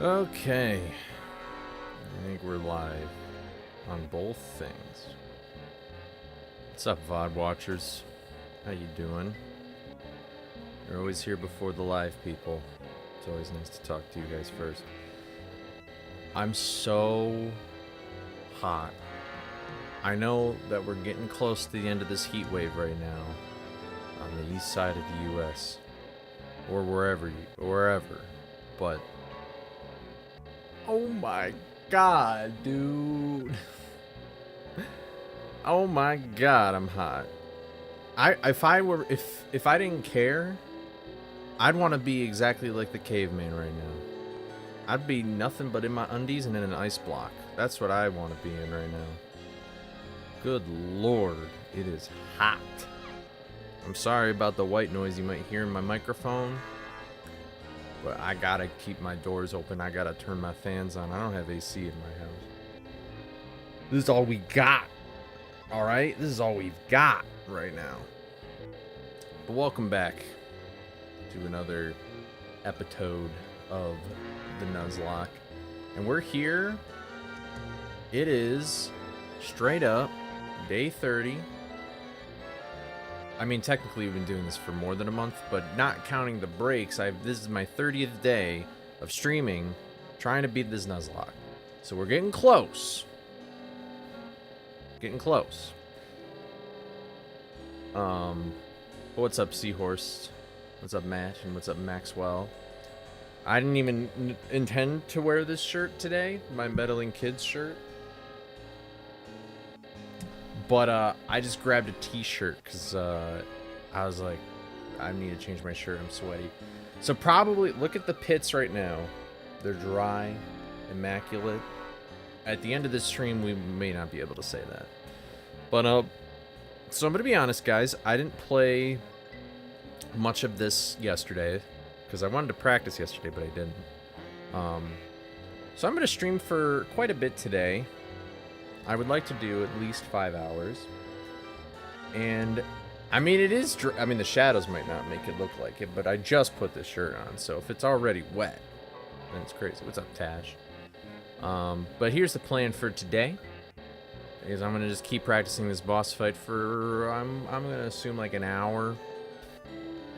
Okay. I think we're live on both things. What's up, VOD watchers? How you doing? You're always here before the live people. It's always nice to talk to you guys first. I'm so hot. I know that we're getting close to the end of this heat wave right now on the east side of the US or wherever, but oh my god, dude. Oh my god, I'm hot. If I didn't care, I'd want to be exactly like the caveman right now. I'd be nothing but in my undies and in an ice block. That's what I want to be in right now. Good lord, it is hot. I'm sorry about the white noise you might hear in my microphone, but I gotta keep my doors open. I gotta turn my fans on. I don't have AC in my house. This is all we got. Alright? This is all we've got right now. But welcome back to another episode of the Nuzlocke. And we're here. It is straight up day 30. I mean, technically we've been doing this for more than a month, but not counting the breaks, this is my 30th day of streaming, trying to beat this Nuzlocke. So we're getting close. Getting close. What's up, Seahorse? What's up, Matt? And what's up, Maxwell? I didn't even intend to wear this shirt today, my Meddling Kids shirt. But I just grabbed a t-shirt because I was like, I need to change my shirt. I'm sweaty. So probably, look at the pits right now. They're dry, immaculate. At the end of this stream, we may not be able to say that. But, so I'm going to be honest, guys. I didn't play much of this yesterday because I wanted to practice yesterday, but I didn't. So I'm going to stream for quite a bit today. I would like to do at least 5 hours. And, I mean, the shadows might not make it look like it, but I just put this shirt on, so if it's already wet, then it's crazy. What's up, Tash? But here's the plan for today. Is I'm going to just keep practicing this boss fight for, I'm going to assume like an hour.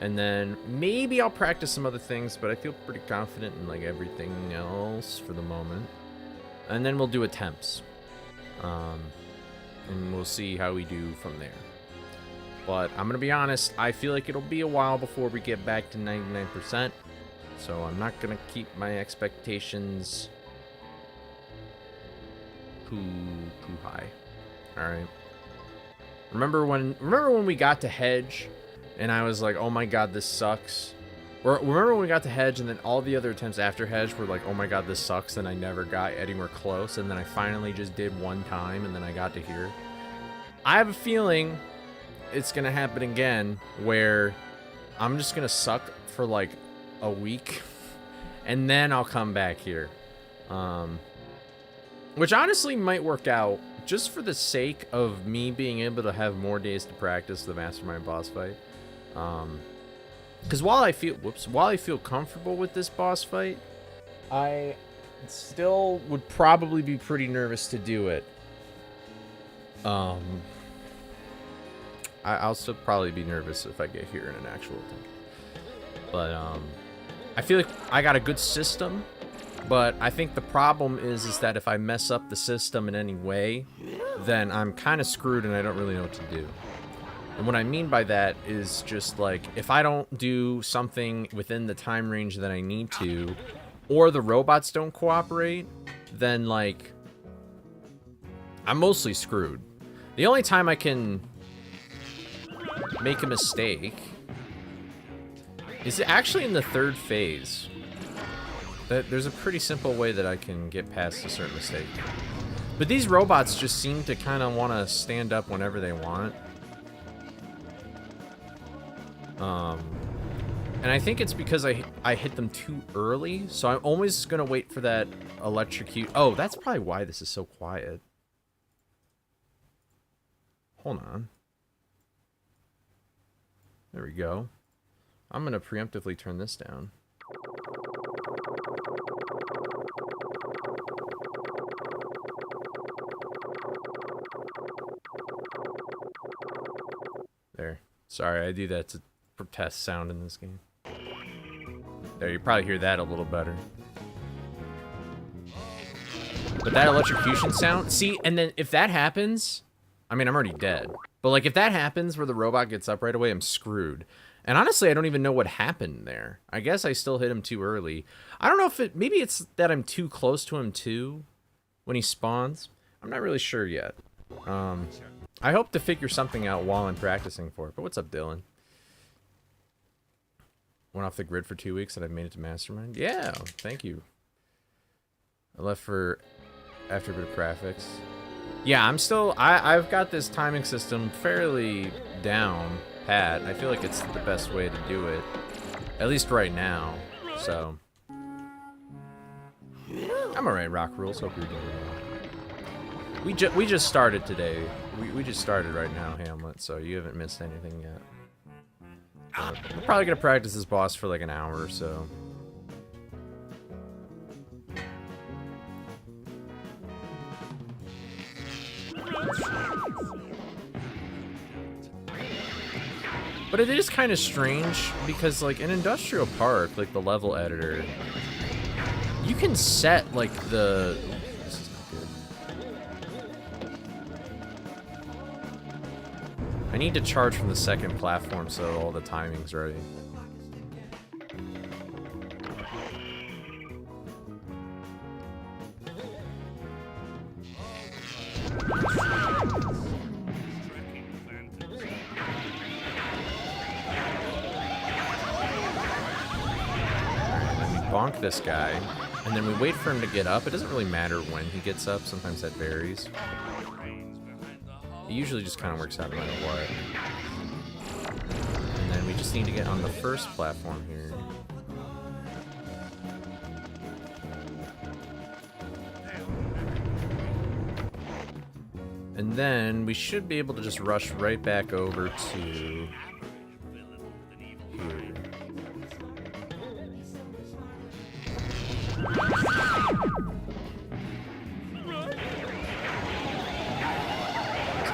And then maybe I'll practice some other things, but I feel pretty confident in like everything else for the moment. And then we'll do attempts. And we'll see how we do from there. But I'm going to be honest, I feel like it'll be a while before we get back to 99%. So I'm not going to keep my expectations too high. Alright. Remember when we got to Hedge and I was like, oh my god, this sucks? Remember when we got to Hedge and then all the other attempts after Hedge were like, oh my god, this sucks, and I never got anywhere close, and then I finally just did one time and then I got to here? I have a feeling it's gonna happen again where I'm just gonna suck for like a week and then I'll come back here. Which honestly might work out just for the sake of me being able to have more days to practice the Mastermind boss fight. Because while I feel comfortable with this boss fight, I still would probably be pretty nervous to do it. I'll still probably be nervous if I get here in an actual thing. But I feel like I got a good system, but I think the problem is that if I mess up the system in any way, then I'm kind of screwed and I don't really know what to do. And what I mean by that is just like, if I don't do something within the time range that I need to, or the robots don't cooperate, then like, I'm mostly screwed. The only time I can make a mistake is actually in the third phase. There's a pretty simple way that I can get past a certain mistake. But these robots just seem to kind of want to stand up whenever they want. And I think it's because I hit them too early, so I'm always gonna wait for that electrocute. Oh, that's probably why this is so quiet. Hold on. There we go. I'm gonna preemptively turn this down. Sorry, I do that to protest sound in this game. There, you probably hear that a little better. But that electrocution sound, see, and then if that happens, I mean, I'm already dead. But like, if that happens where the robot gets up right away, I'm screwed. And honestly, I don't even know what happened there. I guess I still hit him too early. I don't know if it, maybe it's that I'm too close to him too when he spawns. I'm not really sure yet. I hope to figure something out while I'm practicing for it. But what's up, Dylan? Went off the grid for 2 weeks and I've made it to Mastermind. Yeah, thank you. I left for after a bit of graphics. Yeah, I'm still, I've got this timing system fairly down pat. I feel like it's the best way to do it, at least right now. So I'm alright, Rock Rules. Hope you're doing well. We just started today. We just started right now, Hamlet. So you haven't missed anything yet. But we're probably gonna practice this boss for like an hour or so. But it is kind of strange because, like, in Industrial Park, like the level editor, you can set like the. This is not good. I need to charge from the second platform so all the timing's ready. Bonk this guy, and then we wait for him to get up. It doesn't really matter when he gets up. Sometimes that varies. It usually just kind of works out no matter what. And then we just need to get on the first platform here. And then we should be able to just rush right back over to here.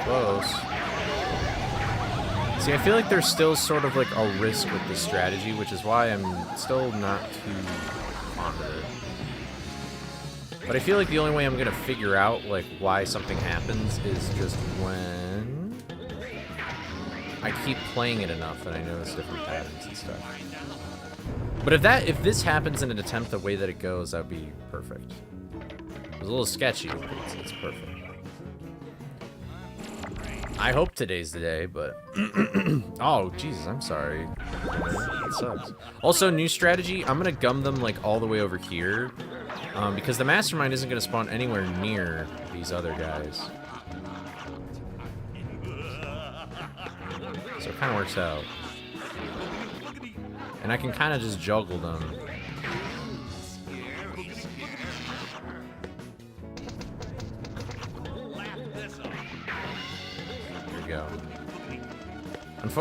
Close. See, I feel like there's still sort of like a risk with this strategy, which is why I'm still not too fond of it. But I feel like the only way I'm gonna figure out like why something happens is just when I keep playing it enough that I notice different patterns and stuff. But if this happens in an attempt the way that it goes, that would be perfect. It was a little sketchy, but it's perfect. I hope today's the day, but oh Jesus, I'm sorry. It sucks. Also, new strategy. I'm gonna gum them like all the way over here, because the Mastermind isn't gonna spawn anywhere near these other guys. So it kind of works out, and I can kind of just juggle them. Go.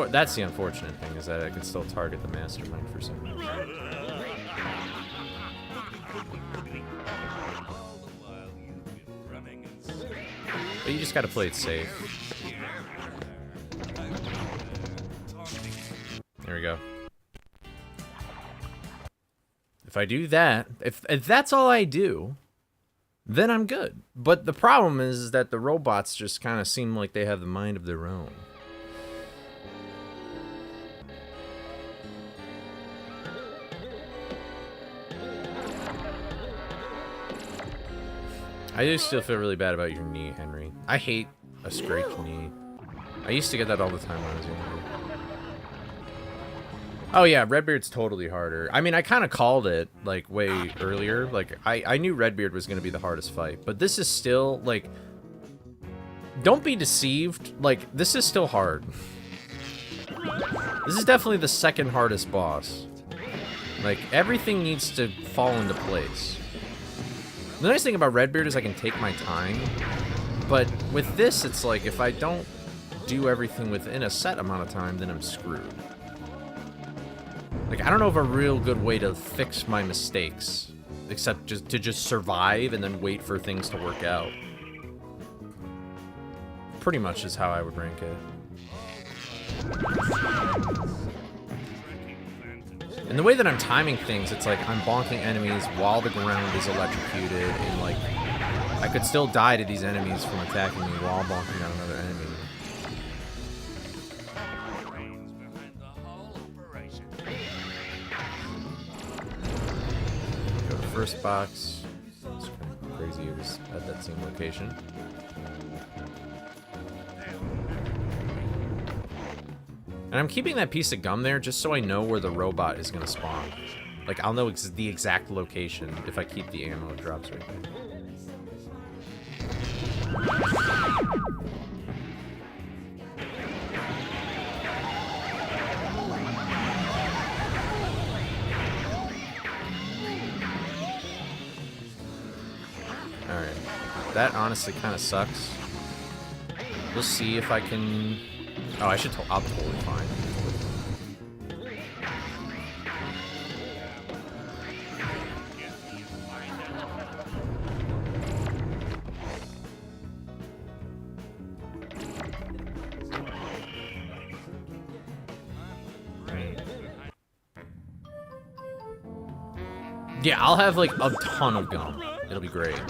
That's the unfortunate thing, is that I can still target the Mastermind for some reason. But you just gotta play it safe. There we go. If I do that, if that's all I do, then I'm good. But the problem is that the robots just kind of seem like they have the mind of their own. I do still feel really bad about your knee, Henry. I hate a scraped knee. I used to get that all the time when I was younger. Oh yeah, Redbeard's totally harder. I mean, I kind of called it, like, way earlier. Like, I knew Redbeard was going to be the hardest fight. But this is still, like... Don't be deceived. Like, this is still hard. This is definitely the second hardest boss. Like, everything needs to fall into place. The nice thing about Redbeard is I can take my time. But with this, it's like, if I don't do everything within a set amount of time, then I'm screwed. Like, I don't know of a real good way to fix my mistakes, except just survive and then wait for things to work out. Pretty much is how I would rank it. And the way that I'm timing things, it's like I'm bonking enemies while the ground is electrocuted, and like I could still die to these enemies from attacking me while bonking down another enemy. Go to first box. It's kind of crazy it was at that same location. And I'm keeping that piece of gum there just so I know where the robot is going to spawn. Like, I'll know the exact location if I keep the ammo it drops right there. Alright. That honestly kind of sucks. We'll see if I can... Oh, I'm totally fine. Yeah, I'll have like a ton of gum. It'll be great.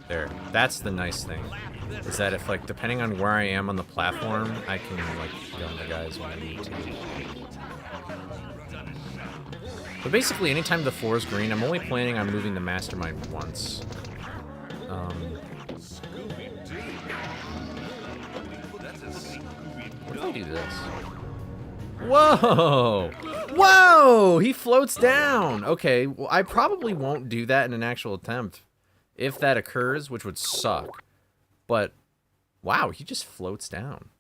There. That's the nice thing. Is that if, like, depending on where I am on the platform, I can, like, gun the guys when I need to. But basically, anytime the floor is green, I'm only planning on moving the Mastermind once. What if I do this? Whoa! Whoa! He floats down! Okay, well, I probably won't do that in an actual attempt. If that occurs, which would suck. But, wow, he just floats down.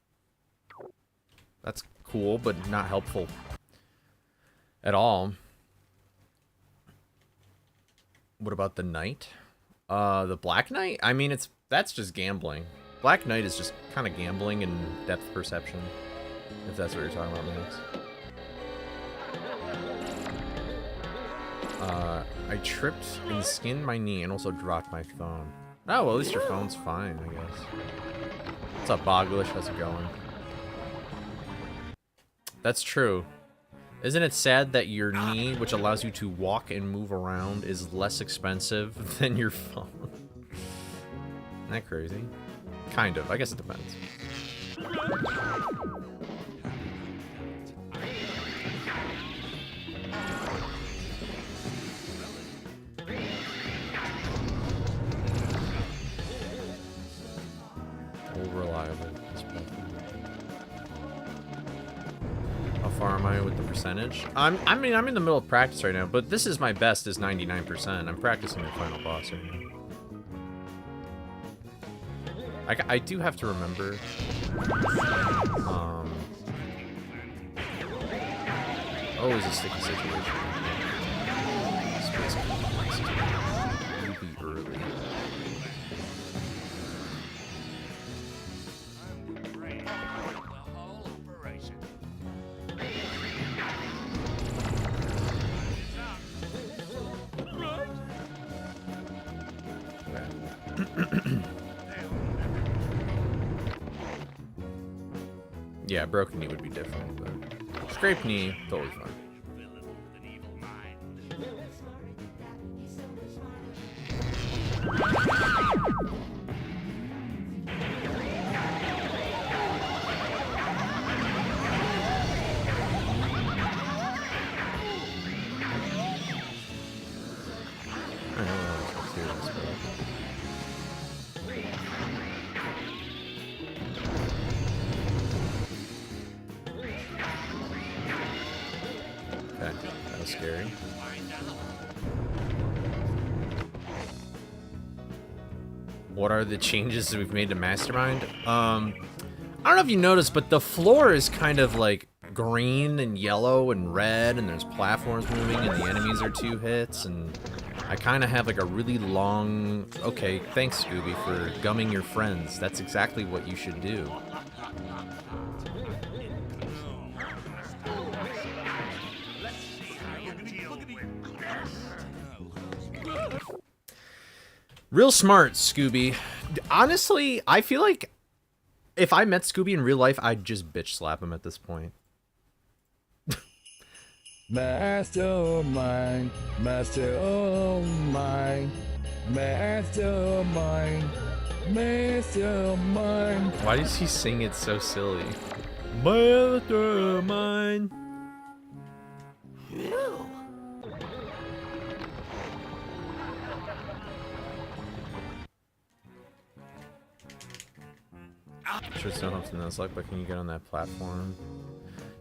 That's cool, but not helpful at all. What about the Knight? The Black Knight? I mean, that's just gambling. Black Knight is just kind of gambling and depth perception. If that's what you're talking about, Max. I tripped and skinned my knee and also dropped my phone. Oh, well, at least your phone's fine, I guess. What's up, Boglish? How's it going? That's true. Isn't it sad that your knee, which allows you to walk and move around, is less expensive than your phone? Isn't that crazy? Kind of. I guess it depends. Reliable. How far am I with the percentage? I mean, I'm in the middle of practice right now, but this is my best is 99%. I'm practicing the final boss right now. I do have to remember. Always a sticky situation. Space will be early. Yeah, broken knee would be different, but scraped knee, totally fine. Scary. What are the changes that we've made to Mastermind? I don't know if you noticed, but the floor is kind of like green and yellow and red, and there's platforms moving, and the enemies are 2 hits, and I kind of have like a really long... Okay, thanks, Scooby, for gumming your friends. That's exactly what you should do. Real smart, Scooby. Honestly, I feel like if I met Scooby in real life, I'd just bitch slap him at this point. Mastermind, mastermind, mastermind, mastermind. Why does he sing it so silly? Mastermind. Sure, it's no help to Nuzlocke, but can you get on that platform?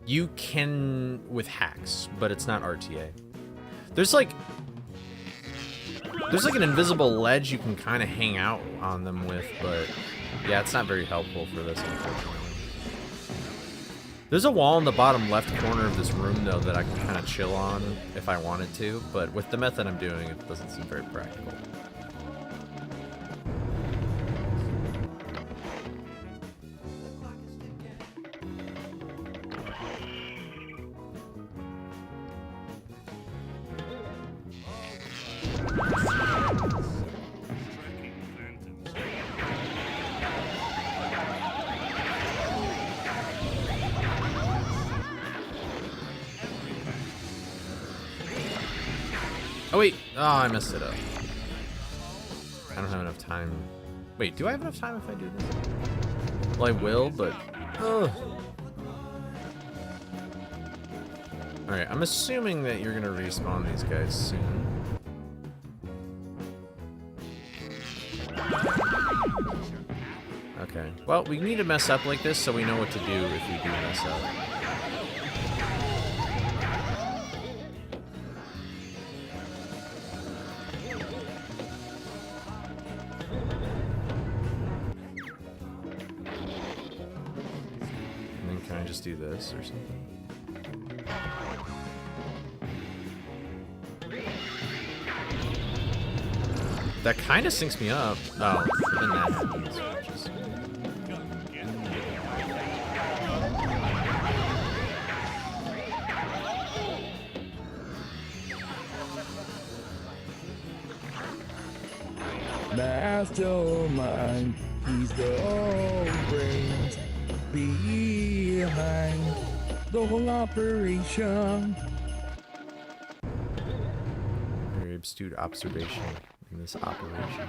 You can with hacks, but it's not RTA. There's like an invisible ledge you can kind of hang out on them with, but yeah, it's not very helpful for this, unfortunately. There's a wall in the bottom left corner of this room, though, that I can kind of chill on if I wanted to, but with the method I'm doing, it doesn't seem very practical. Oh wait, oh, I messed it up. I don't have enough time. Wait, do I have enough time if I do this? Well, I will, but... Ugh. Alright, I'm assuming that you're gonna respawn these guys soon. Okay, well, we need to mess up like this so we know what to do if we do mess up. Can I just do this or something? That kind of syncs me up. Oh, and that happens. Just... Mastermind, he's the brains behind the whole operation. Very astute observation in this operation.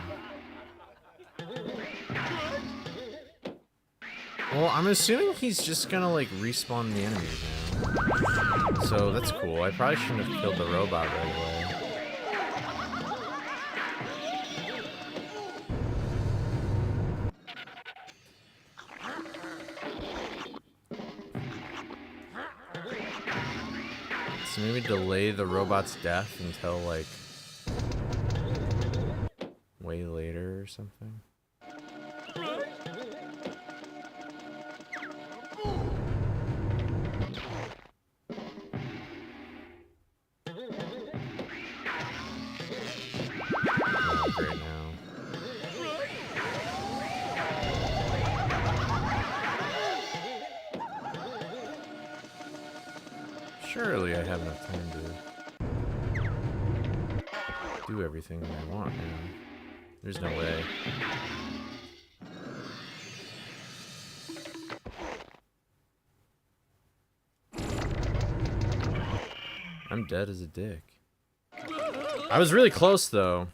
Well, I'm assuming he's just gonna like respawn the enemies now. So that's cool. I probably shouldn't have killed the robot right away. So maybe delay the robot's death until like way later or something. Right now. Surely I have enough time to do everything that I want now. There's no way. I'm dead as a dick. I was really close though.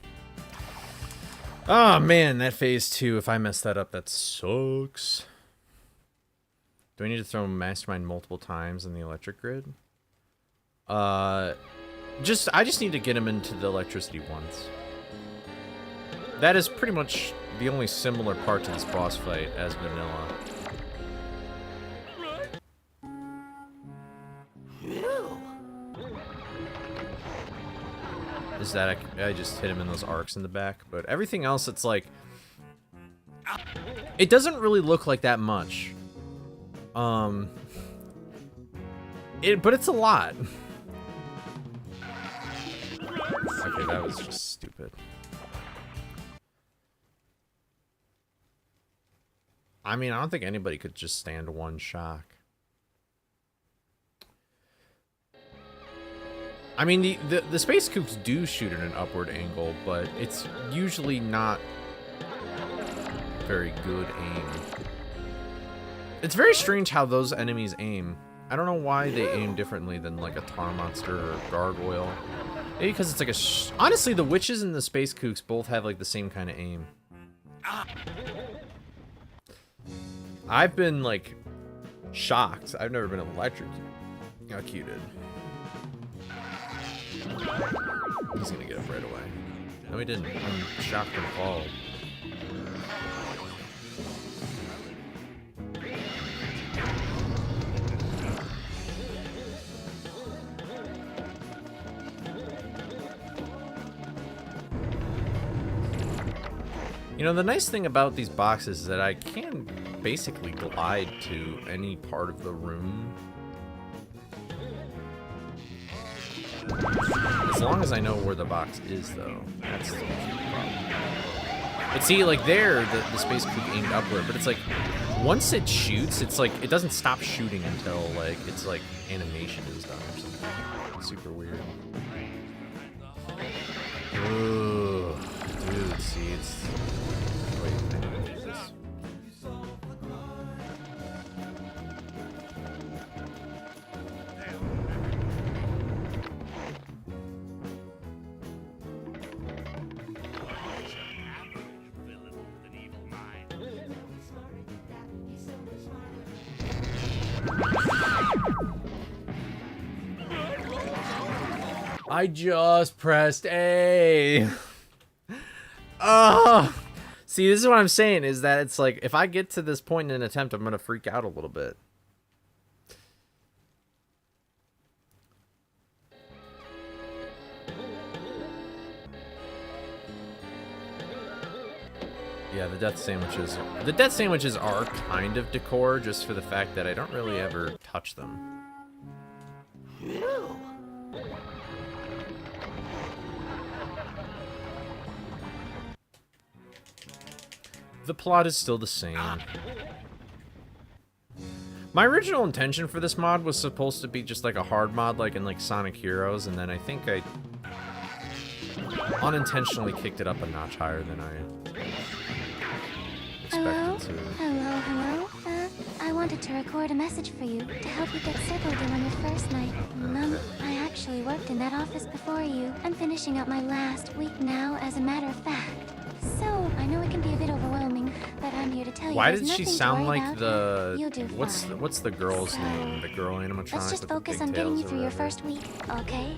Oh man, that phase 2, if I mess that up, that sucks. Do I need to throw Mastermind multiple times in the electric grid? I just need to get him into the electricity once. That is pretty much the only similar part to this boss fight as vanilla. Is that I just hit him in those arcs in the back, but everything else, it's like... It doesn't really look like that much. But it's a lot. Okay, that was just stupid. I mean, I don't think anybody could just stand one shock. I mean, the space coops do shoot at an upward angle, but it's usually not very good aim. It's very strange how those enemies aim. I don't know why they aim differently than like a tar monster or gargoyle. Maybe because it's like a... Honestly, the witches and the space kooks both have like the same kind of aim. I've been like shocked. I've never been electrocuted. He's gonna get up right away. No, he didn't. I'm shocked and fall. You know, the nice thing about these boxes is that I can basically glide to any part of the room. As long as I know where the box is, though. That's the problem. But see, like there, the space cook aimed upward, but it's like, once it shoots, it's like, it doesn't stop shooting until, like, it's like animation is done or something. It's super weird. Ugh, dude, see, it's... Wait, I need to do this. I just pressed A. Oh, see, this is what I'm saying, is that it's like, if I get to this point in an attempt, I'm going to freak out a little bit. Yeah, the death sandwiches. The death sandwiches are kind of decor, just for the fact that I don't really ever touch them. The plot is still the same. My original intention for this mod was supposed to be just like a hard mod, like in like Sonic Heroes, and then I think I unintentionally kicked it up a notch higher than I expected to. Hello. I wanted to record a message for you to help you get settled in on your first night. I actually worked in that office before you. I'm finishing up my last week now, as a matter of fact. So, I know it can be a bit overwhelming, but I'm here to tell you. Why did she sound like the... You'll do fine. What's the girl's name? The girl animatronic. Let's just focus on getting you through your first week, okay?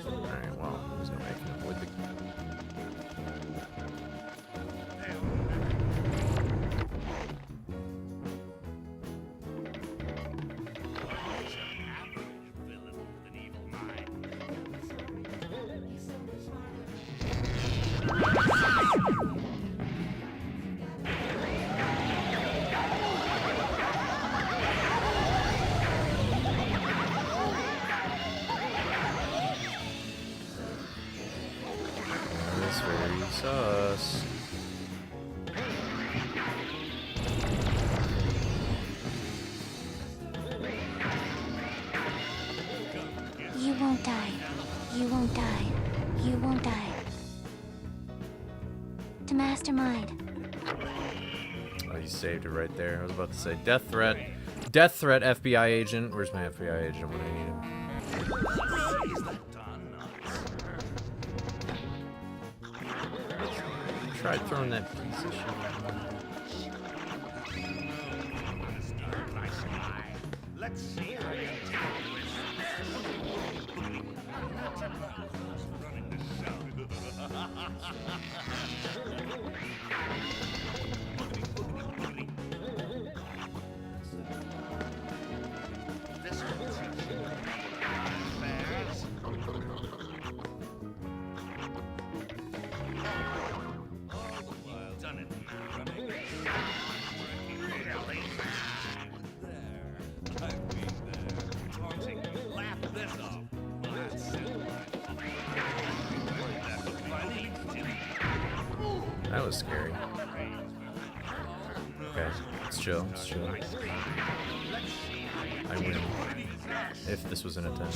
Alright, well, there's no way I can avoid the... Sus. You won't die. You won't die. You won't die. To Mastermind. Oh, you saved it right there. I was about to say death threat. Death threat, FBI agent. Where's my FBI agent when I need him? Tried throwing that piece of shit. Let's see how you running the show. This will teach you affairs. Done it now. That was scary. Okay, let's chill, let's chill. I win. If this was an attempt.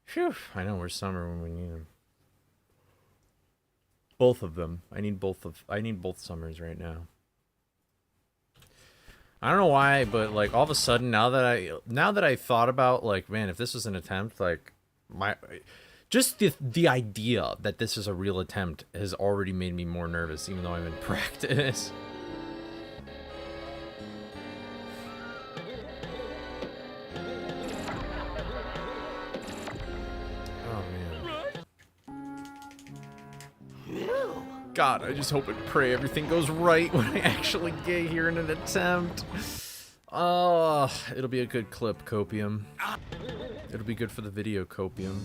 Phew, I know we're summer when we need them. Both of them. I need both summers right now. I don't know why, but like all of a sudden now that I thought about like, man, if this was an attempt, like just the idea that this is a real attempt has already made me more nervous, even though I'm in practice. God, I just hope and pray everything goes right when I actually get here in an attempt. Oh, it'll be a good clip, Copium. It'll be good for the video, Copium.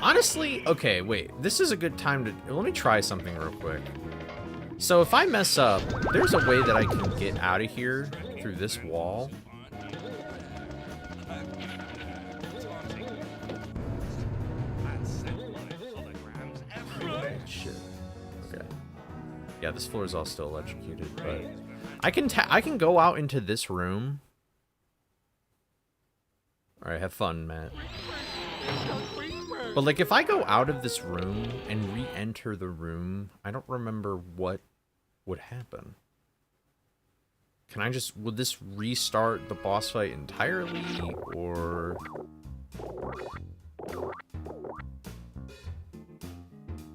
Honestly, okay, wait. This is a good time to... Let me try something real quick. So if I mess up, there's a way that I can get out of here through this wall. Shit. Okay. Yeah, this floor is all still electrocuted, but... I can go out into this room. Alright, have fun, Matt. But, like, if I go out of this room and re-enter the room, I don't remember what would happen. Can I just... Would this restart the boss fight entirely, or...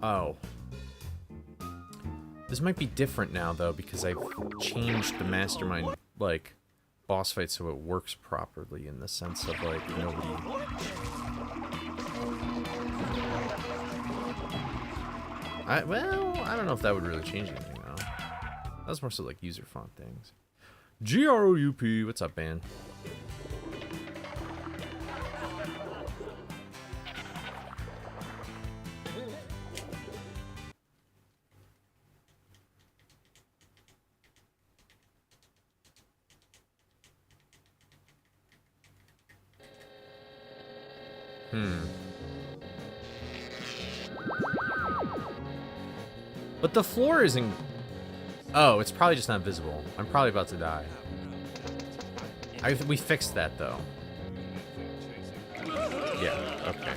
Oh. This might be different now, though, because I've changed the Mastermind, like, boss fight so it works properly in the sense of, like, nobody... Well, I don't know if that would really change anything, though. That was more so like user font things. GROUP, what's up, man? But the floor isn't... Oh, it's probably just not visible. I'm probably about to die. We fixed that, though. Yeah, okay.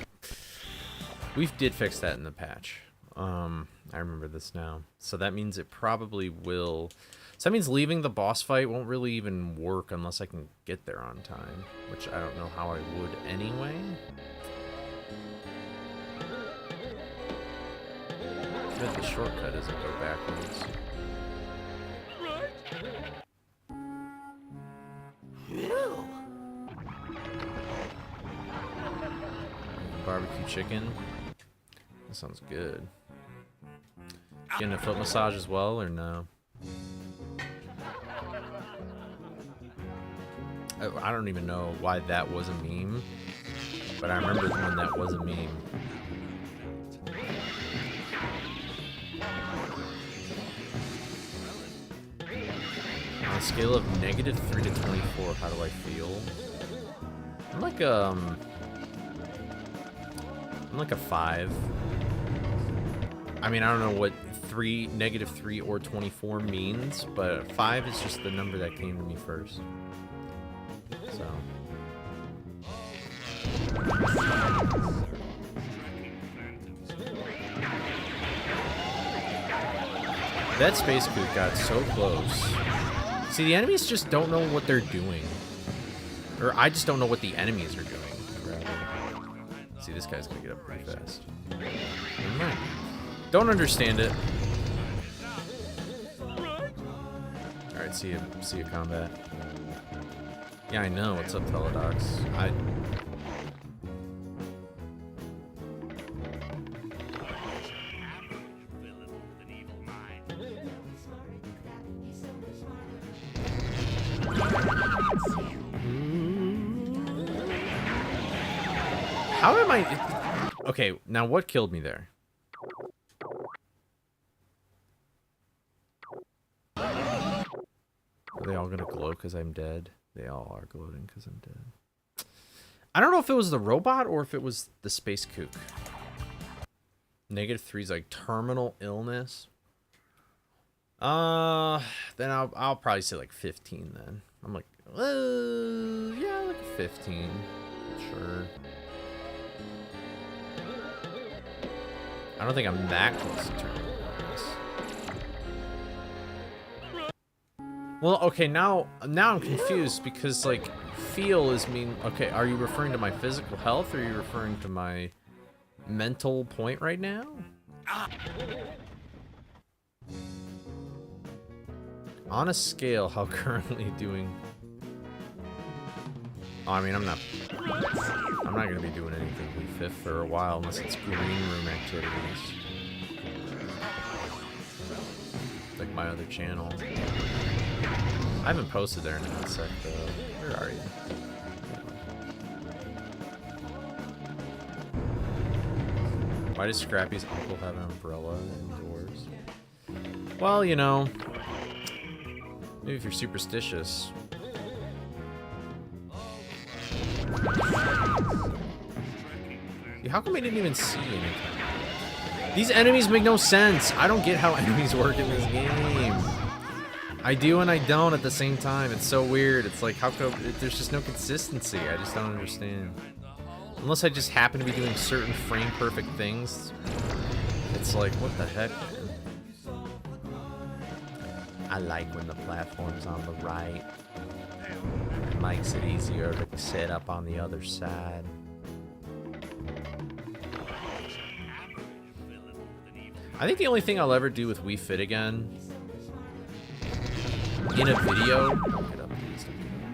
We did fix that in the patch. I remember this now. So that means it probably will... So that means leaving the boss fight won't really even work unless I can get there on time. Which I don't know how I would anyway. Good, the shortcut isn't go backwards. Barbecue chicken. That sounds good. Getting a foot massage as well, or no? I don't even know why that was a meme, but I remember when that was a meme. On a scale of -3 to 24, how do I feel? I'm like a 5. I mean, I don't know what -3 or 24 means, but 5 is just the number that came to me first. So. That space boot got so close. See, the enemies just don't know what they're doing. Or I just don't know what the enemies are doing, rather. See, this guy's gonna get up pretty fast. Never mind. Don't understand it. Alright, see you combat. Yeah, I know. What's up, Teledox? How am I... Okay, now what killed me there? Are they all gonna glow because I'm dead? They all are gloating because I'm dead. I don't know if it was the robot or if it was the space kook. -3 is like terminal illness. Then I'll probably say like 15 then. I'm like, yeah, like 15. Sure. I don't think I'm that close to terminal illness. Well, okay, now I'm confused because like feel is mean. Okay, are you referring to my physical health or are you referring to my mental point right now? On a scale, how currently doing? Oh, I mean, I'm not gonna be doing anything with fifth for a while unless it's green room activities, like my other channel. I haven't posted there in a sec though. Where are you? Why does Scrappy's uncle have an umbrella indoors? Well, you know, maybe if you're superstitious. How come I didn't even see anything? These enemies make no sense. I don't get how enemies work in this game. I do and I don't at the same time. It's so weird. It's like, how come there's just no consistency? I just don't understand. Unless I just happen to be doing certain frame perfect things. It's like, what the heck, man? I like when the platform's on the right. It makes it easier to set up on the other side. I think the only thing I'll ever do with Wii Fit again in a video. Don't get up, please. Don't get up.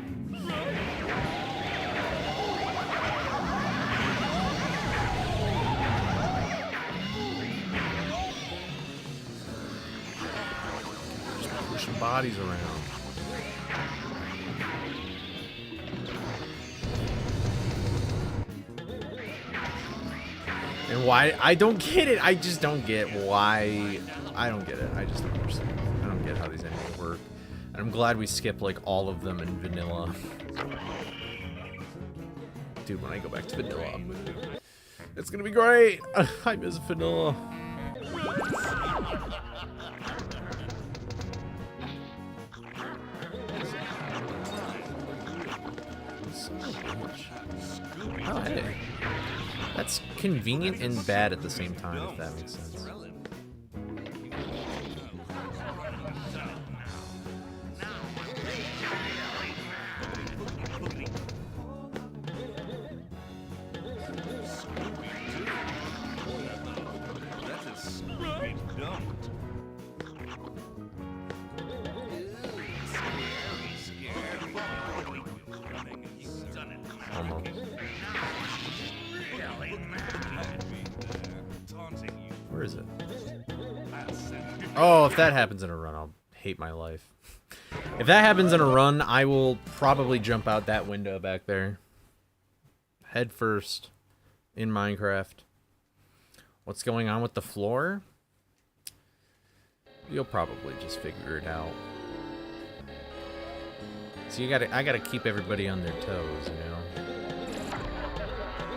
Just pushing bodies around. And why? I don't get it. I just don't get why. I don't get it. I just don't understand. I don't get how these enemies work. And I'm glad we skipped like all of them in vanilla. Dude, when I go back to vanilla, it's gonna be great. I miss vanilla. Oh, hey. That's convenient and bad at the same time, if that makes sense. Where is it? Oh, if that happens in a run, I'll hate my life. If that happens in a run, I will probably jump out that window back there. Head first in Minecraft. What's going on with the floor? You'll probably just figure it out. So I gotta keep everybody on their toes, you know?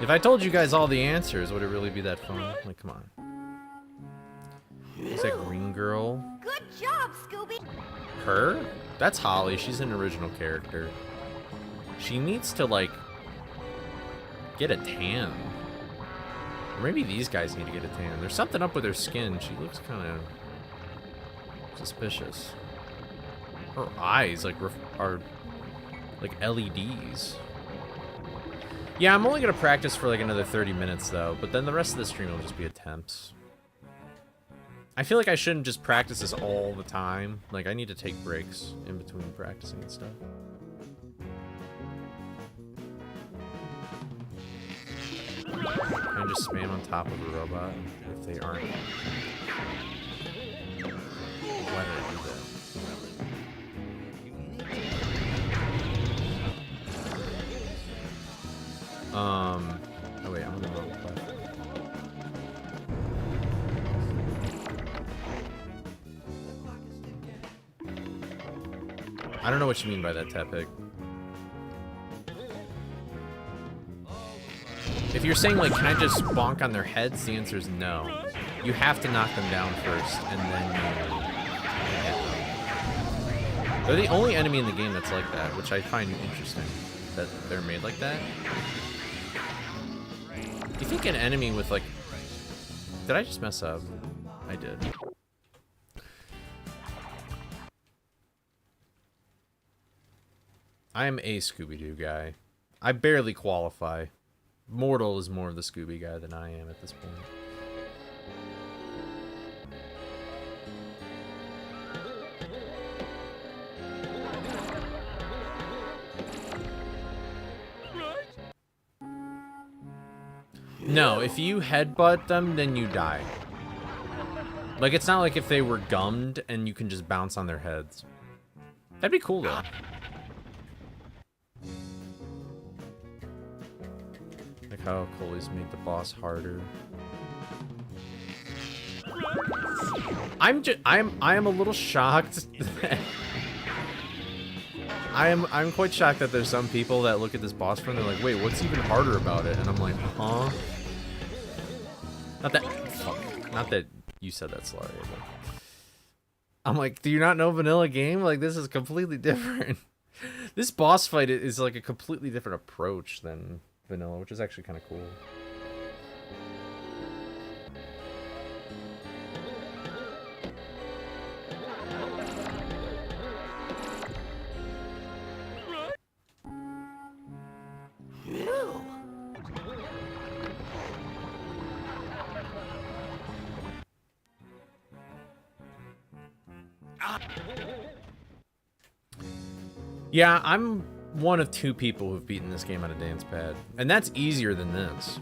If I told you guys all the answers, would it really be that fun? Like, come on. Is that green girl? Good job, Scooby. Her? That's Holly. She's an original character. She needs to, like, get a tan. Or maybe these guys need to get a tan. There's something up with her skin. She looks kind of suspicious. Her eyes, like, are like LEDs. Yeah, I'm only going to practice for, like, another 30 minutes, though. But then the rest of the stream will just be attempts. I feel like I shouldn't just practice this all the time. Like, I need to take breaks in between practicing and stuff. And just spam on top of a robot if they aren't. Why did I do that? Oh wait, I'm on the wrong platform. I don't know what you mean by that, Tepig. If you're saying, like, can I just bonk on their heads, the answer is no. You have to knock them down first, and then you hit them. They're the only enemy in the game that's like that, which I find interesting, that they're made like that. You think an enemy with, like... Did I just mess up? I did. I am a Scooby-Doo guy. I barely qualify. Mortal is more of the Scooby guy than I am at this point. No, if you headbutt them, then you die. Like, it's not like if they were gummed and you can just bounce on their heads. That'd be cool, though. Like how Coley's made the boss harder. I am a little shocked. I'm quite shocked that there's some people that look at this boss front and they're like, wait, what's even harder about it? And I'm like, huh? Not that you said that, Slaria, but I'm like, do you not know vanilla game? Like, this is completely different. This boss fight is like a completely different approach than vanilla, which is actually kind of cool. Yeah, I'm one of two people who've beaten this game on a dance pad, and that's easier than this.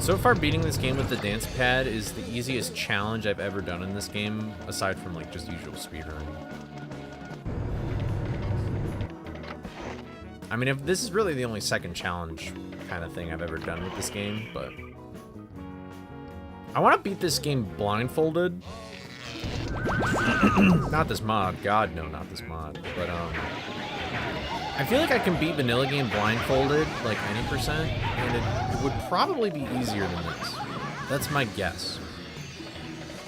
So far, beating this game with the dance pad is the easiest challenge I've ever done in this game, aside from like just usual speedrunning. I mean, if this is really the only second challenge kind of thing I've ever done with this game, but I want to beat this game blindfolded. Not this mod, God no, not this mod. But I feel like I can beat vanilla game blindfolded like any %, and it would probably be easier than this. That's my guess.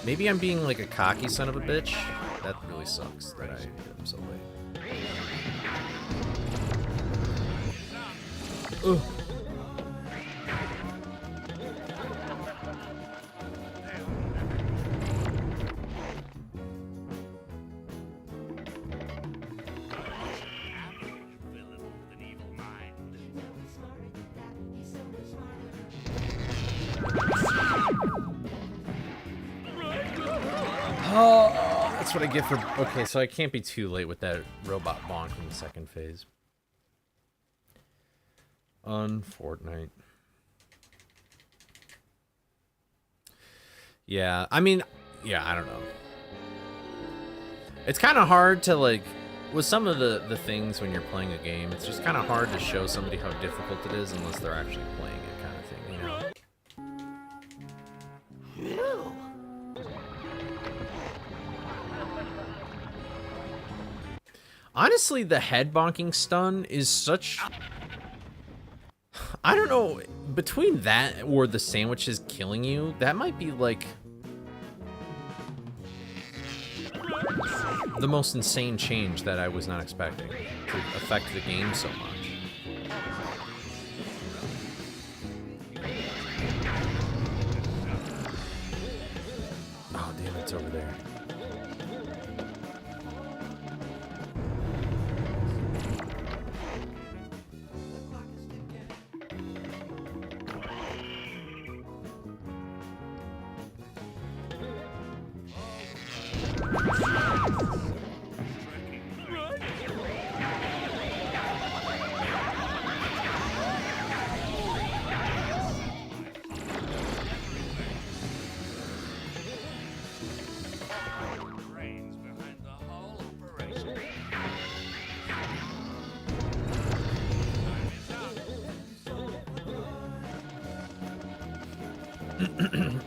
Maybe I'm being like a cocky son of a bitch. That really sucks that I hit him so late. Ugh. Oh, that's what I get for... Okay, so I can't be too late with that robot bonk in the second phase. Fortnite. Yeah, I mean, yeah, I don't know. It's kind of hard to, like, with some of the things when you're playing a game, it's just kind of hard to show somebody how difficult it is unless they're actually playing it, kind of thing, you know? Honestly, the head bonking stun is such... I don't know, between that or the sandwiches killing you, that might be like the most insane change that I was not expecting to affect the game so much. Oh damn, it's over there.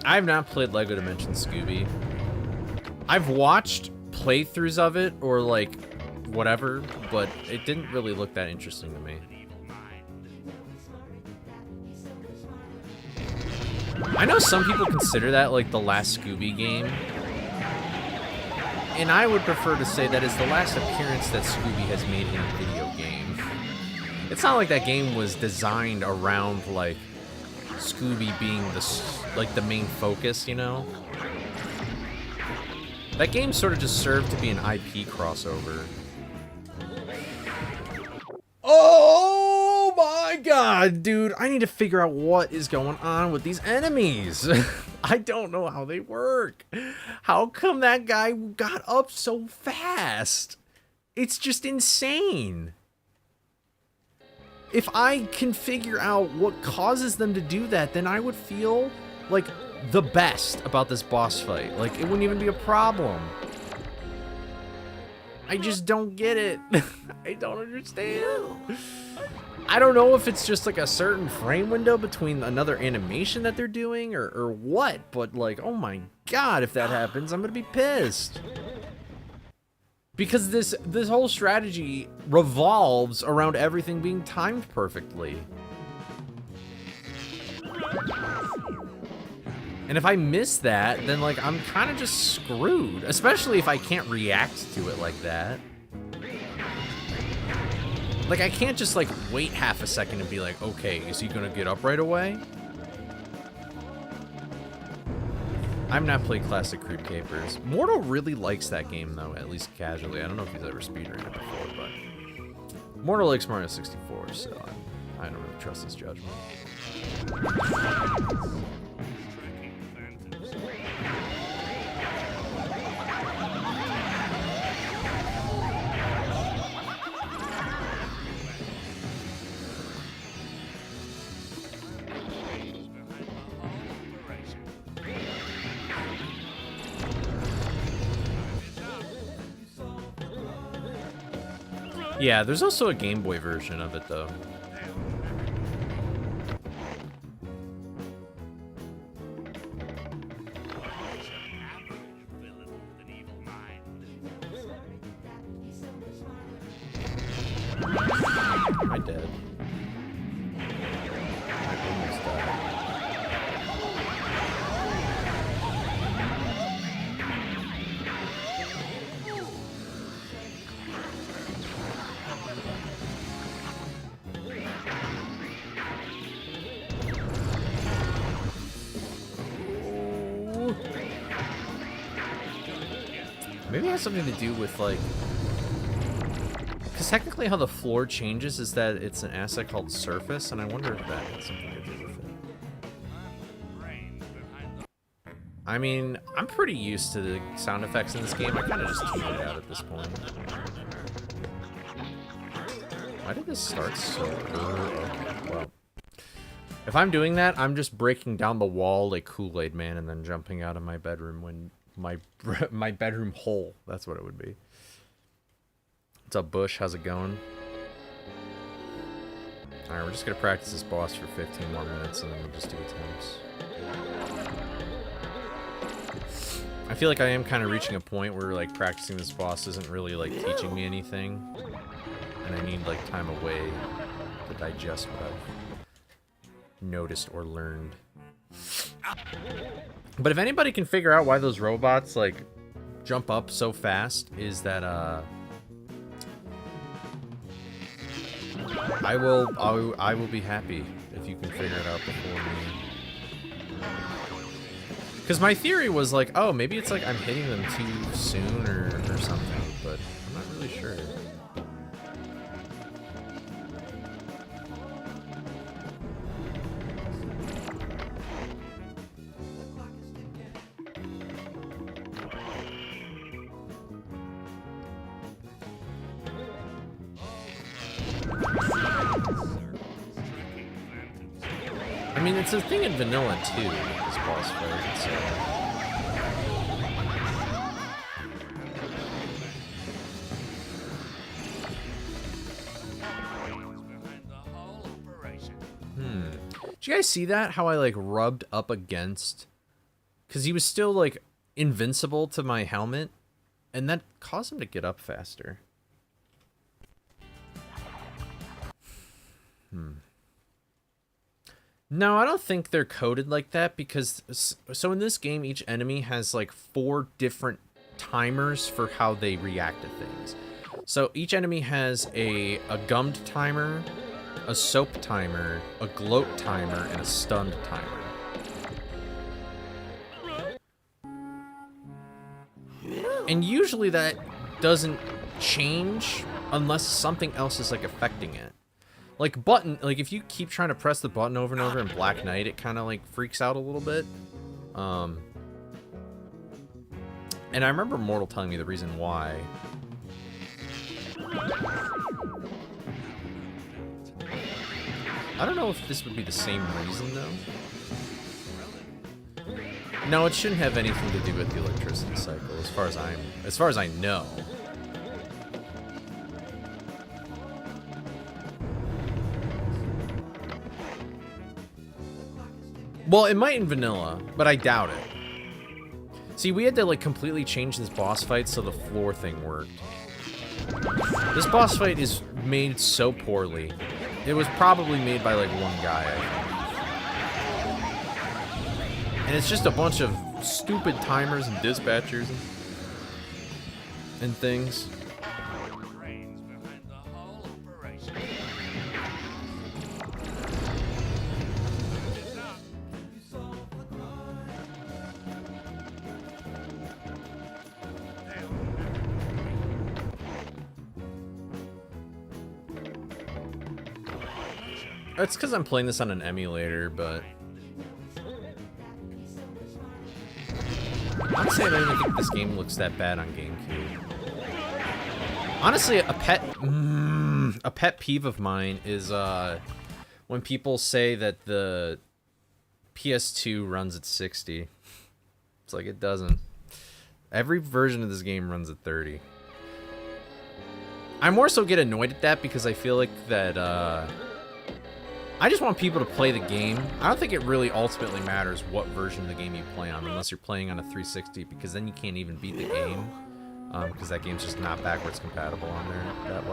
I have not played Lego Dimensions Scooby. I've watched playthroughs of it or like whatever, but it didn't really look that interesting to me. I know some people consider that like the last Scooby game, and I would prefer to say that is the last appearance that Scooby has made in a video game. It's not like that game was designed around like Scooby being the main focus, you know? That game sort of just served to be an IP crossover. Oh my god, dude. I need to figure out what is going on with these enemies. I don't know how they work. How come that guy got up so fast? It's just insane. If I can figure out what causes them to do that, then I would feel like the best about this boss fight. Like, it wouldn't even be a problem. I just don't get it. I don't understand. I don't know if it's just like a certain frame window between another animation that they're doing or what, but like, oh my god, if that happens, I'm gonna be pissed. Because this whole strategy revolves around everything being timed perfectly. And if I miss that, then like I'm kind of just screwed, especially if I can't react to it like that. Like I can't just like wait half a second and be like, okay, is he gonna get up right away? I've not played Classic Creep Capers. Mortal really likes that game though, at least casually. I don't know if he's ever speedrun it before, but Mortal likes Mario 64, so I don't really trust his judgment. Yeah, there's also a Game Boy version of it, though. Am I dead? I almost died. Maybe it has something to do with, like... Because technically how the floor changes is that it's an asset called surface, and I wonder if that has something to do with it. I mean, I'm pretty used to the sound effects in this game. I kind of just tuned it out at this point. Why did this start so early? Okay, well. If I'm doing that, I'm just breaking down the wall like Kool-Aid Man and then jumping out of my bedroom when... my bedroom hole. That's what it would be. What's up, Bush? How's it going? Alright, we're just gonna practice this boss for 15 more minutes and then we'll just do attempts. I feel like I am kind of reaching a point where like practicing this boss isn't really like teaching me anything. And I need like time away to digest what I've noticed or learned. But if anybody can figure out why those robots like jump up so fast, is that I will be happy if you can figure it out before me. Because my theory was like, oh, maybe it's like I'm hitting them too soon or something, but I'm not really sure. I mean, it's a thing in vanilla too, this boss fight, so... you guys see that? How I like rubbed up against, because he was still like invincible to my helmet, and that caused him to get up faster. No, I don't think they're coded like that, because so in this game each enemy has like 4 different timers for how they react to things. So each enemy has a gummed timer, a soap timer, a gloat timer, and a stunned timer. And usually that doesn't change unless something else is like affecting it. Like if you keep trying to press the button over and over in Black Knight, it kind of like freaks out a little bit. And I remember Mortal telling me the reason why. I don't know if this would be the same reason though. No, it shouldn't have anything to do with the electricity cycle, as far as I know. Well, it might in vanilla, but I doubt it. See, we had to like completely change this boss fight so the floor thing worked. This boss fight is made so poorly. It was probably made by like one guy, I think. And it's just a bunch of stupid timers and dispatchers and things. Brains behind the whole operation. It's up. It's because I'm playing this on an emulator, but honestly, I don't even think this game looks that bad on GameCube. Honestly, a pet peeve of mine is when people say that the PS2 runs at 60. It's like it doesn't. Every version of this game runs at 30. I more so get annoyed at that because I feel like that I just want people to play the game. I don't think it really ultimately matters what version of the game you play on, unless you're playing on a 360, because then you can't even beat the game, because that game's just not backwards compatible on there that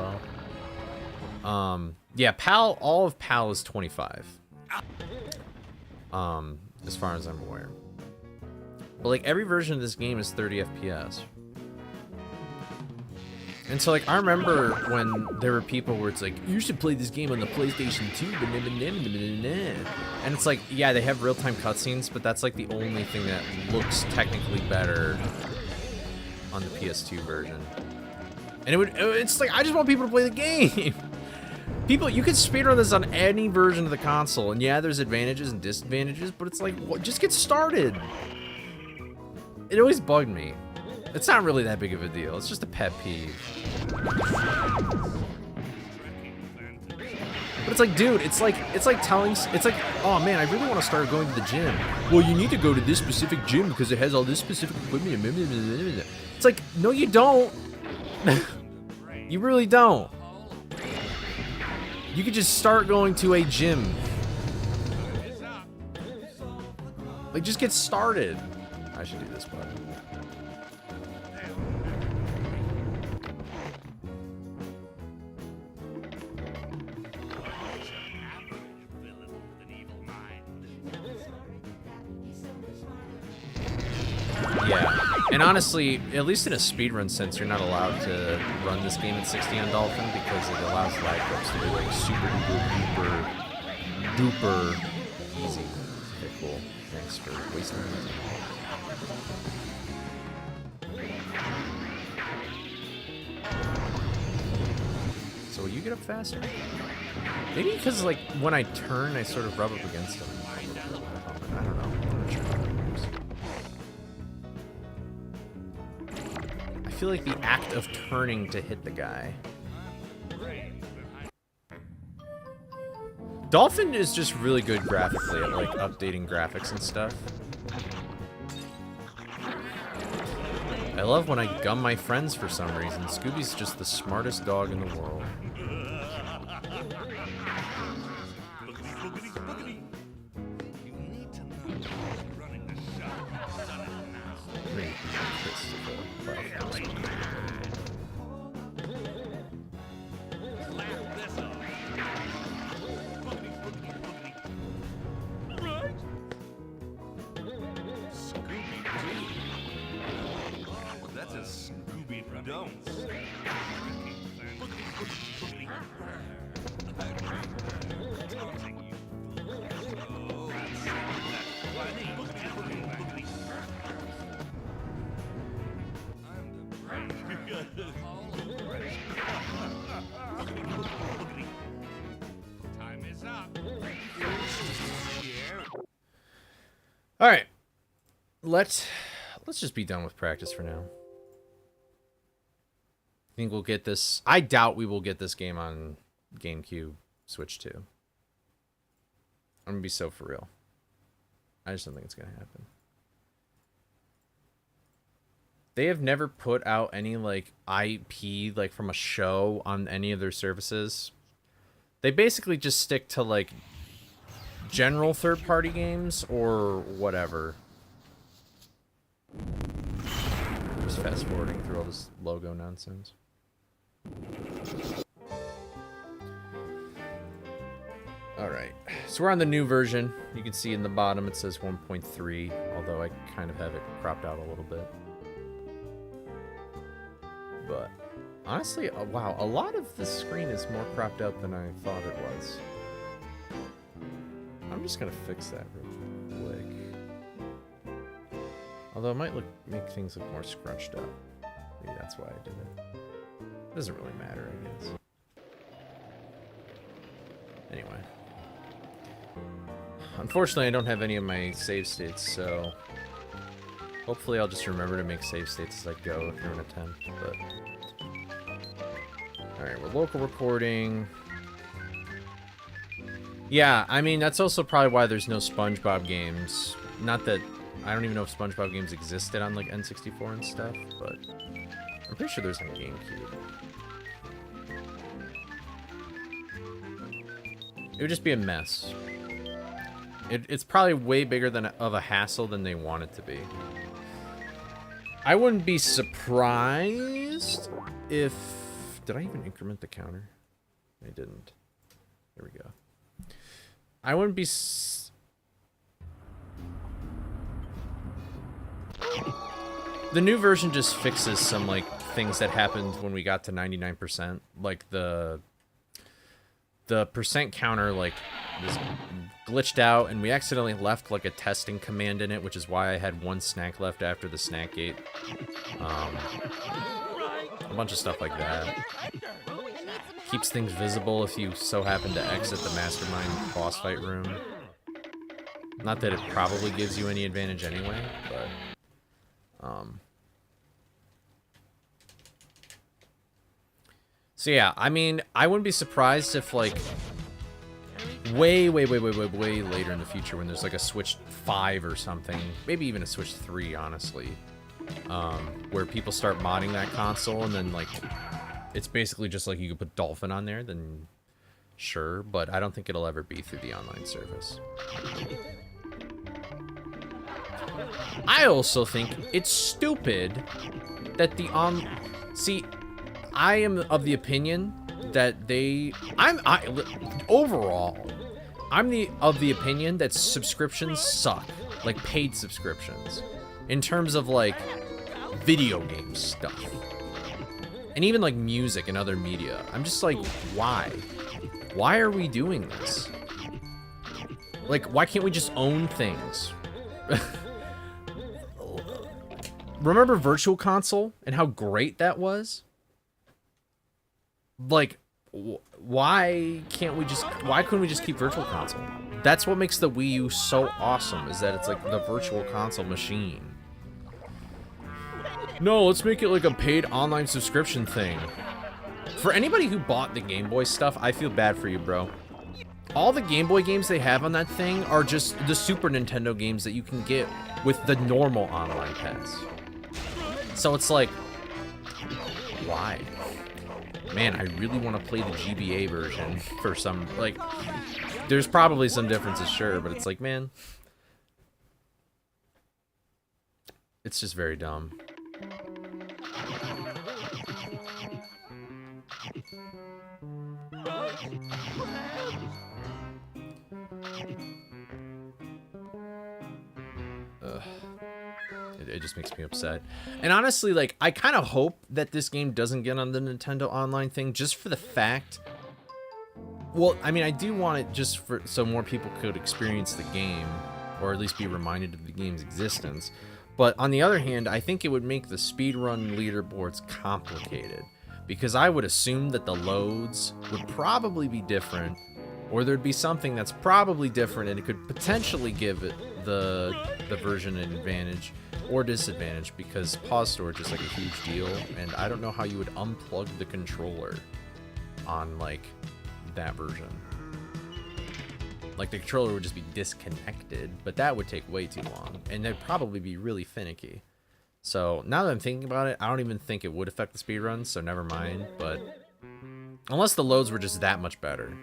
well. Yeah, PAL, all of PAL is 25, as far as I'm aware. But like every version of this game is 30 FPS. And so, like, I remember when there were people where it's like, you should play this game on the PlayStation 2, and it's like, yeah, they have real-time cutscenes, but that's, like, the only thing that looks technically better on the PS2 version. And it's like, I just want people to play the game! People, you can speedrun this on any version of the console, and yeah, there's advantages and disadvantages, but it's like, what, just get started! It always bugged me. It's not really that big of a deal. It's just a pet peeve. But it's like, dude, it's like telling, it's like, oh man, I really want to start going to the gym. Well, you need to go to this specific gym because it has all this specific equipment. It's like, no, you don't. You really don't. You could just start going to a gym. Like, just get started. I should do this button. Yeah, and honestly, at least in a speedrun sense, you're not allowed to run this game at 60 on Dolphin because it allows lag clips to be like super duper easy. Okay, cool. Thanks for wasting my time. So will you get up faster? Maybe because like when I turn, I sort of rub up against them. I don't know. I'm not sure how that works. I feel like the act of turning to hit the guy. Dolphin is just really good graphically at like updating graphics and stuff. I love when I gum my friends for some reason. Scooby's just the smartest dog in the world. don'ts. Time is up. All right. Let's just be done with practice for now. I think we'll get this. I doubt we will get this game on GameCube Switch 2. I'm going to be so for real. I just don't think it's going to happen. They have never put out any like IP like from a show on any of their services. They basically just stick to like general third-party games or whatever. Just fast forwarding through all this logo nonsense. Alright, so we're on the new version. You can see in the bottom it says 1.3, although I kind of have it cropped out a little bit. But honestly, wow, a lot of the screen is more cropped out than I thought it was. I'm just gonna fix that real quick. Although it might make things look more scrunched up. Maybe that's why I did it. Doesn't really matter, I guess. Anyway. Unfortunately, I don't have any of my save states, so hopefully I'll just remember to make save states as I go through an attempt, but... Alright, we're local recording. Yeah, I mean, that's also probably why there's no SpongeBob games. Not that... I don't even know if SpongeBob games existed on, like, N64 and stuff, but... I'm pretty sure there's on GameCube. It would just be a mess. It's probably way bigger of a hassle than they want it to be. I wouldn't be surprised if... Did I even increment the counter? I didn't. There we go. I wouldn't be... The new version just fixes some, like, things that happened when we got to 99%. Like, the percent counter, like, was glitched out, and we accidentally left, like, a testing command in it, which is why I had one snack left after the snack gate. A bunch of stuff like that. Keeps things visible if you so happen to exit the Mastermind boss fight room. Not that it probably gives you any advantage anyway, but... So yeah, I mean, I wouldn't be surprised if, like, way later in the future when there's, like, a Switch 5 or something, maybe even a Switch 3, honestly, where people start modding that console, and then, like, it's basically just like you could put Dolphin on there, then sure, but I don't think it'll ever be through the online service. I also think it's stupid that the see, I am of the opinion that overall, I'm of the opinion that subscriptions suck, like paid subscriptions, in terms of like video game stuff, and even like music and other media. I'm just like, why? Why are we doing this? Like, why can't we just own things? Remember Virtual Console and how great that was? Like, why couldn't we just keep Virtual Console? That's what makes the Wii U so awesome, is that it's like the Virtual Console machine. No, let's make it like a paid online subscription thing. For anybody who bought the Game Boy stuff, I feel bad for you, bro. All the Game Boy games they have on that thing are just the Super Nintendo games that you can get with the normal online pass. So it's like, why? Man, I really want to play the GBA version for some, like, there's probably some differences, sure, but it's like, man, it's just very dumb. Ugh. It It just makes me upset. And honestly, like, I kind of hope that this game doesn't get on the Nintendo Online thing, just for the fact... Well, I mean, I do want it just for so more people could experience the game, or at least be reminded of the game's existence. But on the other hand, I think it would make the speedrun leaderboards complicated, because I would assume that the loads would probably be different, or there'd be something that's probably different, and it could potentially give it the version an advantage or disadvantage, because pause storage is like a huge deal, and I don't know how you would unplug the controller on like that version. Like, the controller would just be disconnected, but that would take way too long, and they'd probably be really finicky. So now that I'm thinking about it, I don't even think it would affect the speedruns, so never mind. But unless the loads were just that much better.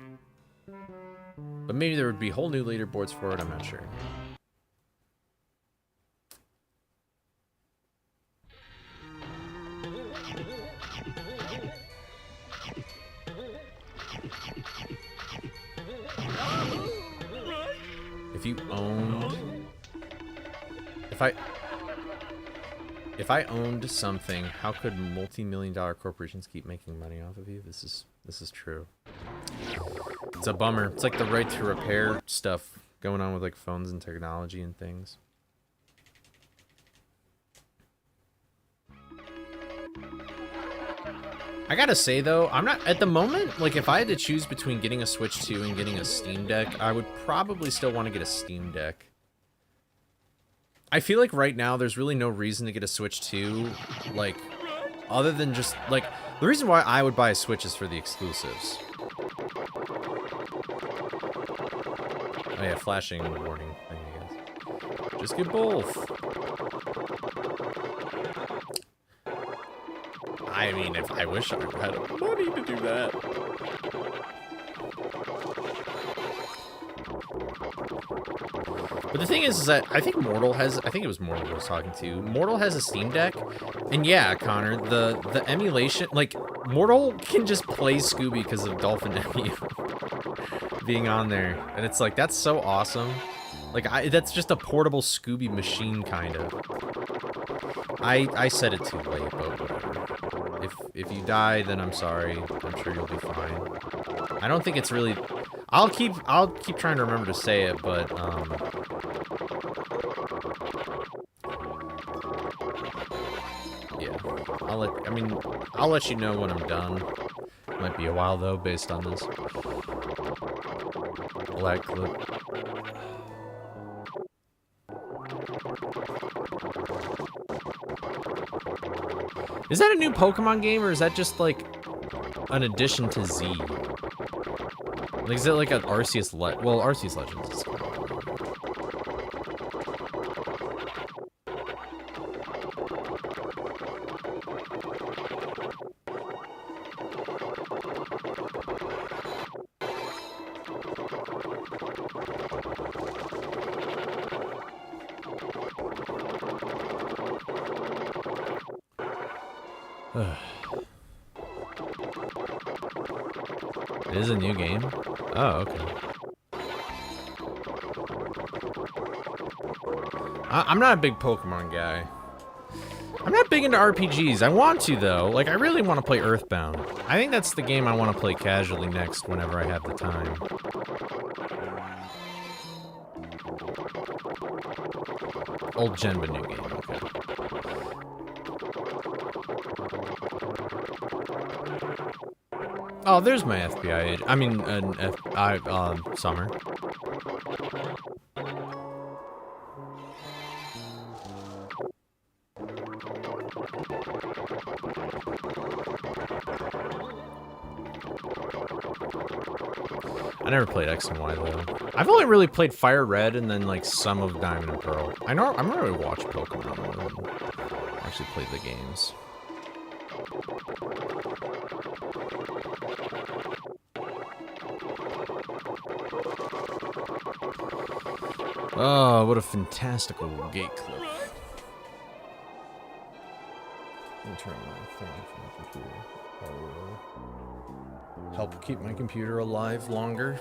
But maybe there would be whole new leaderboards for it, I'm not sure. If you owned... If I owned something, how could multi-million-dollar corporations keep making money off of you? This is true. It's a bummer. It's like the right to repair stuff going on with like phones and technology and things. I gotta say though, I'm not at the moment, like if I had to choose between getting a Switch 2 and getting a Steam Deck, I would probably still want to get a Steam Deck. I feel like right now there's really no reason to get a Switch 2, like, other than just, like, the reason why I would buy a Switch is for the exclusives. Oh yeah, flashing warning thing, I guess. Just get both. I mean, if I wish I had money to do that. But the thing is that I think Mortal has, I think it was Mortal I was talking to. Mortal has a Steam Deck, and yeah, Connor, the emulation, like, Mortal can just play Scooby because of Dolphin MU being on there, and it's like, that's so awesome. Like, that's just a portable Scooby machine, kind of. I said it too late, but whatever. If you die, then I'm sorry. I'm sure you'll be fine. I don't think it's really... I'll keep trying to remember to say it, but yeah. I'll let you know when I'm done. Might be a while though, based on this lag clip. Is that a new Pokemon game, or is that just like an addition to Z? Like, is it like an Arceus well, Arceus Legends is cool. It is a new game? Oh, okay. I'm not a big Pokemon guy. I'm not big into RPGs. I want to, though. Like, I really want to play Earthbound. I think that's the game I want to play casually next whenever I have the time. Old gen, but new game. Okay. Oh, there's my FBI agent. I mean, Summer. I never played X and Y though. I've only really played Fire Red and then like some of Diamond and Pearl. I'm not really watch Pokemon more than actually play the games. Oh, what a fantastical gate clip. Let me turn my thing off my computer. That will help keep my computer alive longer.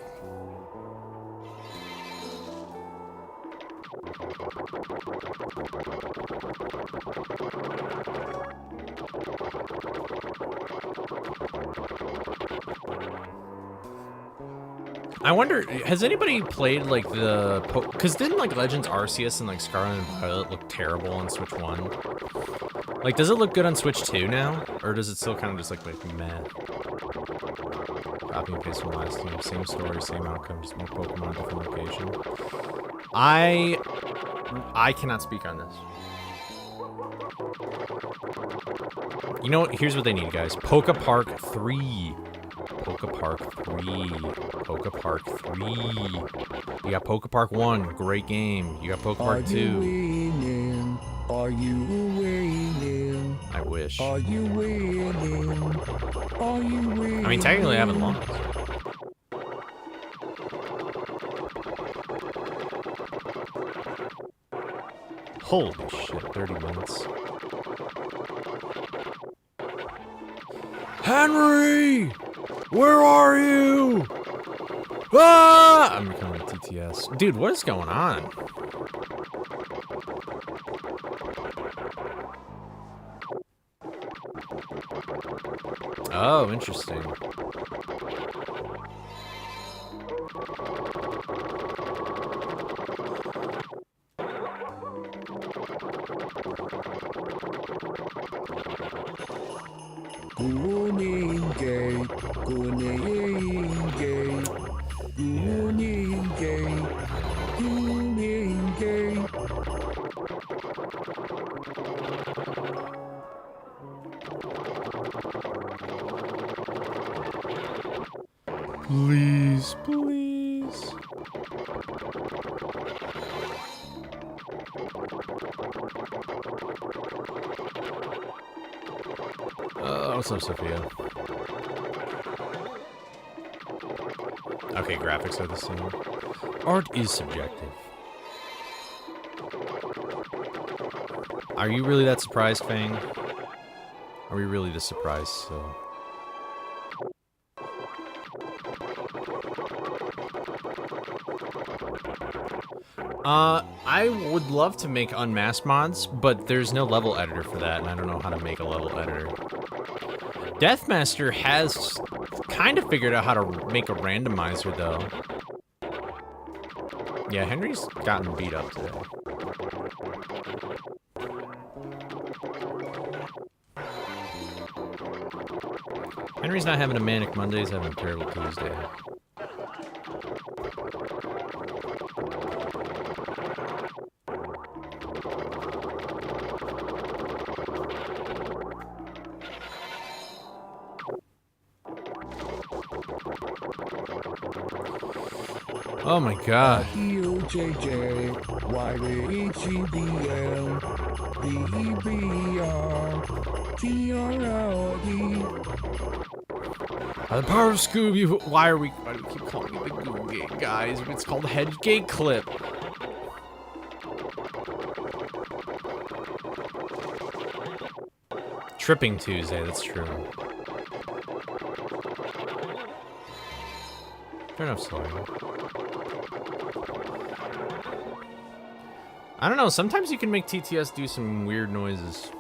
I wonder, has anybody played like the because didn't like Legends Arceus and like Scarlet and Violet look terrible on Switch 1? Like, does it look good on Switch 2 now? Or does it still kind of just like meh? Copy and paste from last game, same story, same outcome, just more Pokemon, different location. I cannot speak on this. You know what? Here's what they need, guys. Poke Park 3. Poke Park 3. Poke Park 3. You got Poke Park 1, great game. You got Poke Park 2. Are you winning? Are you winning? I wish. Are you winning? Are you winning? I mean, technically I haven't lost. Holy shit, 30 minutes. Henry! Where are you? Ah! I'm becoming a TTS. Dude, what is going on? Oh, interesting. Please, please. What's up, Sophia? Okay, graphics are the same. Art is subjective. Are you really that surprised, Fang? Are we really this surprised, so... I would love to make unmasked mods, but there's no level editor for that, and I don't know how to make a level editor. Deathmaster has kind of figured out how to make a randomizer, though. Yeah, Henry's gotten beat up today. Henry's not having a manic Monday, he's having a terrible Tuesday. Oh my god. JJ, YHEDL, The power of Scooby. Why do we keep calling it the Goo Gate, guys? It's called Head Gate Clip. Tripping Tuesday, that's true. Fair enough, sorry. I don't know, sometimes you can make TTS do some weird noises.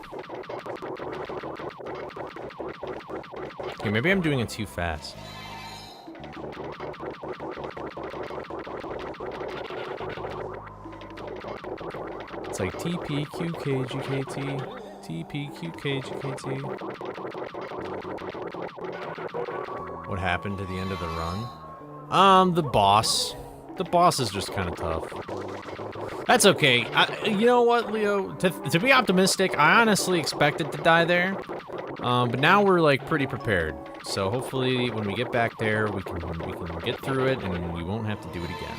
Okay, maybe I'm doing it too fast. It's like TPQKGKT, TPQKGKT. What happened to the end of the run? The boss. The boss is just kind of tough. That's okay. You know what, Leo? To be optimistic, I honestly expected to die there. But now we're like pretty prepared. So hopefully when we get back there, we can get through it and we won't have to do it again.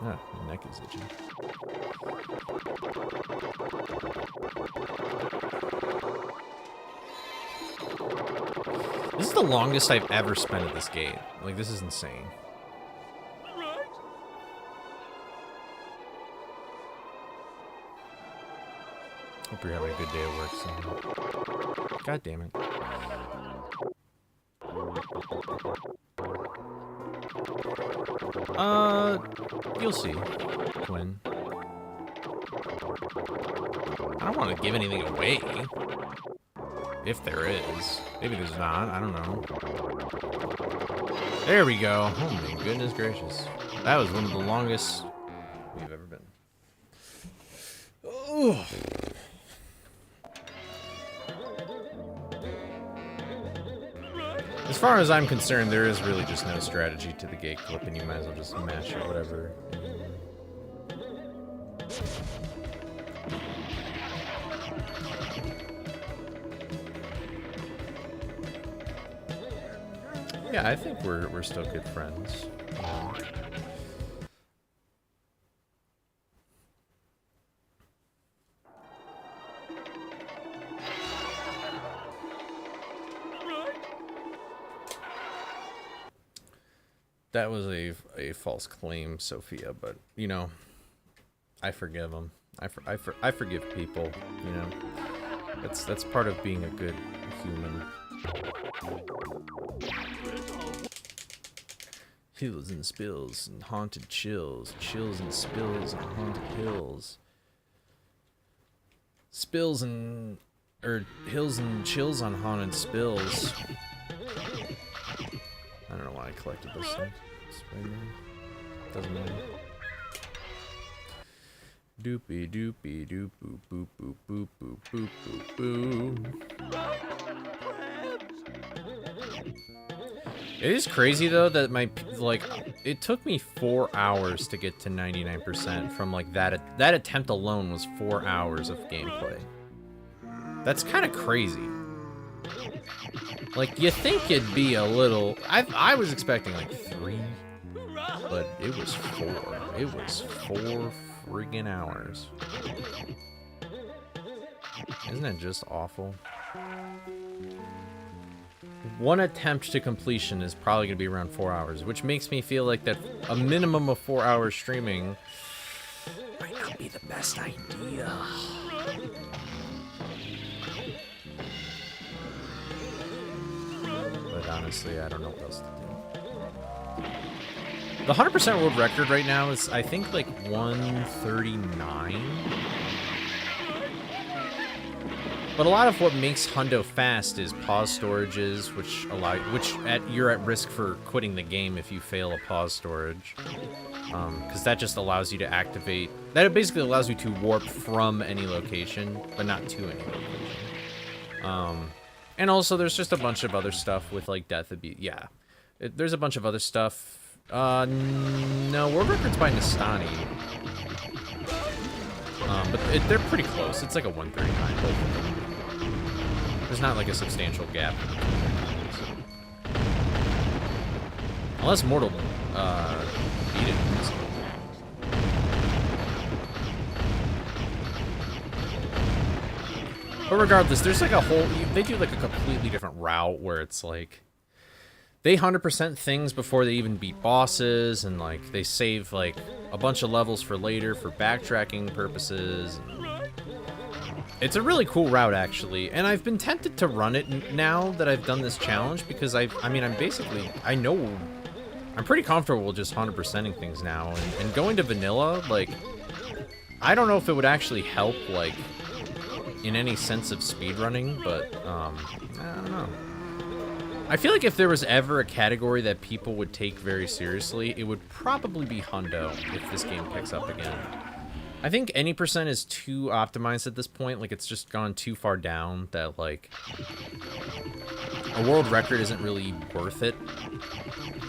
Ah, my neck is itching. This is the longest I've ever spent at this game. Like, this is insane. Hope you're having a good day at work, son. God damn it. You'll see, Quinn. I don't want to give anything away. If there is. Maybe there's not. I don't know. There we go. Oh my goodness gracious. That was one of the longest we've ever been. Oh. As far as I'm concerned, there is really just no strategy to the gate clip, and you might as well just mash it, whatever. Yeah, I think we're still good friends. That was a false claim, Sophia, but, you know, I forgive them. I forgive people, you know. That's part of being a good human. Hills and spills and haunted chills. Chills and spills and haunted hills. Spills and... or hills and chills on haunted spills. I don't know why I collected this thing. It's right there. Doesn't matter. Doopy doopy doop boop boop boop boop boop boop boop boop. It is crazy though that it took me 4 hours to get to 99% from like that attempt alone was 4 hours of gameplay. That's kind of crazy. Like, you think it'd be a little... I was expecting, like, 3. But it was 4. It was 4 friggin' hours. Isn't that just awful? One attempt to completion is probably going to be around 4 hours, which makes me feel like that a minimum of 4 hours streaming might not be the best idea. But honestly, I don't know what else to do. The 100% world record right now is, I think, like 139. But a lot of what makes Hundo fast is pause storages, you're at risk for quitting the game if you fail a pause storage. Because that just allows you to activate... That basically allows you to warp from any location, but not to any location. And also, there's just a bunch of other stuff with, like, death abuse. Yeah. There's a bunch of other stuff. No, world record's by Nastani. But they're pretty close. It's like a 139, both of them. There's not, like, a substantial gap. Unless Mortal, beat it. But regardless, there's like a whole... They do like a completely different route where it's like... They 100% things before they even beat bosses, and like they save like a bunch of levels for later for backtracking purposes. It's a really cool route, actually, and I've been tempted to run it now that I've done this challenge because I'm pretty comfortable just 100%ing things now, and going to vanilla, like, I don't know if it would actually help, like, in any sense of speedrunning, but, I don't know. I feel like if there was ever a category that people would take very seriously, it would probably be Hundo if this game picks up again. I think any percent is too optimized at this point, like, it's just gone too far down that, like, a world record isn't really worth it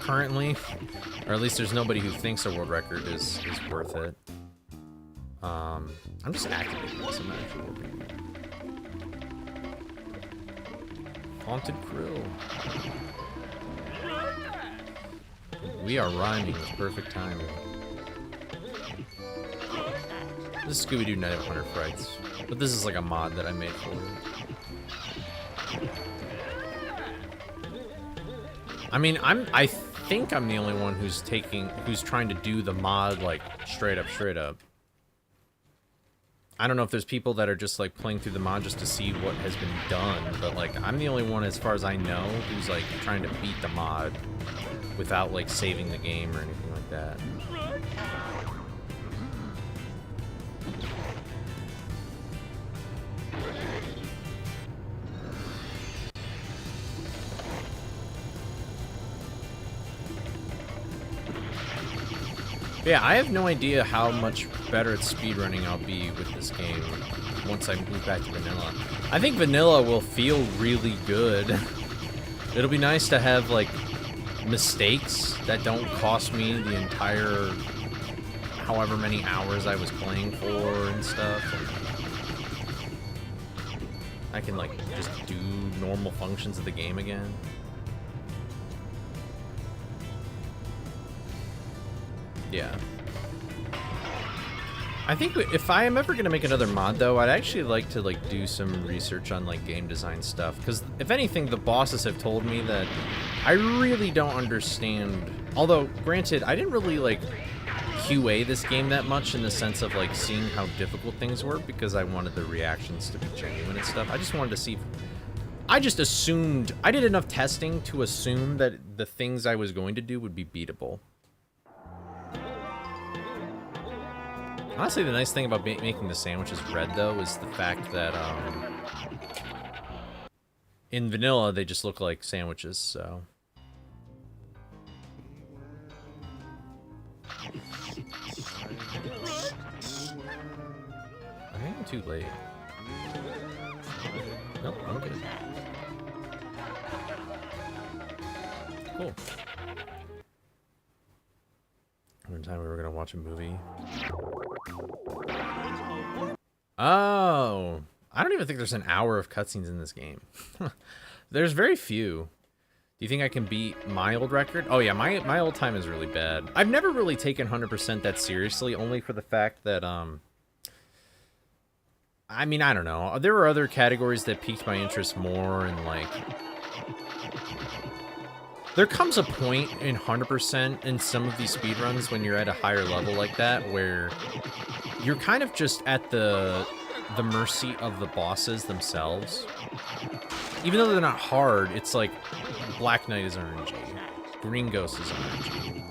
currently, or at least there's nobody who thinks a world record is worth it. I'm just activating this. I'm not actually working. Haunted Krill. We are rhyming with perfect timing. This is Scooby Night of Hunter Frights, but this is like a mod that I made for it. I mean, I think I'm the only one who's trying to do the mod like straight up. I don't know if there's people that are just like playing through the mod just to see what has been done, but like I'm the only one as far as I know who's like trying to beat the mod without like saving the game or anything like that. Yeah, I have no idea how much better at speedrunning I'll be with this game once I move back to vanilla. I think vanilla will feel really good. It'll be nice to have, like, mistakes that don't cost me the entire however many hours I was playing for and stuff. I can, like, just do normal functions of the game again. Yeah. I think if I am ever going to make another mod, though, I'd actually like to, like, do some research on, like, game design stuff. Because, if anything, the bosses have told me that I really don't understand. Although, granted, I didn't really, like, QA this game that much in the sense of, like, seeing how difficult things were because I wanted the reactions to be genuine and stuff. I just wanted to see... I just assumed... I did enough testing to assume that the things I was going to do would be beatable. Honestly, the nice thing about making the sandwiches red, though, is the fact that, in vanilla, they just look like sandwiches, so... I think I'm too late. Nope, I'm good. Cool. One time we were gonna watch a movie. Oh, I don't even think there's an hour of cutscenes in this game. There's very few. Do you think I can beat my old record? Oh yeah, my old time is really bad. I've never really taken 100% that seriously, only for the fact that I mean, I don't know. There were other categories that piqued my interest more, and like there comes a point in 100% in some of these speedruns when you're at a higher level like that where you're kind of just at the mercy of the bosses themselves. Even though they're not hard, it's like Black Knight is RNG, Green Ghost is RNG.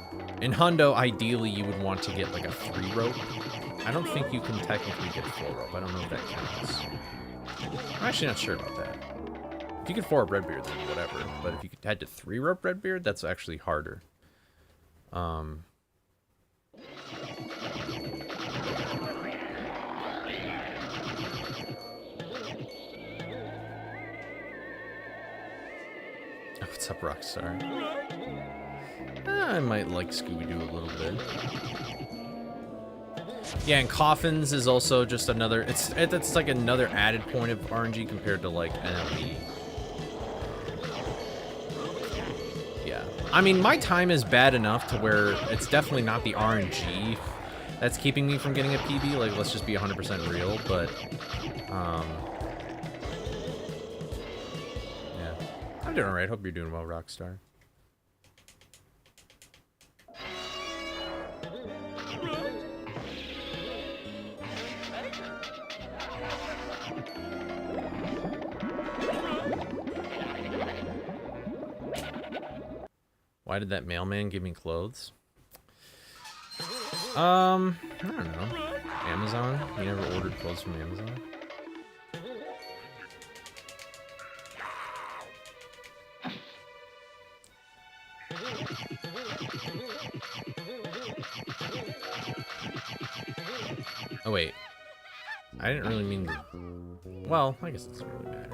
In Hundo, ideally you would want to get like a 3-rope. I don't think you can technically get 4-rope. I don't know if that counts. I'm actually not sure about that. If you could 4-rope Redbeard, then whatever. But if you had to 3-rope Redbeard, that's actually harder. Oh, what's up, Rockstar? I might like Scooby-Doo a little bit. Yeah, and Coffins is also just another... It's like another added point of RNG compared to, like, NLE. Yeah. I mean, my time is bad enough to where it's definitely not the RNG that's keeping me from getting a PB. Like, let's just be 100% real, but... yeah. I'm doing alright. Hope you're doing well, Rockstar. Why did that mailman give me clothes? I don't know. Amazon? You never ordered clothes from Amazon? Oh, wait. I didn't really mean to... Well, I guess it doesn't really matter.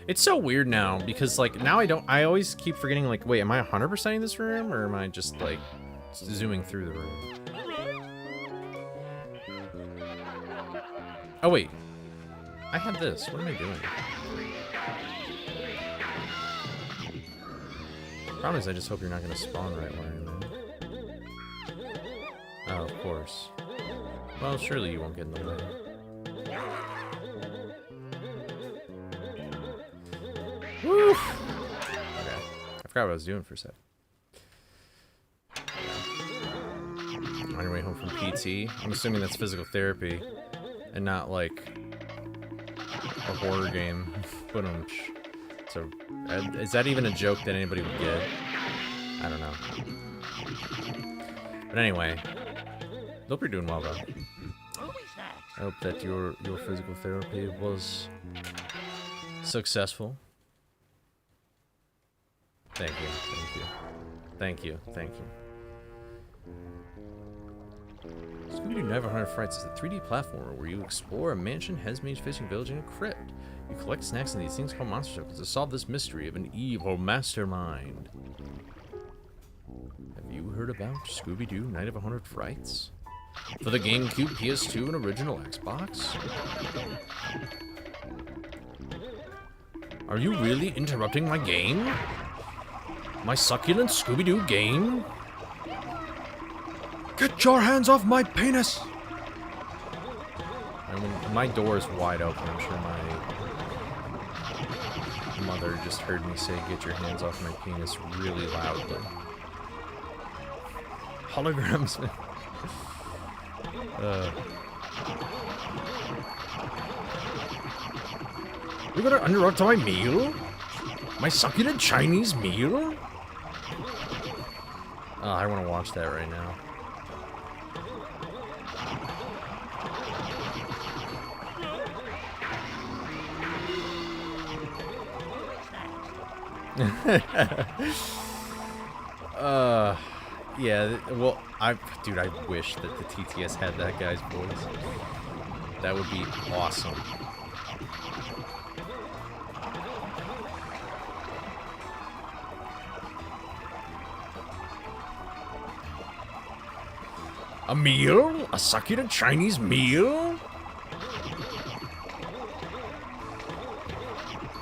It's so weird now, because, like, now I always keep forgetting, like, wait, am I 100%ing this room, or am I just, like, zooming through the room? Oh, wait. I have this. What am I doing? Problem is, I just hope you're not going to spawn right where I'm in. Oh, of course. Well, surely you won't get in the way. Woo! Okay. I forgot what I was doing for a sec. On your way PT. I'm assuming that's physical therapy, and not like a horror game. But so, is that even a joke that anybody would get? I don't know. But anyway, hope you're doing well though. I hope that your physical therapy was successful. Thank you, thank you, thank you, thank you. Scooby Never Hunted Frights is a 3D platformer where you explore a mansion, Hesme's fishing village, and a crypt. You collect snacks and these things called monster tokens to solve this mystery of an evil mastermind. Have you heard about Scooby-Doo Night of a Hundred Frights? For the GameCube, PS2, and original Xbox? Are you really interrupting my game? My succulent Scooby-Doo game? Get your hands off my penis! And when my door is wide open, I'm sure my mother just heard me say, get your hands off my penis really loudly. Holograms, man. You're gonna interrupt my meal? My succulent Chinese meal? Oh, I want to watch that right now. Yeah, well, dude, I wish that the TTS had that guy's voice. That would be awesome. A meal? A succulent Chinese meal?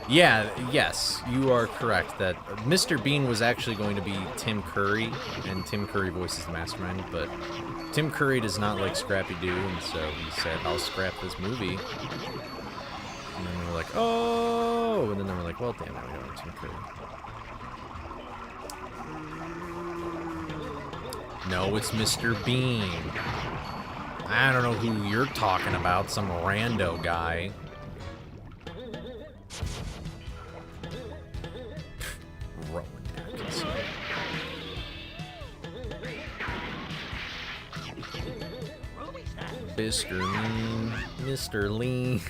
Yeah, yes, you are correct that Mr. Bean was actually going to be Tim Curry, and Tim Curry voices the Mastermind, but Tim Curry does not like Scrappy-Doo, and so he said, I'll scrap this movie. And then they were like, oh! And then they were like, well, damn it, we don't have Tim Curry. No, it's Mr. Bean. I don't know who you're talking about, some rando guy. Mr. Lean, Mr. Lean.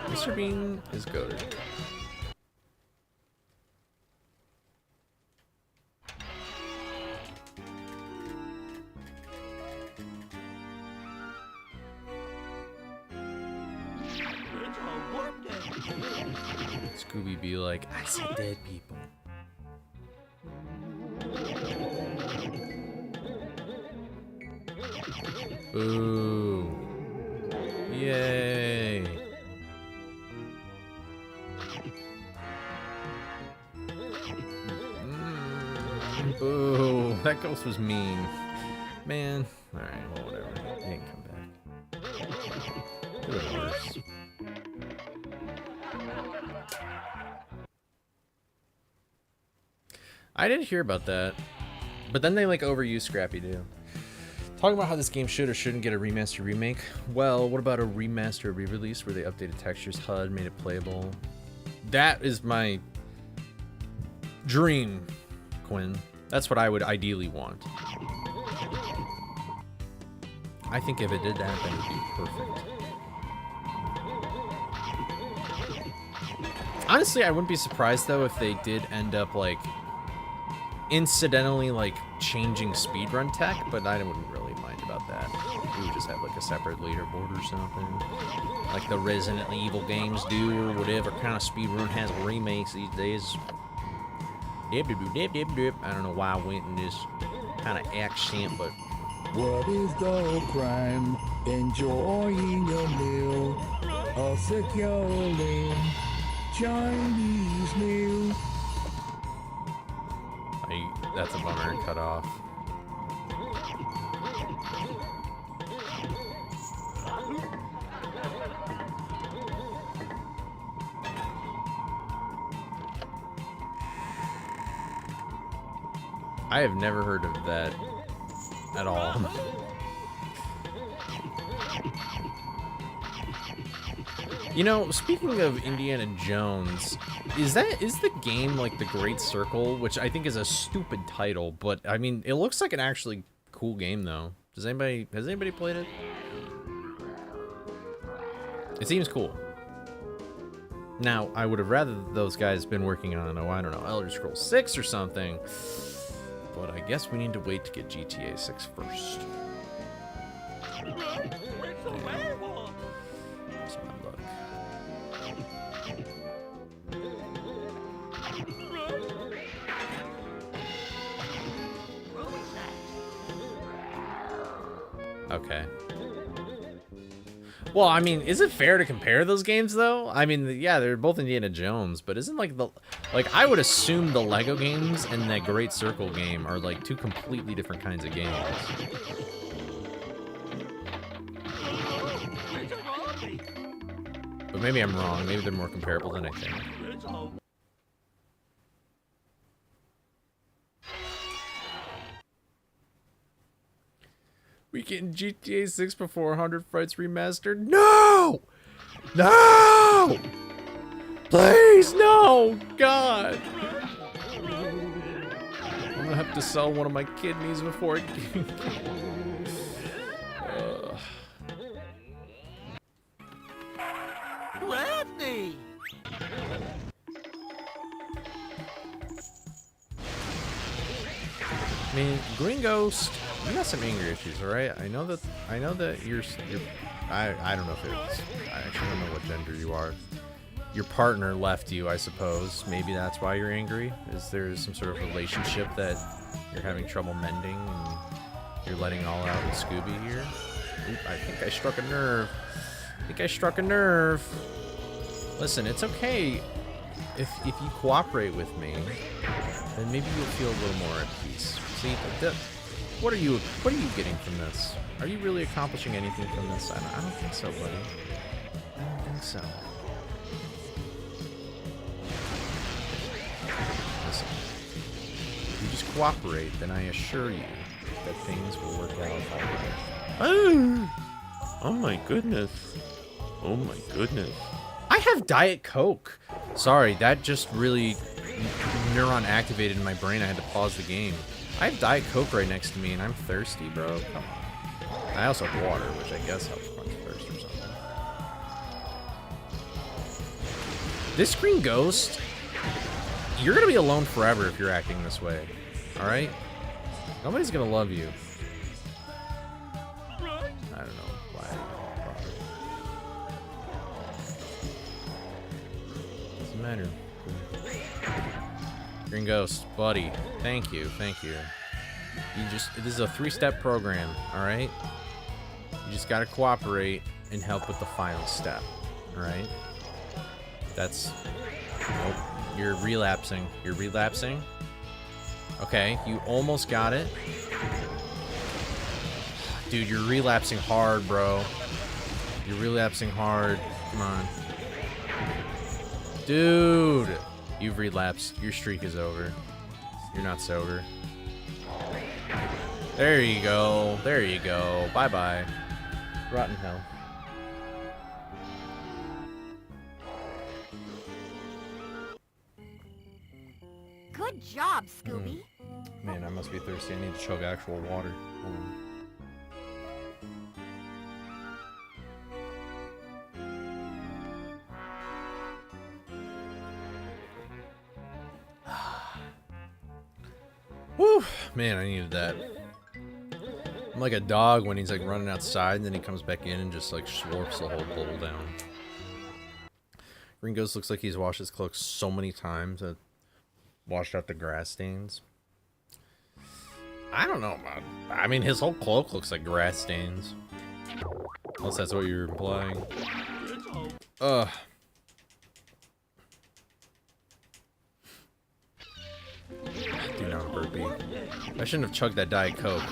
Mr. Bean is goated. Scooby be like, I see dead people. Boo. Yay. Boo. That ghost was mean. Man. Alright, well, whatever. He didn't come back. It was worse. I didn't hear about that. But then they, like, overused Scrappy-Doo. Talking about how this game should or shouldn't get a remaster remake. Well, what about a remaster re-release where they updated textures, HUD, made it playable? That is my dream, Quinn. That's what I would ideally want. I think if it did that, that would be perfect. Honestly, I wouldn't be surprised, though, if they did end up, like, incidentally, like, changing speedrun tech, but I wouldn't really mind about that. We would just have, like, a separate leaderboard or something. Like the Resident Evil games do, or whatever kind of speedrun has remakes these days. I don't know why I went in this kind of accent, but... What is the crime? Enjoying a meal, a succulent Chinese meal. That's a bummer, cut off. I have never heard of that at all. You know, speaking of Indiana Jones, is the game like The Great Circle, which I think is a stupid title, but I mean, it looks like an actually cool game though. Has anybody played it? It seems cool. Now, I would have rather those guys been working on, I don't know, Elder Scrolls 6 or something. But I guess we need to wait to get GTA 6 first. That's my luck. Okay. Well, I mean, is it fair to compare those games, though? I mean, yeah, they're both Indiana Jones, but isn't like I would assume the Lego games and that Great Circle game are like two completely different kinds of games. But maybe I'm wrong. Maybe they're more comparable than I think. We getting GTA 6 before 100 Fights Remastered? No! No! Please, no! God! I'm gonna have to sell one of my kidneys before it... Rodney! I mean, Green Ghost, you got some anger issues, all right? I know that you're I don't know if it's, I actually don't know what gender you are. Your partner left you, I suppose. Maybe that's why you're angry. Is there some sort of relationship that you're having trouble mending and you're letting it all out with Scooby here? Oop, I think I struck a nerve. Listen, it's okay if you cooperate with me, then maybe you'll feel a little more at peace. See, what are you getting from this? Are you really accomplishing anything from this? I don't think so, buddy. I don't think so. Listen, if you just cooperate, then I assure you that things will work out all right. Oh my goodness. Oh my goodness. I have Diet Coke. Sorry, that just really neuron activated in my brain. I had to pause the game. I have Diet Coke right next to me, and I'm thirsty, bro. Come on. I also have water, which I guess helps quench thirst or something. This Green Ghost, you're gonna be alone forever if you're acting this way. All right? Nobody's gonna love you. I don't know why. Doesn't matter. Green Ghost, buddy. Thank you. This is a 3-step program, alright? You just gotta cooperate and help with the final step, alright? That's... Nope. You're relapsing. Okay, you almost got it. Dude, you're relapsing hard, bro. Come on. Dude! You've relapsed. Your streak is over. You're not sober. There you go. Bye-bye. Rotten hell. Good job, Scooby. Man, I must be thirsty. I need to chug actual water. Hold on. Whew, man, I needed that. I'm like a dog when he's like running outside and then he comes back in and just like slurps the whole bowl down. Green Ghost looks like he's washed his cloak so many times that washed out the grass stains. I don't know, man. I mean, his whole cloak looks like grass stains. Unless that's what you're implying. Ugh. Do not burpee. I shouldn't have chugged that Diet Coke.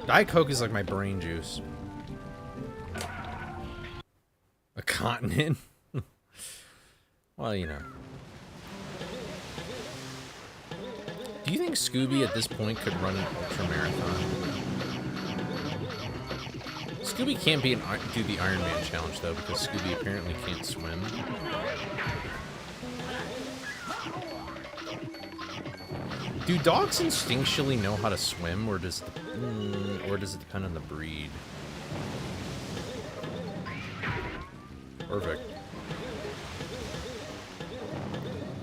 Diet Coke is like my brain juice. A continent? Well, you know. Do you think Scooby at this point could run an ultra marathon? Scooby can't do the Iron Man challenge though, because Scooby apparently can't swim. Do dogs instinctually know how to swim, or does it depend on the breed? Perfect.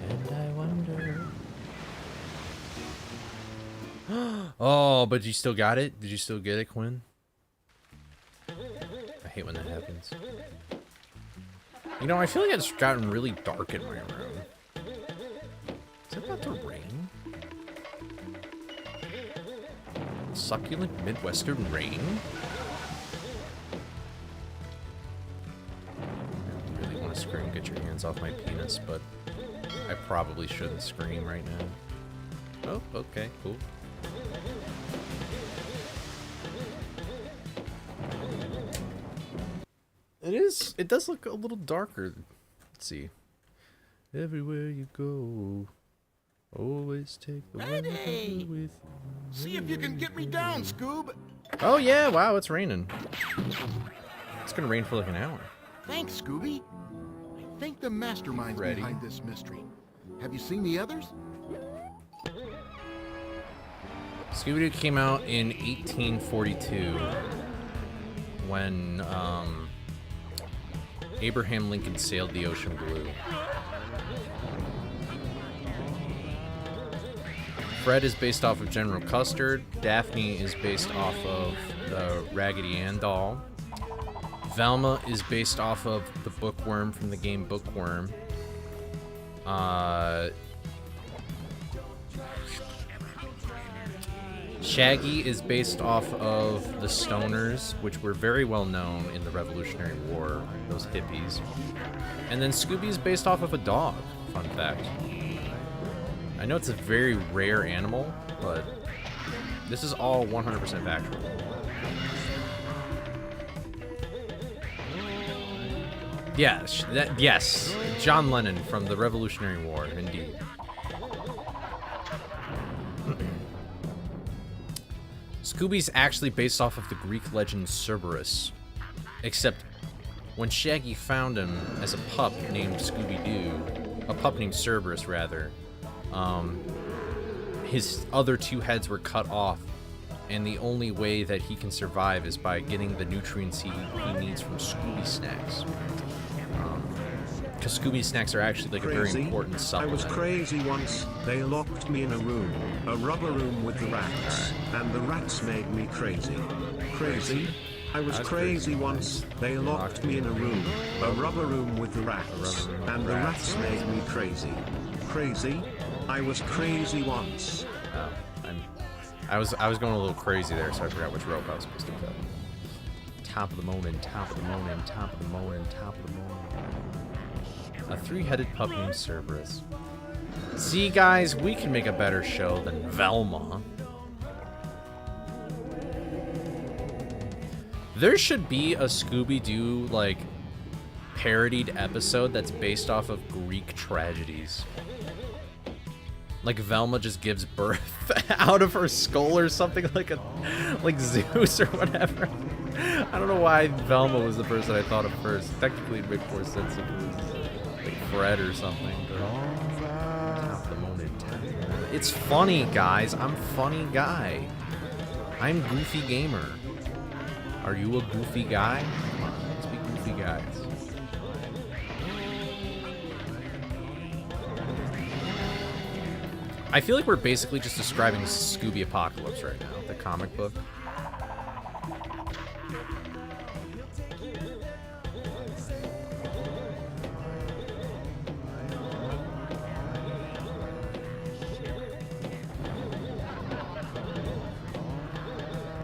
And I wonder. Oh, but you still got it? Did you still get it, Quinn? I hate when that happens. You know, I feel like it's gotten really dark in my room. Is it about to rain? Succulent Midwestern rain? I really want to scream, get your hands off my penis, but I probably shouldn't scream right now. Oh, okay, cool. It does look a little darker. Let's see. Everywhere you go, always take the one with you. See if you can get me down, Scoob. Oh yeah, wow, it's raining. It's gonna rain for like an hour. Thanks, Scooby. I think the mastermind's Ready? behind this mystery. Have you seen the others? Scooby-Doo came out in 1842 when Abraham Lincoln sailed the ocean blue. Fred is based off of General Custard. Daphne is based off of the Raggedy Ann doll. Velma is based off of the bookworm from the game Bookworm. Shaggy is based off of the Stoners, which were very well known in the Revolutionary War, those hippies. And then Scooby is based off of a dog, fun fact. I know it's a very rare animal, but this is all 100% factual. Yes, John Lennon from the Revolutionary War, indeed. Scooby's actually based off of the Greek legend Cerberus, except when Shaggy found him as a pup named Scooby-Doo, a pup named Cerberus rather, his other two heads were cut off, and the only way that he can survive is by getting the nutrients he needs from Scooby snacks. Because Scooby snacks are actually like a very important supplement. I was crazy once. They locked me in a room, a rubber room with the rats, and the rats made me crazy. Crazy? I was crazy once. They locked me in a room, a rubber room with the rats, and the rats made me crazy. Crazy? I was crazy once. Oh, I was going a little crazy there, so I forgot which rope I was supposed to cut. Top of the morning, top of the morning, top of the morning, top of the morning. A three-headed pup named Cerberus. See, guys, we can make a better show than Velma. There should be a Scooby-Doo, like, parodied episode that's based off of Greek tragedies. Like Velma just gives birth out of her skull or something, like Zeus or whatever. I don't know why Velma was the person I thought of first. Technically, it'd make more sense if it was like Fred or something. But it's funny, guys. I'm a funny guy. I'm Goofy Gamer. Are you a goofy guy? Come on, let's be goofy guys. I feel like we're basically just describing Scooby Apocalypse right now, the comic book.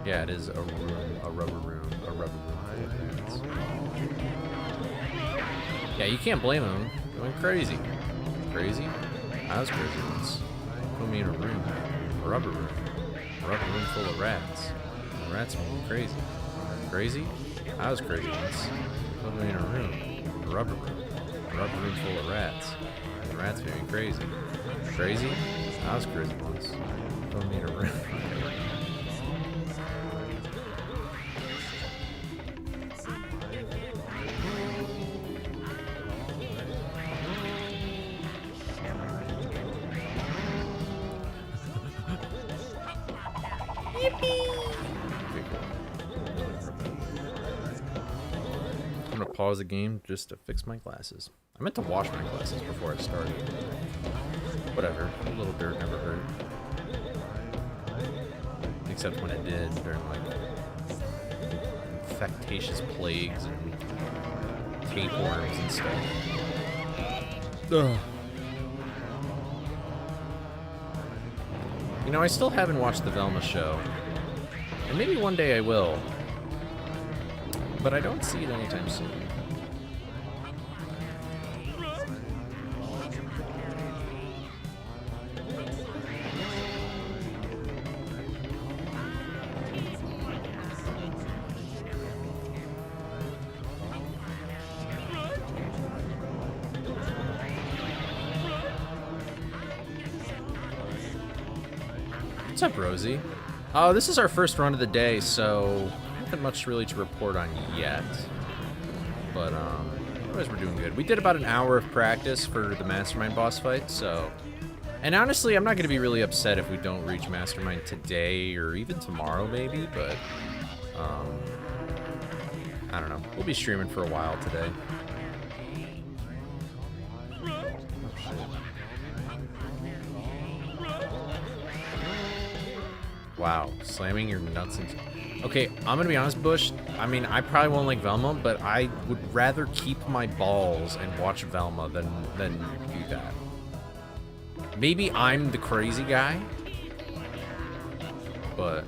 Yeah, it is a room, a rubber room, a rubber room. Yeah, you can't blame him. Going crazy. Crazy? I was crazy once. Put me in a room, a rubber room full of rats. And the rats made me crazy. Crazy? I was crazy once. Put me in a room, a rubber room full of rats. And the rats made me crazy. Crazy? I was crazy once. Don't need a room. I'm gonna pause the game just to fix my glasses. I meant to wash my glasses before I started. Whatever, a little dirt never hurt. Except when it did during like infectious plagues and tapeworms and stuff. Ugh. You know, I still haven't watched the Velma show. And maybe one day I will. But I don't see it anytime soon. What's up, Rosie? Oh, this is our first run of the day, so nothing much really to report on yet. But, otherwise we're doing good. We did about an hour of practice for the Mastermind boss fight, so... And honestly, I'm not going to be really upset if we don't reach Mastermind today, or even tomorrow, maybe, but... I don't know. We'll be streaming for a while today. Wow, slamming your nuts into... Okay, I'm gonna be honest, Bush. I mean, I probably won't like Velma, but I would rather keep my balls and watch Velma than do that. Maybe I'm the crazy guy, but...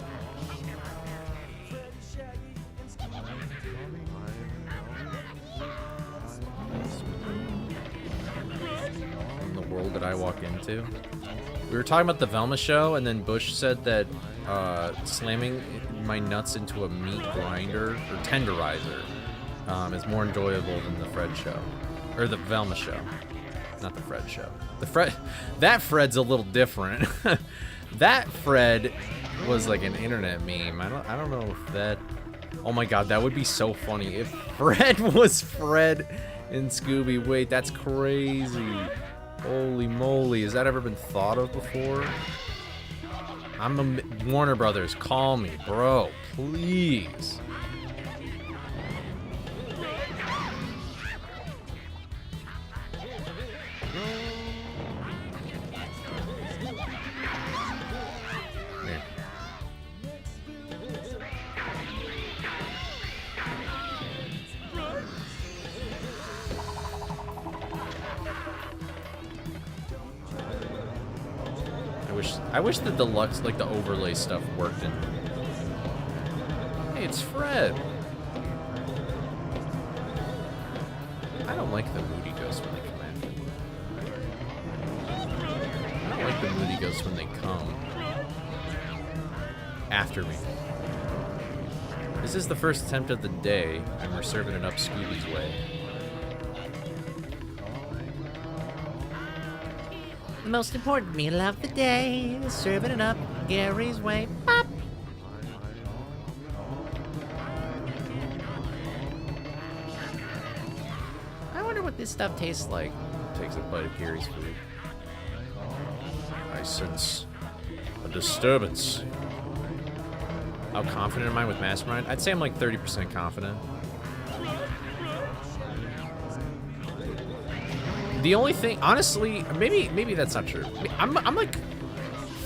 In the world that I walk into. We were talking about the Velma show, and then Bush said that slamming my nuts into a meat grinder or tenderizer is more enjoyable than the Fred show, or the Velma show, not the Fred show. That Fred's a little different. That Fred was like an internet meme. I don't know if that. Oh my God, that would be so funny if Fred was Fred in Scooby. Wait, that's crazy. Holy moly, has that ever been thought of before? I'm a Warner Brothers, call me, bro, please. Here. I wish the deluxe, like the overlay stuff worked in. Hey, it's Fred. I don't like the moody ghosts when they come in. I don't like the moody ghosts when they come after me. This is the first attempt of the day, and we're serving it up Scooby's way. The most important meal of the day, serving it up Gary's way. Pop. I wonder what this stuff tastes like. Takes a bite of Gary's food. I sense a disturbance. How confident am I with Mastermind? I'd say I'm like 30% confident. The only thing, honestly, maybe that's not true. I'm like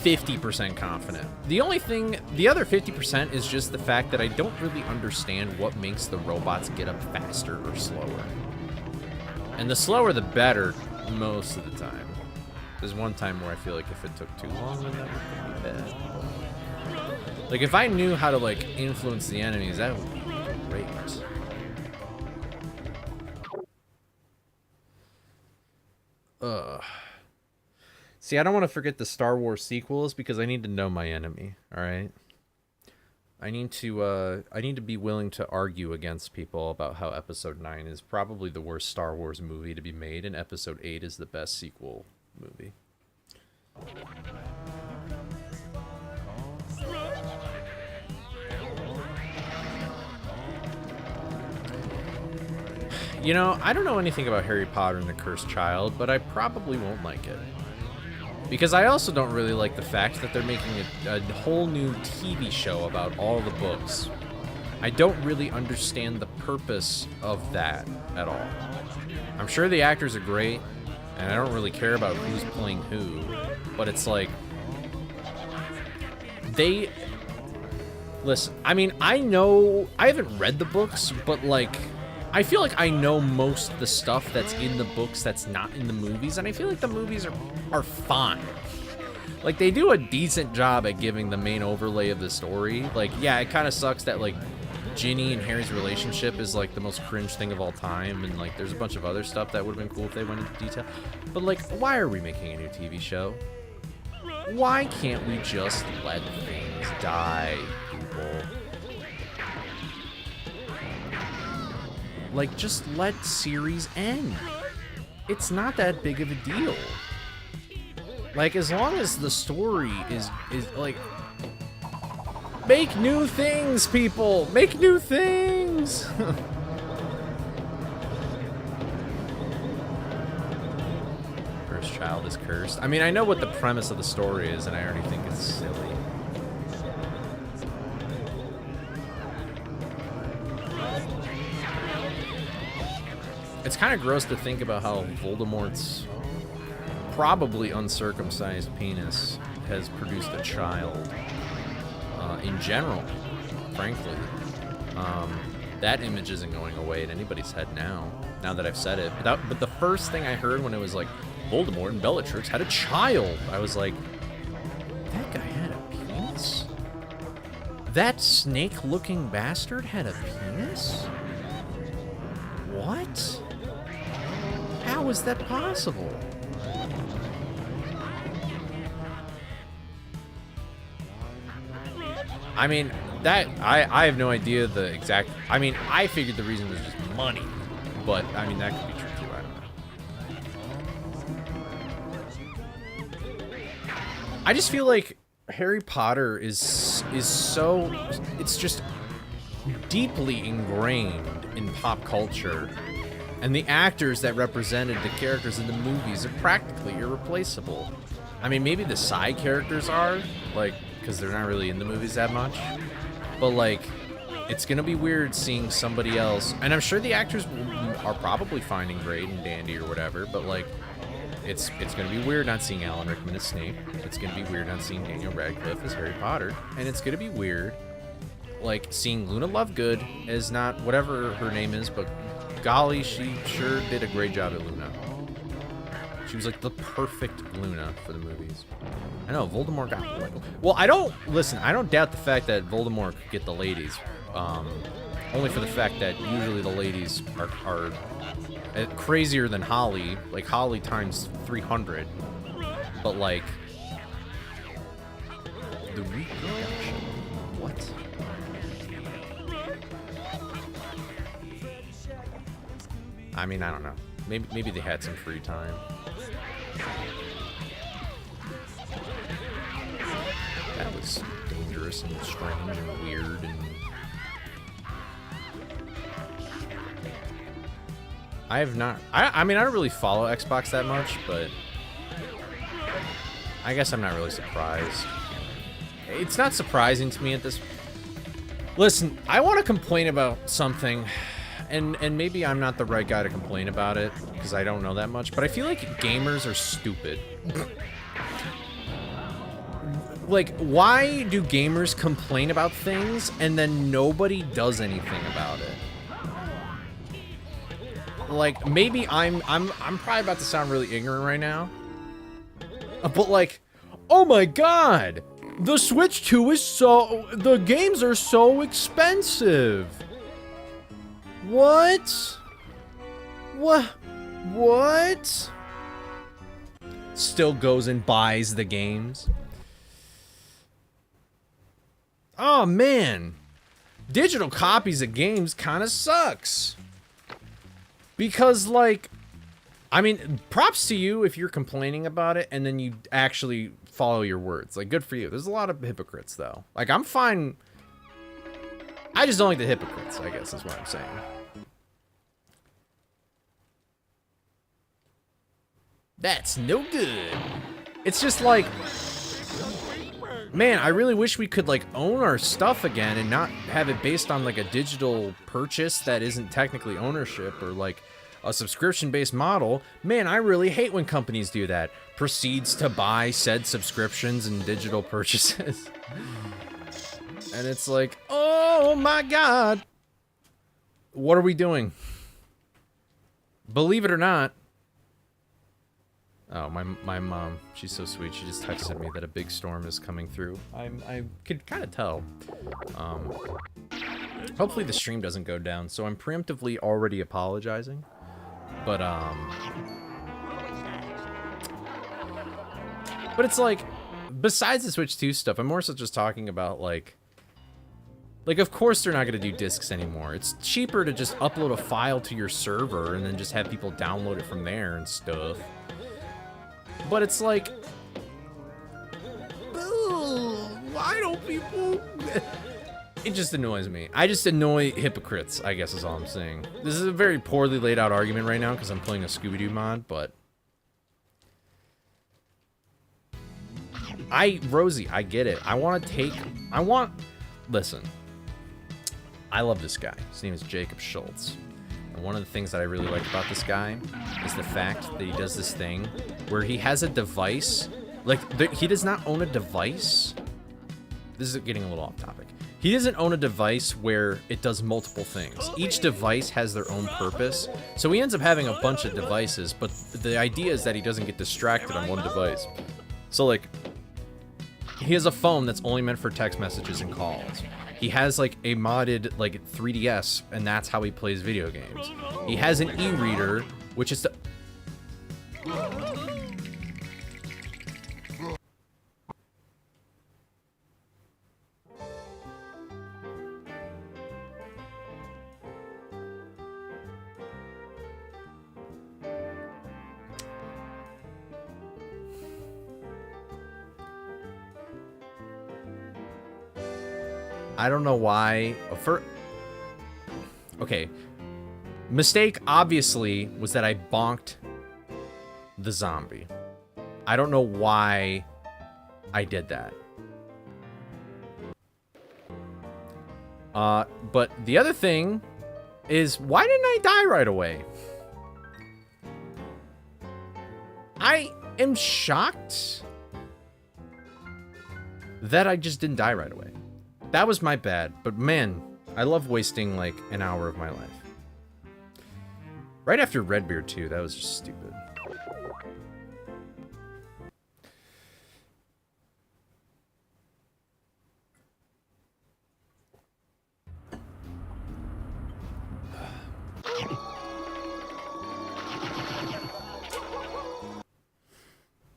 50% confident. The only thing, the other 50% is just the fact that I don't really understand what makes the robots get up faster or slower. And the slower the better most of the time. There's one time where I feel like if it took too long, then that would be bad. Like if I knew how to like influence the enemies, that would be great. See, I don't want to forget the Star Wars sequels because I need to know my enemy, all right? I need to be willing to argue against people about how Episode 9 is probably the worst Star Wars movie to be made and Episode 8 is the best sequel movie. You know, I don't know anything about Harry Potter and the Cursed Child, but I probably won't like it. Because I also don't really like the fact that they're making a whole new TV show about all the books. I don't really understand the purpose of that at all. I'm sure the actors are great, and I don't really care about who's playing who, but it's like... Listen, I mean, I haven't read the books, but like... I feel like I know most of the stuff that's in the books that's not in the movies, and I feel like the movies are fine. Like, they do a decent job at giving the main overlay of the story. Like, yeah, it kind of sucks that, like, Ginny and Harry's relationship is, like, the most cringe thing of all time, and, like, there's a bunch of other stuff that would have been cool if they went into detail. But, like, why are we making a new TV show? Why can't we just let things die, people? Like, just let series end. It's not that big of a deal. Like, as long as the story is like... Make new things, people! Make new things! First child is cursed. I mean, I know what the premise of the story is, and I already think it's silly. It's kind of gross to think about how Voldemort's probably uncircumcised penis has produced a child. In general, frankly. That image isn't going away in anybody's head now that I've said it. But the first thing I heard when it was like, Voldemort and Bellatrix had a child, I was like, that guy had a penis? That snake-looking bastard had a penis? What? How is that possible? I mean, I have no idea the exact... I mean, I figured the reason was just money. But, I mean, that could be true, too. I don't know. I just feel like Harry Potter is so... It's just deeply ingrained in pop culture. And the actors that represented the characters in the movies are practically irreplaceable. I mean, maybe the side characters are, like, because they're not really in the movies that much. But, like, it's going to be weird seeing somebody else. And I'm sure the actors are probably finding great and dandy or whatever, but, like, it's going to be weird not seeing Alan Rickman as Snape. It's going to be weird not seeing Daniel Radcliffe as Harry Potter. And it's going to be weird, like, seeing Luna Lovegood as not whatever her name is, but golly, she sure did a great job at Luna. She was like the perfect Luna for the movies. I know, Voldemort got like... Well, I don't doubt the fact that Voldemort could get the ladies. Only for the fact that usually the ladies are crazier than Holly. Like, Holly times 300. But, like... The reproduction. What? I mean, I don't know. Maybe they had some free time. That was dangerous and strange and weird and... I have not... I mean, I don't really follow Xbox that much, but... I guess I'm not really surprised. It's not surprising to me at this... Listen, I want to complain about something... And maybe I'm not the right guy to complain about it, because I don't know that much, but I feel like gamers are stupid. Like, why do gamers complain about things, and then nobody does anything about it? Like, maybe I'm probably about to sound really ignorant right now, but like, oh my god! The Switch 2 is the games are so expensive! What? What? Still goes and buys the games. Oh man. Digital copies of games kind of sucks. Because like, I mean, props to you if you're complaining about it and then you actually follow your words. Like, good for you. There's a lot of hypocrites, though. Like, I'm fine. I just don't like the hypocrites, I guess is what I'm saying. That's no good. It's just like, man, I really wish we could, like, own our stuff again and not have it based on, like, a digital purchase that isn't technically ownership or, like, a subscription-based model. Man, I really hate when companies do that. Proceeds to buy said subscriptions and digital purchases. And it's like, oh my god. What are we doing? Believe it or not. Oh, my mom, she's so sweet. She just texted me that a big storm is coming through. I could kind of tell. Hopefully the stream doesn't go down, so I'm preemptively already apologizing. But it's like, besides the Switch 2 stuff, I'm more so just talking about, like, of course they're not going to do discs anymore. It's cheaper to just upload a file to your server and then just have people download it from there and stuff. But it's like, why don't people... It just annoys me. I just annoy hypocrites, I guess is all I'm saying. This is a very poorly laid out argument right now because I'm playing a Scooby Doo mod, but... Rosie, I get it. Listen. I love this guy. His name is Jacob Schultz. And one of the things that I really like about this guy is the fact that he does this thing where he has a device. Like, he does not own a device. This is getting a little off topic. He doesn't own a device where it does multiple things. Each device has their own purpose. So he ends up having a bunch of devices, but the idea is that he doesn't get distracted on one device. So, like, he has a phone that's only meant for text messages and calls. He has, like, a modded, like, 3DS, and that's how he plays video games. He has an e-reader, which is the... I don't know why. Okay. Mistake, obviously, was that I bonked the zombie. I don't know why I did that. But the other thing is, why didn't I die right away? I am shocked that I just didn't die right away. That was my bad, but man, I love wasting, like, an hour of my life. Right after Redbeard, too, that was just stupid.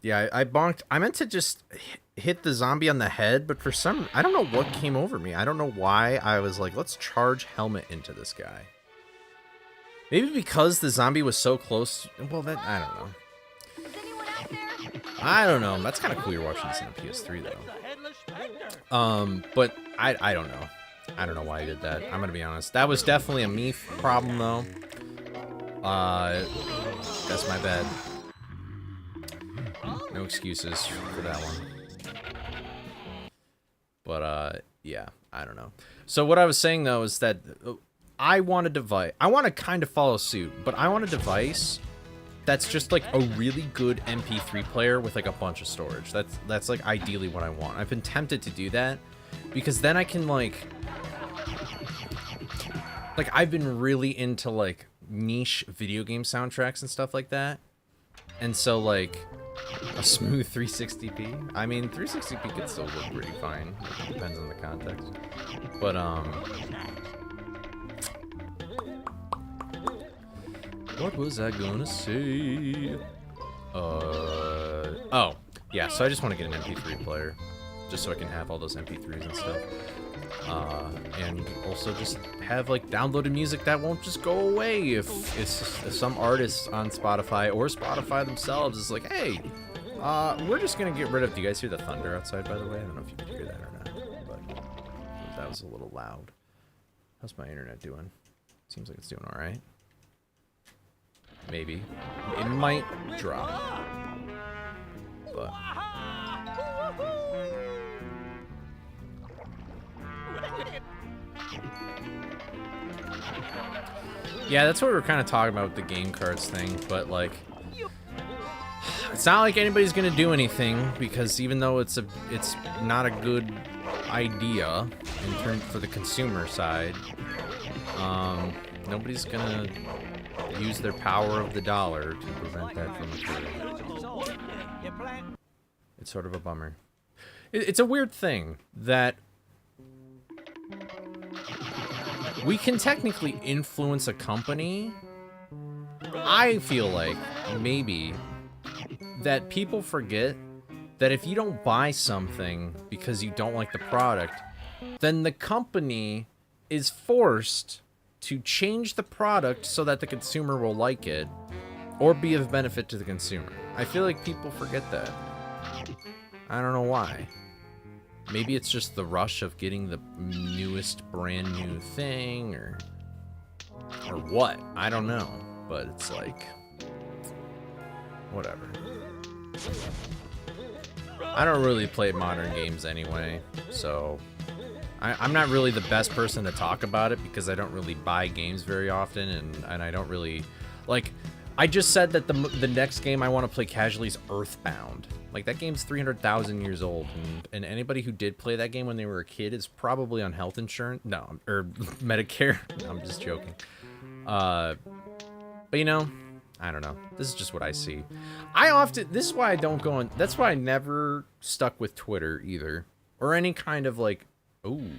Yeah, I bonked. I meant to just hit the zombie on the head, but for some... I don't know what came over me. I don't know why I was like, let's charge helmet into this guy. Maybe because the zombie was so close... Well, that... I don't know. I don't know. That's kind of cool you're watching this on a PS3, though. But I don't know. I don't know why I did that. I'm gonna be honest. That was definitely a me problem, though. That's my bad. No excuses for that one. But, yeah, I don't know. So what I was saying, though, is that I want a device. I want to kind of follow suit, but I want a device that's just, like, a really good MP3 player with, like, a bunch of storage. That's like, ideally what I want. I've been tempted to do that, because then I can, like, I've been really into, like, niche video game soundtracks and stuff like that. And so, like... A smooth 360p? I mean, 360p could still look pretty fine. It depends on the context. But, what was I gonna say? Oh, yeah, so I just want to get an MP3 player. just so I can have all those MP3s and stuff. And also just have like downloaded music that won't just go away if some artist on Spotify or Spotify themselves is like, hey, we're just gonna get rid of. Do you guys hear the thunder outside, by the way? I don't know if you can hear that or not, but that was a little loud. How's my internet doing? Seems like it's doing all right. Maybe it might drop, but. Yeah, that's what we were kind of talking about with the game cards thing, but like, it's not like anybody's gonna do anything because even though it's not a good idea in terms for the consumer side, nobody's gonna use their power of the dollar to prevent that from occurring. It's sort of a bummer. It's a weird thing that we can technically influence a company. I feel like maybe that people forget that if you don't buy something because you don't like the product, then the company is forced to change the product so that the consumer will like it or be of benefit to the consumer. I feel like people forget that. I don't know why. Maybe it's just the rush of getting the newest brand new thing or what. I don't know. But it's like, whatever. I don't really play modern games anyway, so I'm not really the best person to talk about it because I don't really buy games very often, and I don't really, like, I just said that the next game I want to play casually is Earthbound. Like, that game's 300,000 years old, and anybody who did play that game when they were a kid is probably on health insurance. No, or Medicare. I'm just joking. But, you know, I don't know. This is just what I see. This is why I don't go on, that's why I never stuck with Twitter either. Or any kind of, like, ooh.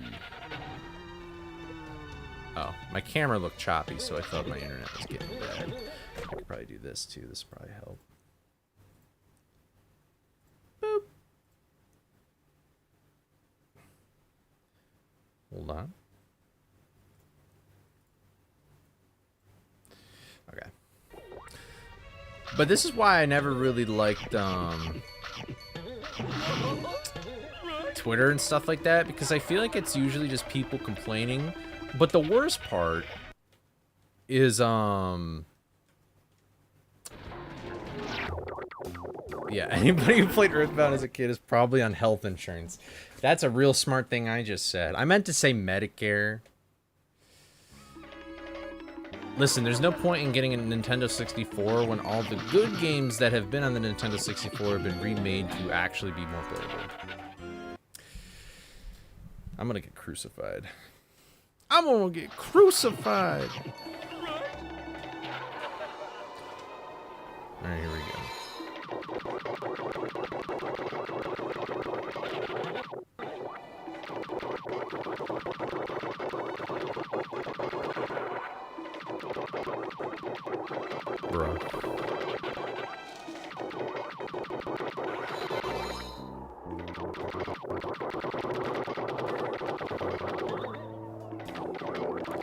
Oh, my camera looked choppy, so I thought my internet was getting bad. I could probably do this, too. This would probably help. Boop. Hold on. Okay. But this is why I never really liked Twitter and stuff like that, because I feel like it's usually just people complaining. But the worst part is yeah, anybody who played Earthbound as a kid is probably on health insurance. That's a real smart thing I just said. I meant to say Medicare. Listen, there's no point in getting a Nintendo 64 when all the good games that have been on the Nintendo 64 have been remade to actually be more playable. I'm gonna get crucified. I'm gonna get crucified! Alright, here we go. Bro.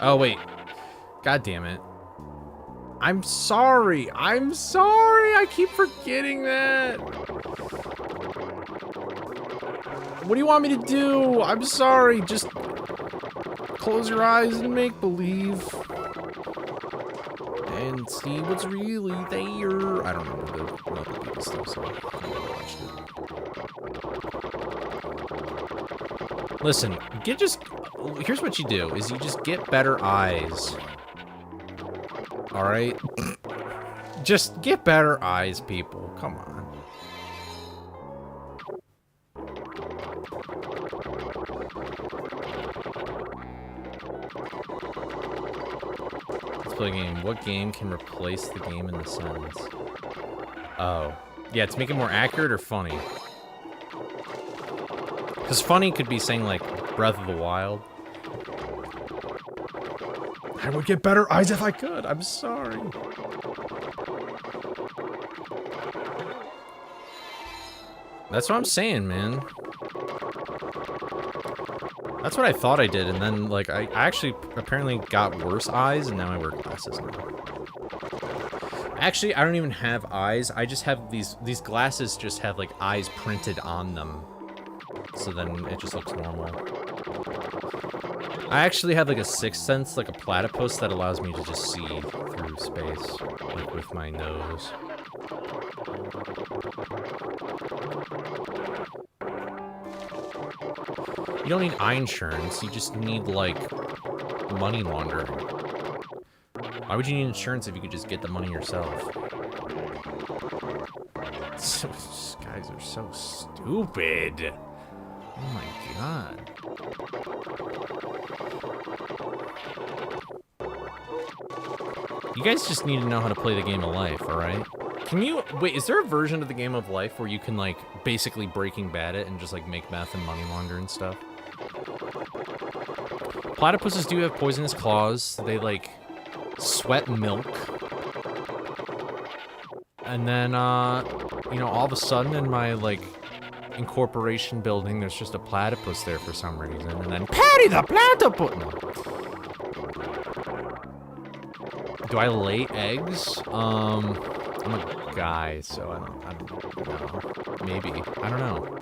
Oh, wait. God damn it. I'm sorry. I'm sorry. I keep forgetting that. What do you want me to do? I'm sorry. Just close your eyes and make believe. And see what's really there. I don't remember the stuff, so I watched it. Listen, here's what you do, is you just get better eyes. Alright? Just get better eyes, people. Come on. Let's play a game. What game can replace the game in the sentence? Oh. Yeah, to make it more accurate or funny? Because funny could be saying, like, Breath of the Wild. I would get better eyes if I could. I'm sorry. That's what I'm saying, man. That's what I thought I did, and then, like, I actually apparently got worse eyes, and now I wear glasses now. Actually, I don't even have eyes. I just have these glasses just have, like, eyes printed on them. So then it just looks normal. I actually have, like, a sixth sense, like a platypus, that allows me to just see through space, like, with my nose. You don't need eye insurance, you just need, like, money laundering. Why would you need insurance if you could just get the money yourself? These guys are so stupid. Oh my god. You guys just need to know how to play the game of life, alright? Can you... Wait, is there a version of the game of life where you can, like, basically Breaking Bad it and just, like, make meth and money launder and stuff? Platypuses do have poisonous claws. They, like, sweat milk. And then, you know, all of a sudden in my, like, incorporation building, there's just a platypus there for some reason. And then, Patty the platypus! No. Do I lay eggs? I'm a guy, so I don't know. Maybe. I don't know.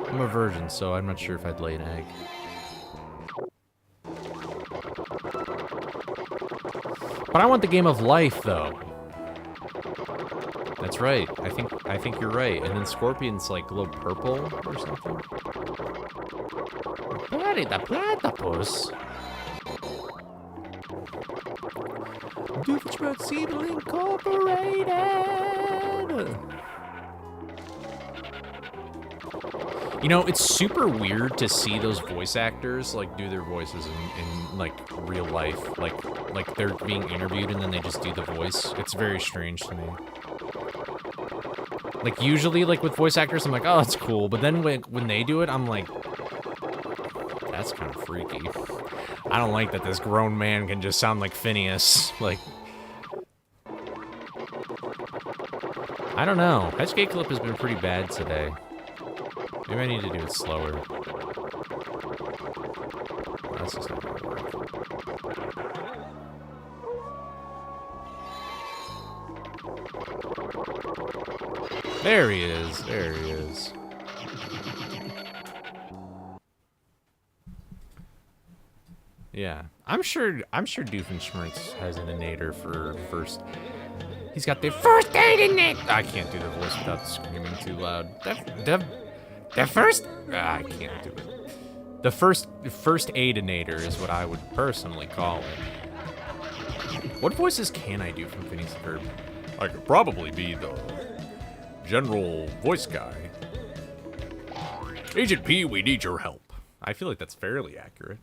I'm a virgin, so I'm not sure if I'd lay an egg. But I want the game of life, though. That's right. I think you're right. And then Scorpion's like glow purple or something. Patty the platypus. Doofenshmirtz Incorporated. You know, it's super weird to see those voice actors like do their voices in like real life, like they're being interviewed and then they just do the voice. It's very strange to me. Like usually, like with voice actors, I'm like, oh, that's cool. But then when they do it, I'm like, that's kind of freaky. I don't like that this grown man can just sound like Phineas. Like, I don't know. SK Clip has been pretty bad today. Maybe I need to do it slower. That's just not gonna work. There he is. There he is. Yeah, I'm sure Doofenshmirtz has an innator for first. He's got the first aid in it. I can't do the voice without screaming too loud. The first. I can't do it. The first aidinator is what I would personally call it. What voices can I do from Phineas and Ferb? I could probably be the general voice guy. Agent P, we need your help. I feel like that's fairly accurate.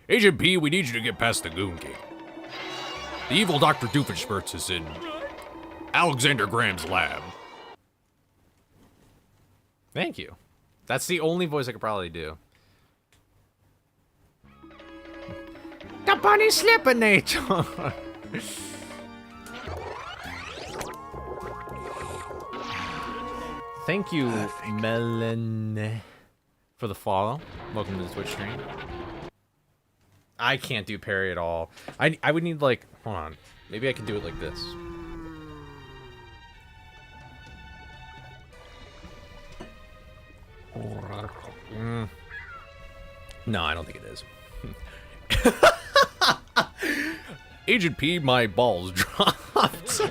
Agent P, we need you to get past the Goon Gate. The evil Dr. Doofenshmirtz is in Alexander Graham's lab. Thank you. That's the only voice I could probably do. The bunny slipinator. Thank you, Melon, for the follow. Welcome to the Twitch stream. I can't do parry at all. I would need, like, hold on. Maybe I can do it like this. No, I don't think it is. Agent P, my balls dropped.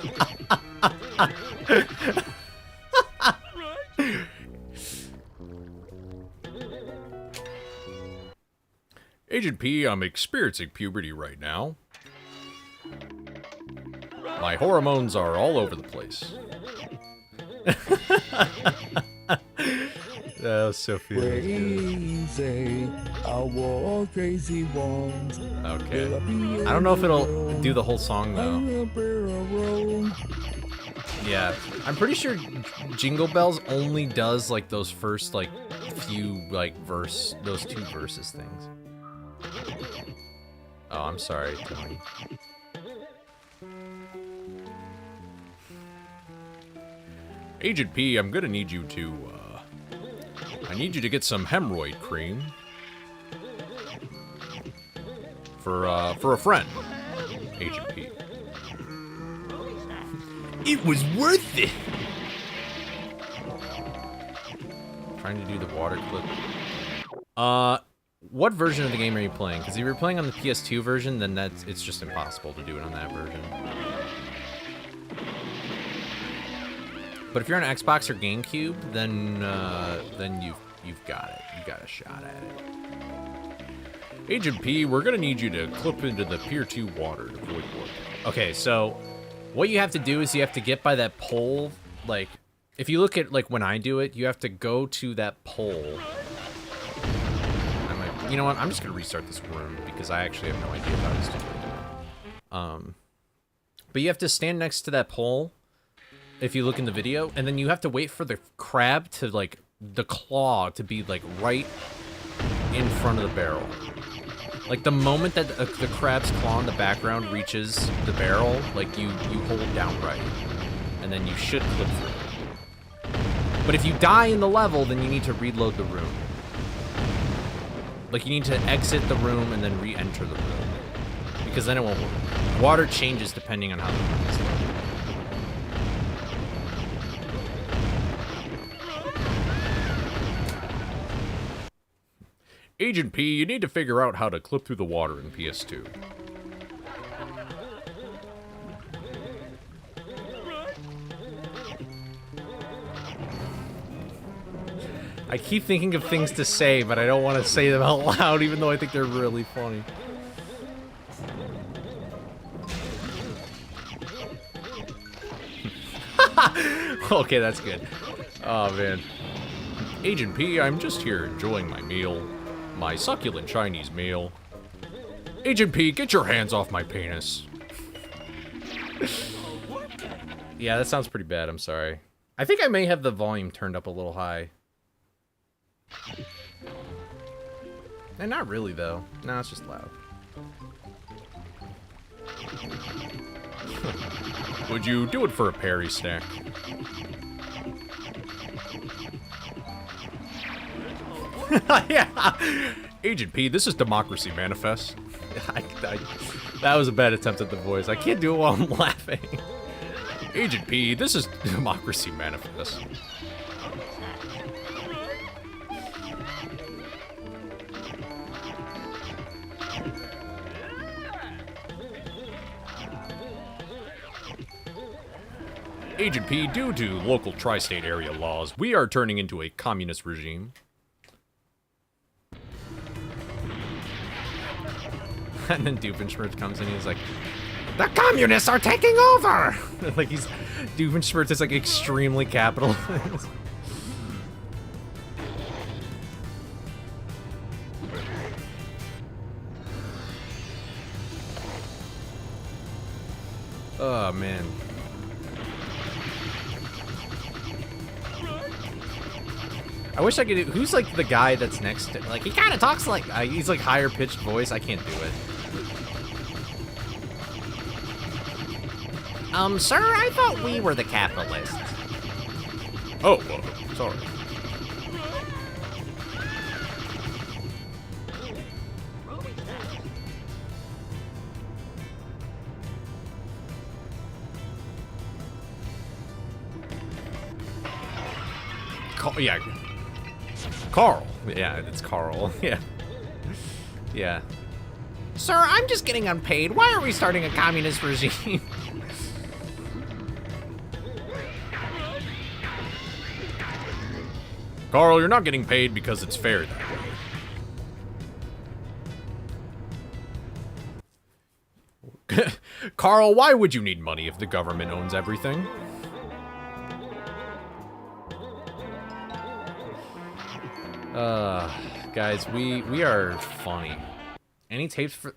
Agent P, I'm experiencing puberty right now. My hormones are all over the place. That was so Crazy, I wore crazy ones. Okay. I don't know if it'll do the whole song though. Yeah, I'm pretty sure Jingle Bells only does like those first like few like those two verses things. Oh, I'm sorry, Tony. Agent P, I'm gonna need you to, I need you to get some hemorrhoid cream for a friend. Agent P. It was worth it. Trying to do the water clip. What version of the game are you playing? Because if you're playing on the PS2 version, then it's just impossible to do it on that version. But if you're on Xbox or GameCube, then you've got it. You got a shot at it. Agent P, we're gonna need you to clip into the Pier 2 water to avoid water. Okay, so what you have to do is you have to get by that pole. Like, if you look at like when I do it, you have to go to that pole. You know what? I'm just gonna restart this room because I actually have no idea how this is. But you have to stand next to that pole if you look in the video, and then you have to wait for the crab to like the claw to be like right in front of the barrel. Like the moment that the crab's claw in the background reaches the barrel, like you hold down right, and then you should clip through. But if you die in the level, then you need to reload the room. Like, you need to exit the room and then re-enter the room. Because then it won't work. Water changes depending on how the room is loaded. Agent P, you need to figure out how to clip through the water in PS2. I keep thinking of things to say, but I don't want to say them out loud, even though I think they're really funny. Okay, that's good. Oh, man. Agent P, I'm just here enjoying my meal. My succulent Chinese meal. Agent P, get your hands off my penis. Yeah, that sounds pretty bad, I'm sorry. I think I may have the volume turned up a little high. And not really, though. No, it's just loud. Would you do it for a Perry snack? Yeah. Agent P, this is Democracy Manifest. That was a bad attempt at the voice. I can't do it while I'm laughing. Agent P, this is Democracy Manifest. Agent P, due to local tri-state area laws, we are turning into a communist regime. And then Doofenshmirtz comes in and he's like, the communists are taking over! Like Doofenshmirtz is like extremely capitalist. Oh, man. I wish I could do, who's like the guy that's next to, like, he kind of talks like, he's like higher pitched voice. I can't do it. Sir, I thought we were the capitalists. Oh, sorry. Yeah. Carl. Yeah, it's Carl. Yeah. Yeah. Sir, I'm just getting unpaid. Why are we starting a communist regime? Carl, you're not getting paid because it's fair that way. Carl, why would you need money if the government owns everything? Guys, we are funny. Any tapes for...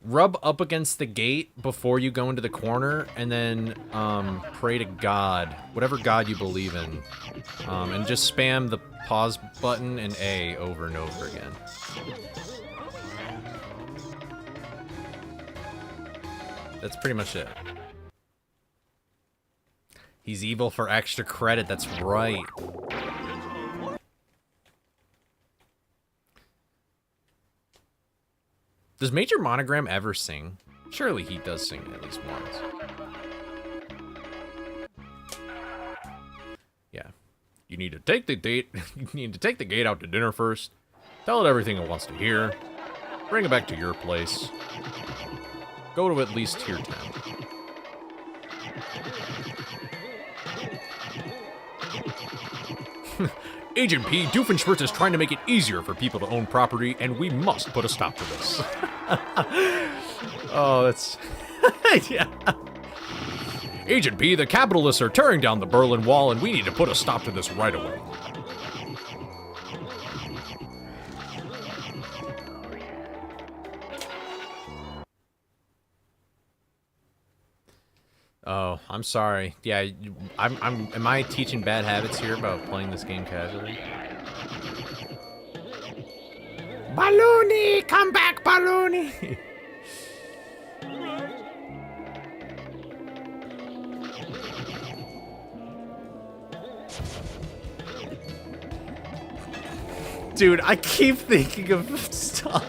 Rub up against the gate before you go into the corner, and then, pray to God. Whatever God you believe in. And just spam the pause button and A over and over again. That's pretty much it. He's evil for extra credit, that's right. Does Major Monogram ever sing? Surely he does sing at least once. Yeah. You need to take the date. You need to take the gate out to dinner first. Tell it everything it wants to hear. Bring it back to your place. Go to at least tier 10. Agent P, Doofenshmirtz is trying to make it easier for people to own property, and we must put a stop to this. Oh, that's... yeah. Agent P, the capitalists are tearing down the Berlin Wall, and we need to put a stop to this right away. Oh, I'm sorry. Yeah, am I teaching bad habits here about playing this game casually? Balloony! Come back, Balloony! Dude, I keep thinking of stuff.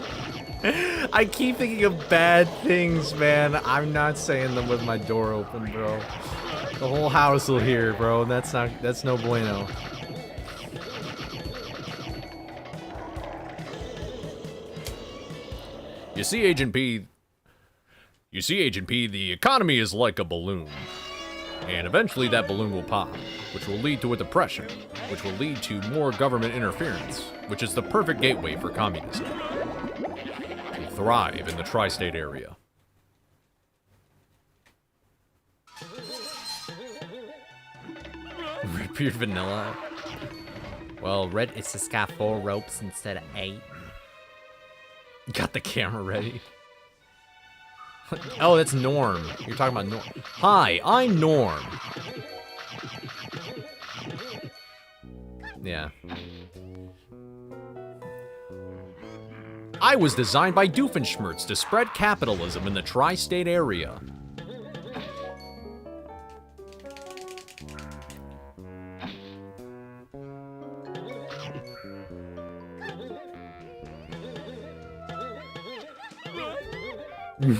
I keep thinking of bad things, man. I'm not saying them with my door open, bro. The whole house will hear, bro. That's no bueno. You see, Agent P, the economy is like a balloon. And eventually that balloon will pop, which will lead to a depression, which will lead to more government interference, which is the perfect gateway for communism to thrive in the tri-state area. Rip your vanilla. Well, red it's just got 4 ropes instead of 8. Got the camera ready. Oh, that's Norm. You're talking about Norm. Hi, I'm Norm. Yeah. I was designed by Doofenshmirtz to spread capitalism in the tri-state area.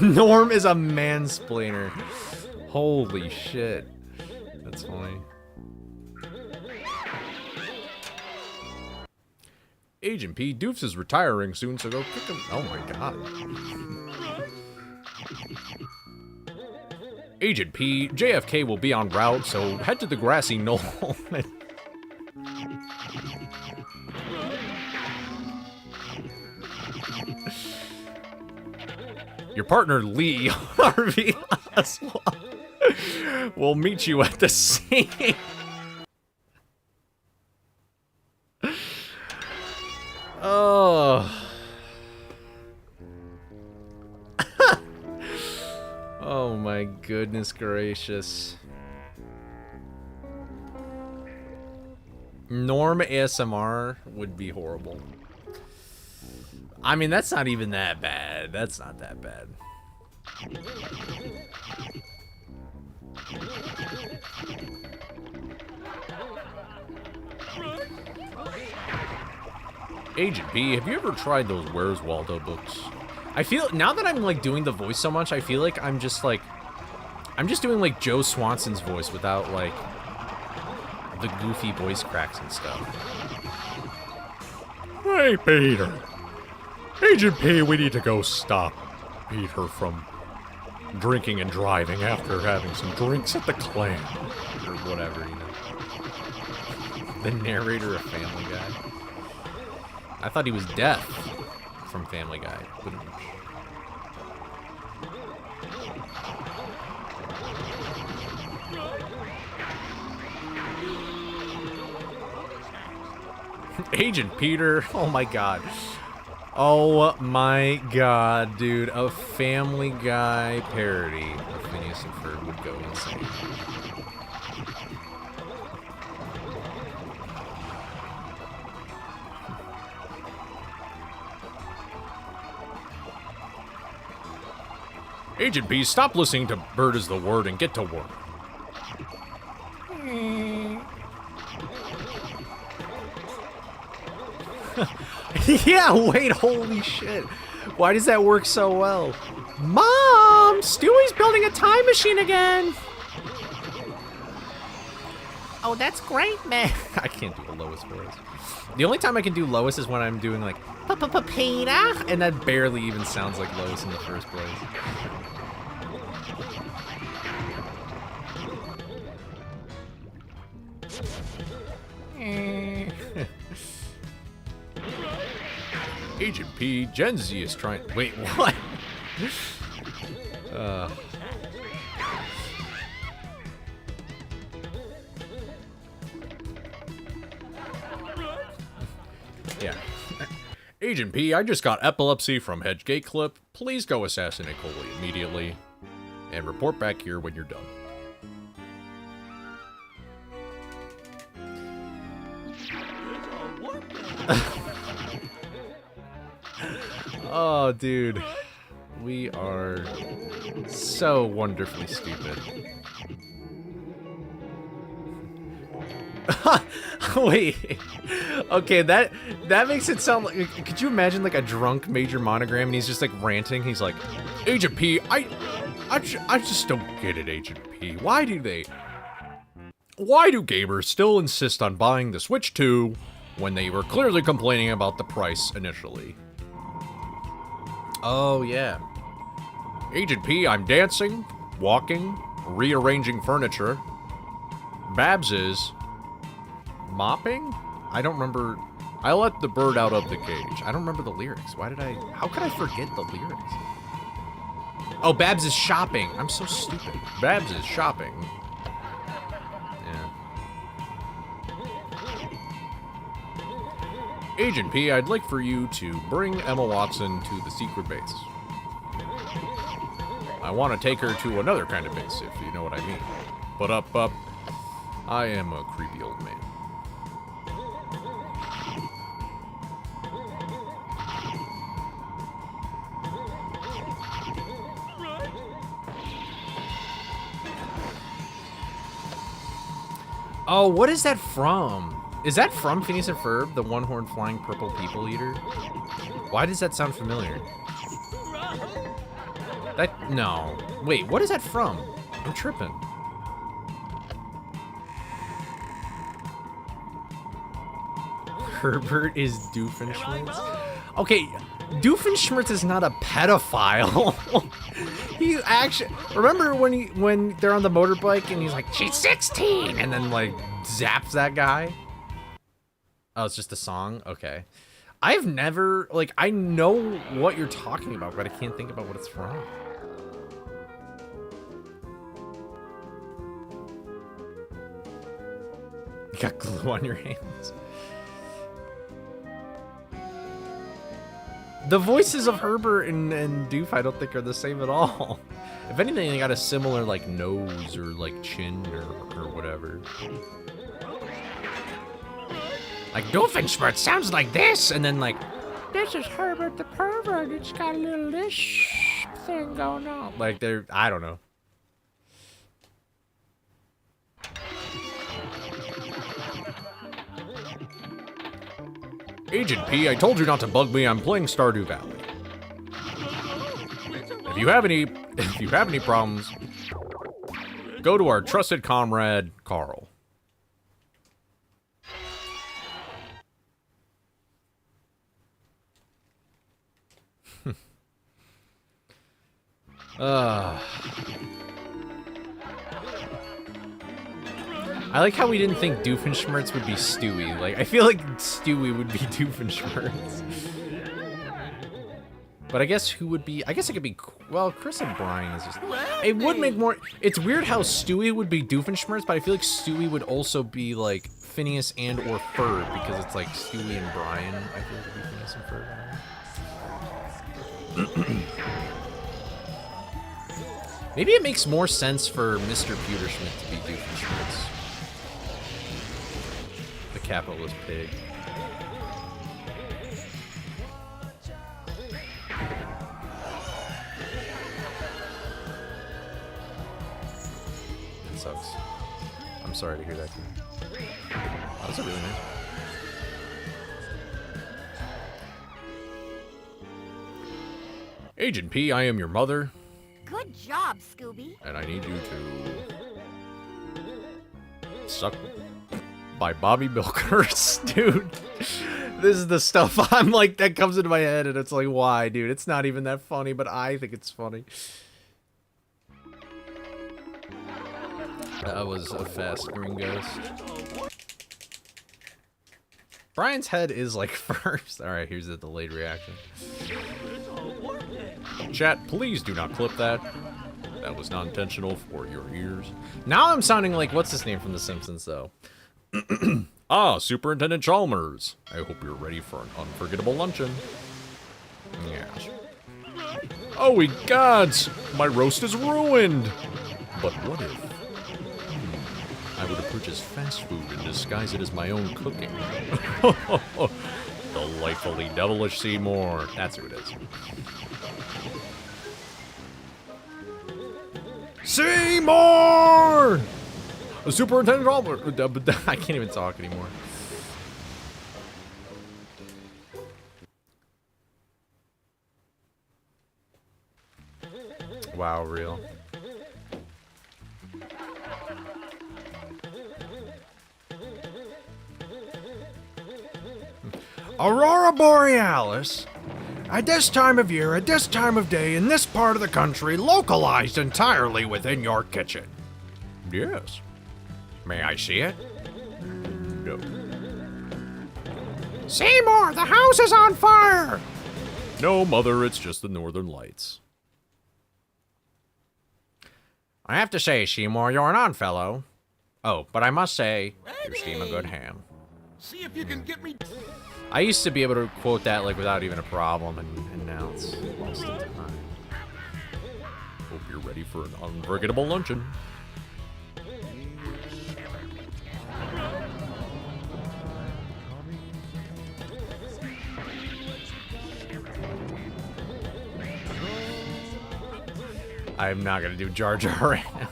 Norm is a mansplainer. Holy shit. That's funny. Agent P, Doofs is retiring soon, so go kick him. Oh my god. Agent P, JFK will be en route, so head to the grassy knoll. Your partner, Lee, Harvey Oswald, will meet you at the scene. Oh. Oh my goodness gracious. Norm ASMR would be horrible. I mean, that's not even that bad. That's not that bad. Agent B, have you ever tried those Where's Waldo books? I feel, now that I'm like doing the voice so much, I feel like I'm just doing like Joe Swanson's voice without like the goofy voice cracks and stuff. Hey, Peter. Agent P, we need to go stop Peter from drinking and driving after having some drinks at the Clan. Or whatever, you know. The narrator of Family Guy. I thought he was deaf from Family Guy. Agent Peter, oh my god. Oh my god, dude. A Family Guy parody of Phineas and Ferb would go insane. Agent B, stop listening to Bird is the Word and get to work. Yeah, wait, holy shit. Why does that work so well? Mom! Stewie's building a time machine again! Oh, that's great, man. I can't do a Lois voice. The only time I can do Lois is when I'm doing like Peter. and that barely even sounds like Lois in the first place. Agent P, Gen Z is trying. Wait, what? Yeah. Agent P, I just got epilepsy from Hedgegate clip. Please go assassinate Coley immediately. And report back here when you're done. Oh, dude. We are so wonderfully stupid. Wait. Okay, that makes it sound like... Could you imagine like a drunk Major Monogram and he's just like ranting? He's like, Agent P, I just don't get it, Agent P. Why do gamers still insist on buying the Switch 2 when they were clearly complaining about the price initially? Oh, yeah. Agent P, I'm dancing, walking, rearranging furniture. Babs is... mopping? I don't remember. I let the bird out of the cage. I don't remember the lyrics. How could I forget the lyrics? Oh, Babs is shopping. I'm so stupid. Babs is shopping. Yeah. Agent P, I'd like for you to bring Emma Watson to the secret base. I want to take her to another kind of base, if you know what I mean. But up. I am a creepy old man. Oh, what is that from? Is that from Phineas and Ferb, the one-horned flying purple people eater? Why does that sound familiar? No. Wait, what is that from? I'm tripping. Herbert is Doofenshmirtz? Okay, Doofenshmirtz is not a pedophile. He actually... Remember when they're on the motorbike and he's like, she's 16! And then, like, zaps that guy? Oh, it's just a song? Okay. I've never... Like, I know what you're talking about, but I can't think about what it's from. You got glue on your hands. The voices of Herbert and Doof, I don't think are the same at all. If anything, they got a similar, like, nose or, like, chin or whatever. Like, Doofenshmirtz sounds like this, and then, like, this is Herbert the pervert. It's got a little this thing going on. Like, I don't know. Agent P, I told you not to bug me. I'm playing Stardew Valley. If you have any problems, go to our trusted comrade, Carl. I like how we didn't think Doofenshmirtz would be Stewie. Like, I feel like Stewie would be Doofenshmirtz. But I guess who would be... I guess it could be... Well, Chris and Brian is just... It would make more... It's weird how Stewie would be Doofenshmirtz, but I feel like Stewie would also be, like, Phineas and or Ferb, because it's, like, Stewie and Brian. I feel like it would be Phineas and Ferb. Maybe it makes more sense for Mr. Pewterschmidt to be Doofenshmirtz. The capitalist pig. That sucks. I'm sorry to hear that. Oh, that's a really nice. Agent P, I am your mother, Good job, Scooby. and I need you to suck by Bobby Milkers, dude. This is the stuff I'm like that comes into my head, and it's like, why, dude? It's not even that funny, but I think it's funny. That was a fast screen ghost. Brian's head is like first. All right, here's the delayed reaction. Chat, please do not clip that. That was not intentional for your ears. Now I'm sounding like, what's his name from The Simpsons, though? Ah, Superintendent Chalmers. I hope you're ready for an unforgettable luncheon. Yes. Oh, we gods! My roast is ruined! But what if I were to purchase fast food and disguise it as my own cooking? Delightfully devilish Seymour. That's who it is. Seymour! Superintendent Chalmers. I can't even talk anymore. Wow, real. Aurora Borealis. At this time of year, at this time of day, in this part of the country, localized entirely within your kitchen. Yes. May I see it? No. Seymour, the house is on fire! No, Mother, it's just the Northern Lights. I have to say, Seymour, you're an odd fellow. Oh, but I must say, you steam a good ham. See if you can get me. I used to be able to quote that like without even a problem, and now it's lost in time. Hope you're ready for an unforgettable luncheon. I'm not gonna do Jar Jar right now.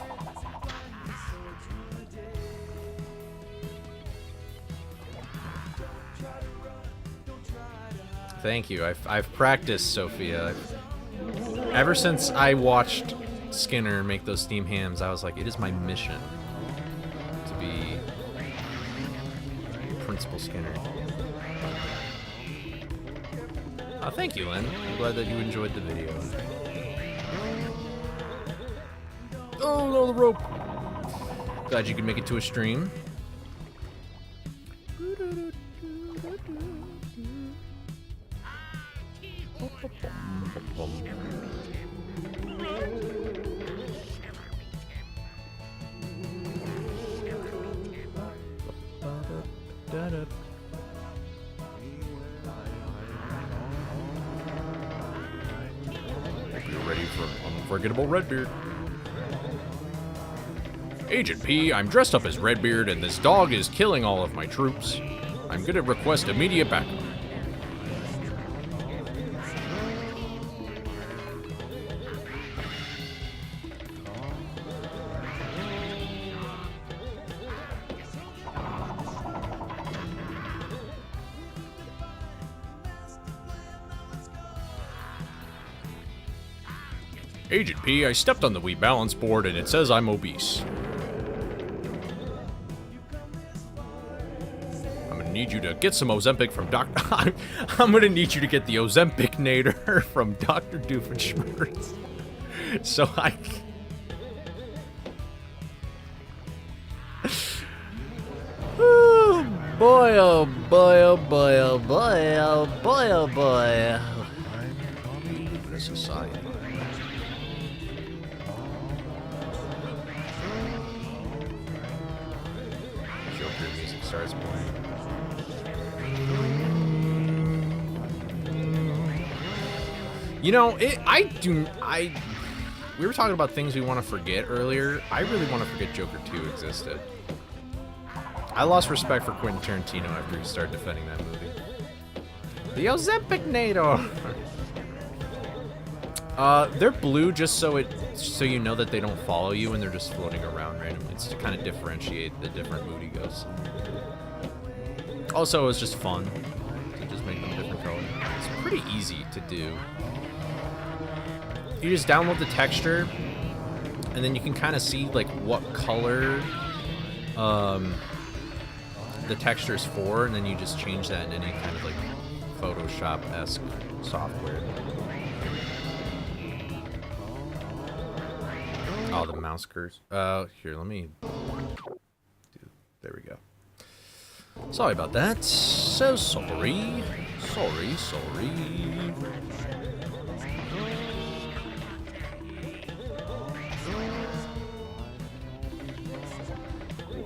Thank you. I've practiced, Sophia. Ever since I watched Skinner make those steam hams, I was like, it is my mission to be Principal Skinner. Oh, thank you, Lynn. I'm glad that you enjoyed the video. Oh, no, the rope. Glad you could make it to a stream. You're ready for unforgettable Redbeard. Agent P, I'm dressed up as Redbeard, and this dog is killing all of my troops. I'm gonna request immediate backup. Agent P, I stepped on the Wii balance board and it says I'm obese. I'm gonna need you to get some Ozempic from I'm gonna need you to get the Ozempic Nader from Dr. Doofenshmirtz. So I... Oh boy, oh boy, oh boy, oh boy, oh boy, oh boy. The society. Joker music starts playing. You know, we were talking about things we want to forget earlier. I really want to forget Joker 2 existed. I lost respect for Quentin Tarantino after he started defending that movie. The Ozempic Nader. They're blue just so you know that they don't follow you and they're just floating around randomly. It's to kind of differentiate the different mood ghosts. Also, it was just fun to just make them different color. It's pretty easy to do. you just download the texture, and then you can kind of see like what color the texture is for, and then you just change that in any kind of like Photoshop-esque software. Oh, the mouse cursor. Here, let me do. There we go. Sorry about that. So sorry. Sorry.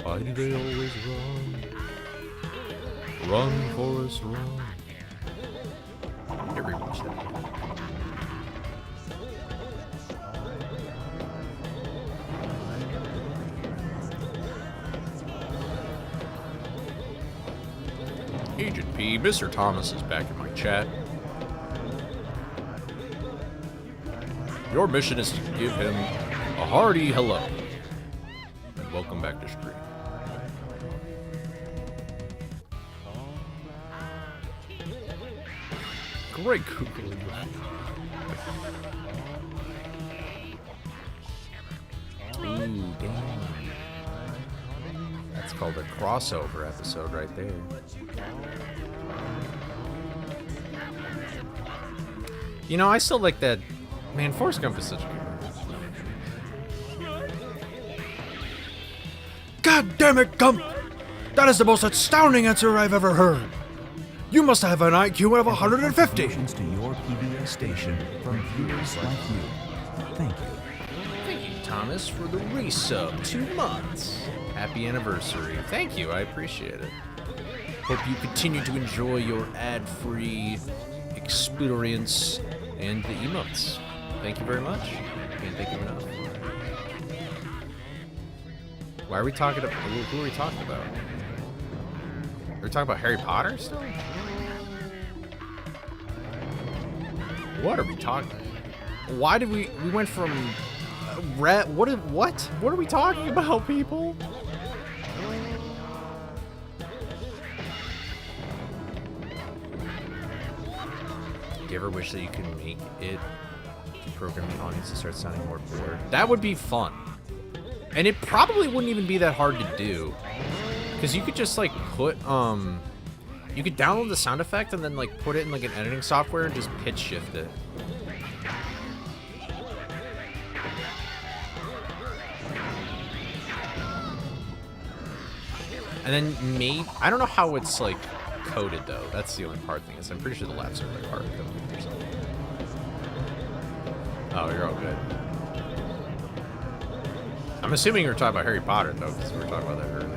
Why do they always run? Run, Forrest, run. Here, rewatch that. Agent P, Mr. Thomas is back in my chat. Your mission is to give him a hearty hello. And welcome back to stream. Great Google. Ooh, damn. That's called a crossover episode right there. You know, I still like that. Man, Forrest Gump is such a good movie. God damn it, Gump! That is the most astounding answer I've ever heard. You must have an IQ of 150. Congratulations to your PBS station from viewers like you. Thank you. Thank you, Thomas, for the resub. 2 months. Happy anniversary. Thank you, I appreciate it. Hope you continue to enjoy your ad-free experience and the emotes. Thank you very much. Can't thank you enough. Why are we talking about? Who are we talking about? Are we talking about Harry Potter still? What are we talking? Why did we went from what are we talking about, people? Do you ever wish that you could make it to program the audience to start sounding more bored? That would be fun. And it probably wouldn't even be that hard to do. Because you could just like put you could download the sound effect and then like put it in like an editing software and just pitch shift it. And then maybe I don't know how it's like coded though. That's the only hard thing is I'm pretty sure the laughs are like hard coded or something. Oh, you're all good. I'm assuming you were talking about Harry Potter though, because we were talking about that earlier.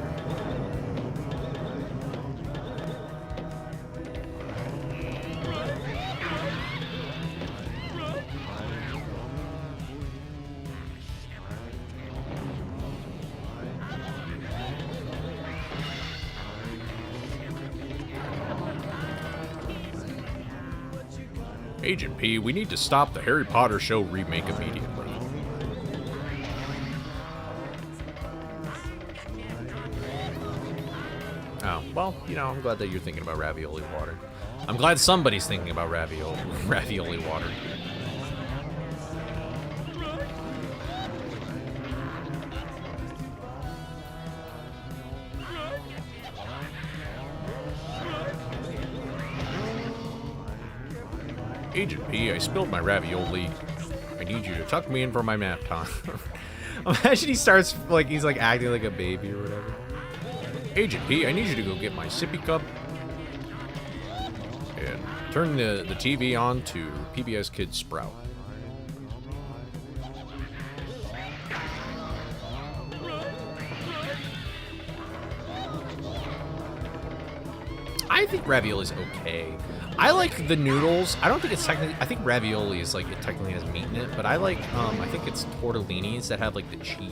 Agent P, we need to stop the Harry Potter show remake immediately. Oh, well, you know, I'm glad that you're thinking about ravioli water. I'm glad somebody's thinking about ravioli water. Agent P, I spilled my ravioli. I need you to tuck me in for my nap time. Imagine he starts, like, he's like acting like a baby or whatever. Agent P, I need you to go get my sippy cup and turn the TV on to PBS Kids Sprout. I think ravioli's okay. I like the noodles. I don't think it's technically. I think ravioli is like it technically has meat in it, but I like. I think it's tortellinis that have like the cheese.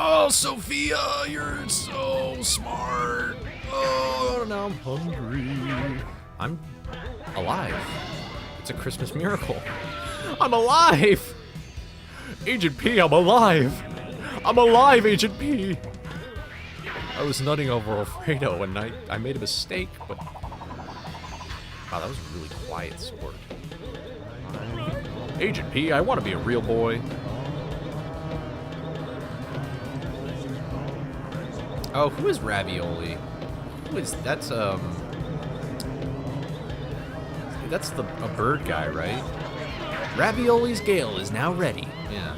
Oh, Sophia, you're so smart. Oh, now I'm hungry. I'm alive. It's a Christmas miracle. I'm alive! Agent P, I'm alive! I'm alive, Agent P! I was nutting over Alfredo and I made a mistake, but... Wow, that was a really quiet sport. Agent P, I want to be a real boy. Oh, who is Ravioli? Who is... That's a bird guy, right? Ravioli's Gale is now ready. Yeah.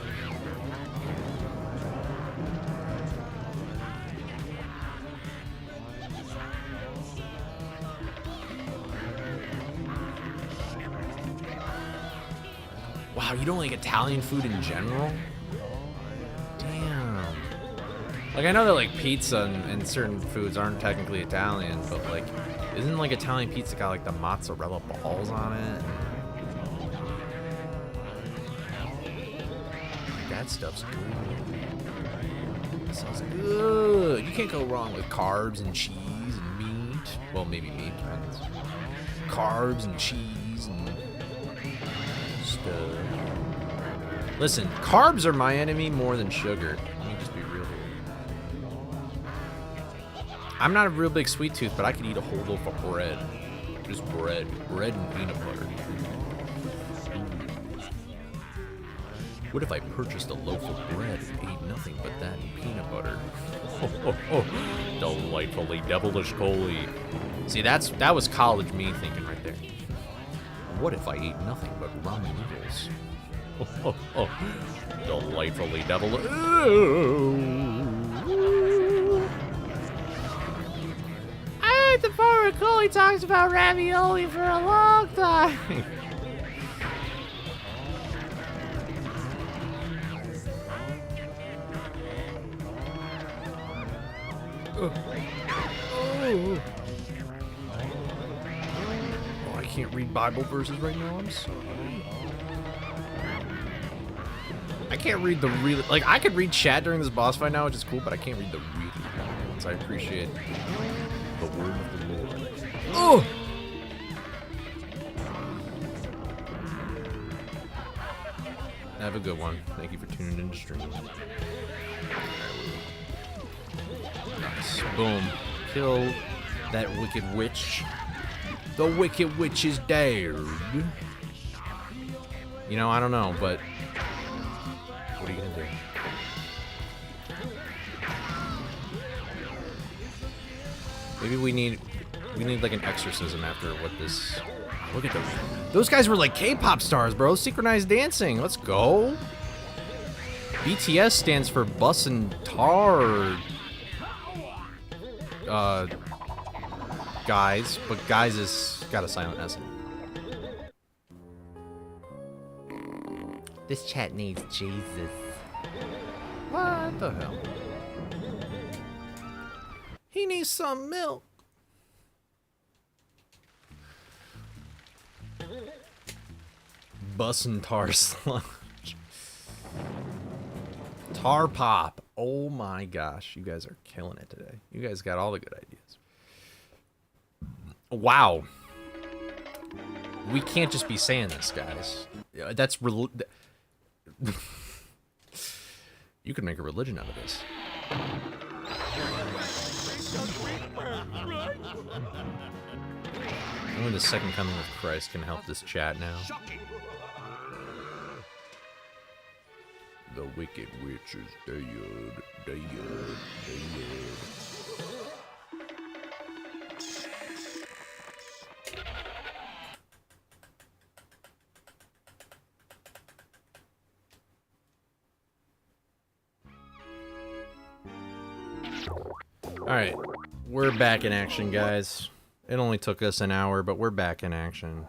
Wow, you don't like Italian food in general? Damn. Like, I know that, like, pizza and certain foods aren't technically Italian, but, like, isn't, like, Italian pizza got, like, the mozzarella balls on it? That stuff's good. That sounds good. You can't go wrong with carbs and cheese and meat. Well, maybe meat depends. Carbs and cheese and stuff. Listen, carbs are my enemy more than sugar. Let me just be real here. I'm not a real big sweet tooth, but I could eat a whole loaf of bread. Just bread. Bread and peanut butter. What if I purchased a loaf of bread and ate nothing but that and peanut butter? Delightfully devilish Coley. See, that was college me thinking right there. What if I ate nothing but ramen noodles? Delightfully devilish. I heard the part where Coley talks about ravioli for a long time. Oh, I can't read Bible verses right now. I'm sorry. I can't read the really... Like, I could read chat during this boss fight now, which is cool, but I can't read the really long ones. I appreciate the word of the Lord. Oh! Have a good one. Thank you for tuning in to stream. Nice. Boom. Kill that wicked witch. The wicked witch is dead. You know, I don't know, but what are you gonna do? Maybe we need like an exorcism after what this. Look at those guys were like K-pop stars, bro. Synchronized dancing. Let's go. BTS stands for Bus and Tar. Guys, but guys is got a silent S. This chat needs Jesus. What the hell? He needs some milk. Bus and Tar Sludge. Tar Pop. Oh my gosh, you guys are killing it today. You guys got all the good ideas. Wow. We can't just be saying this, guys. That's you could make a religion out of this. Only the second coming of Christ can help this chat now. The wicked witch is dead, dead, dead. Alright, we're back in action, guys. It only took us an hour, but we're back in action.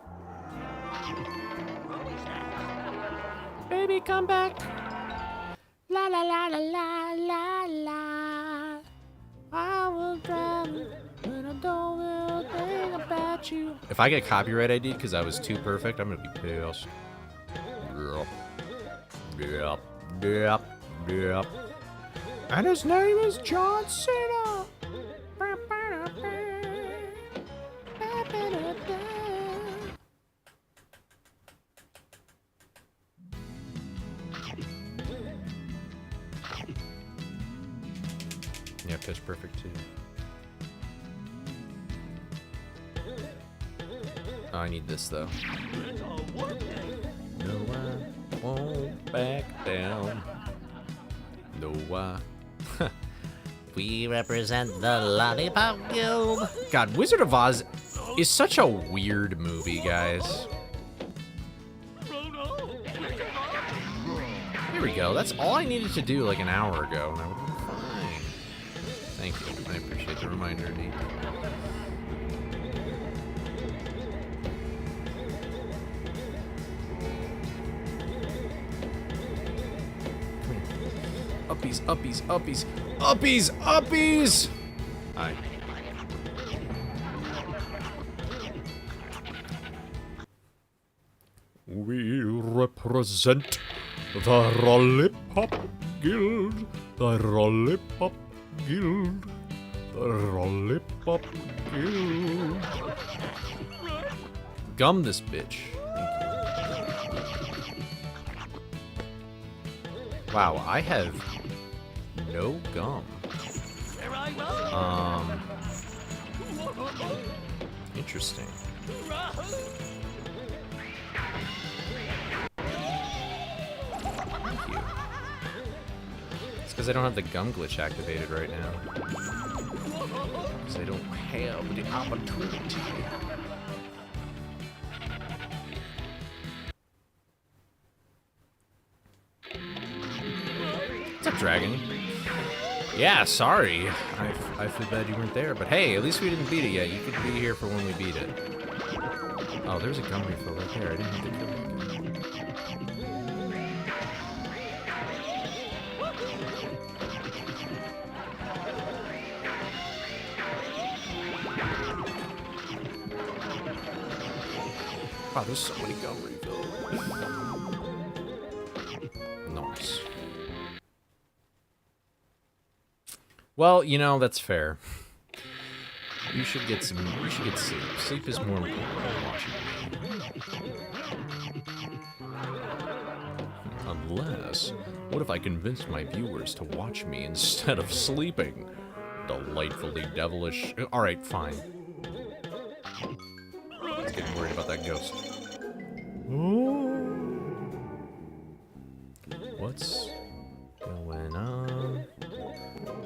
Baby, come back. La la la la la la la. I will drive and I don't will think about you. If I get copyright ID because I was too perfect, I'm gonna be pissed. Yep. And his name is John Cena. Yeah, Pitch Perfect too. Oh, I need this though. No, I won't back down. No, I. We represent the Lollipop Guild. God, Wizard of Oz is such a weird movie, guys. Here we go. That's all I needed to do like an hour ago, and I would have been fine. Thank you. I appreciate the reminder, Nate. Uppies, uppies, uppies, uppies, uppies! Alright. We represent the Lollipop Guild. The Lollipop Guild. The Lollipop Guild. Gum this bitch. Wow, I have no gum. Interesting. Thank you. It's because I don't have the gum glitch activated right now. Because I don't have the opportunity. What's up, Dragon? Yeah, sorry. I feel bad you weren't there, but hey, at least we didn't beat it yet. You could be here for when we beat it. Oh, there's a gum refill right there. I didn't have to kill it. Wow, there's so many gum refills. Nice. Well, you know, that's fair. You should get some. You should get sleep. Sleep is more important than watching me. Unless, what if I convinced my viewers to watch me instead of sleeping? Delightfully devilish. All right, fine. I was getting worried about that ghost. What's going on?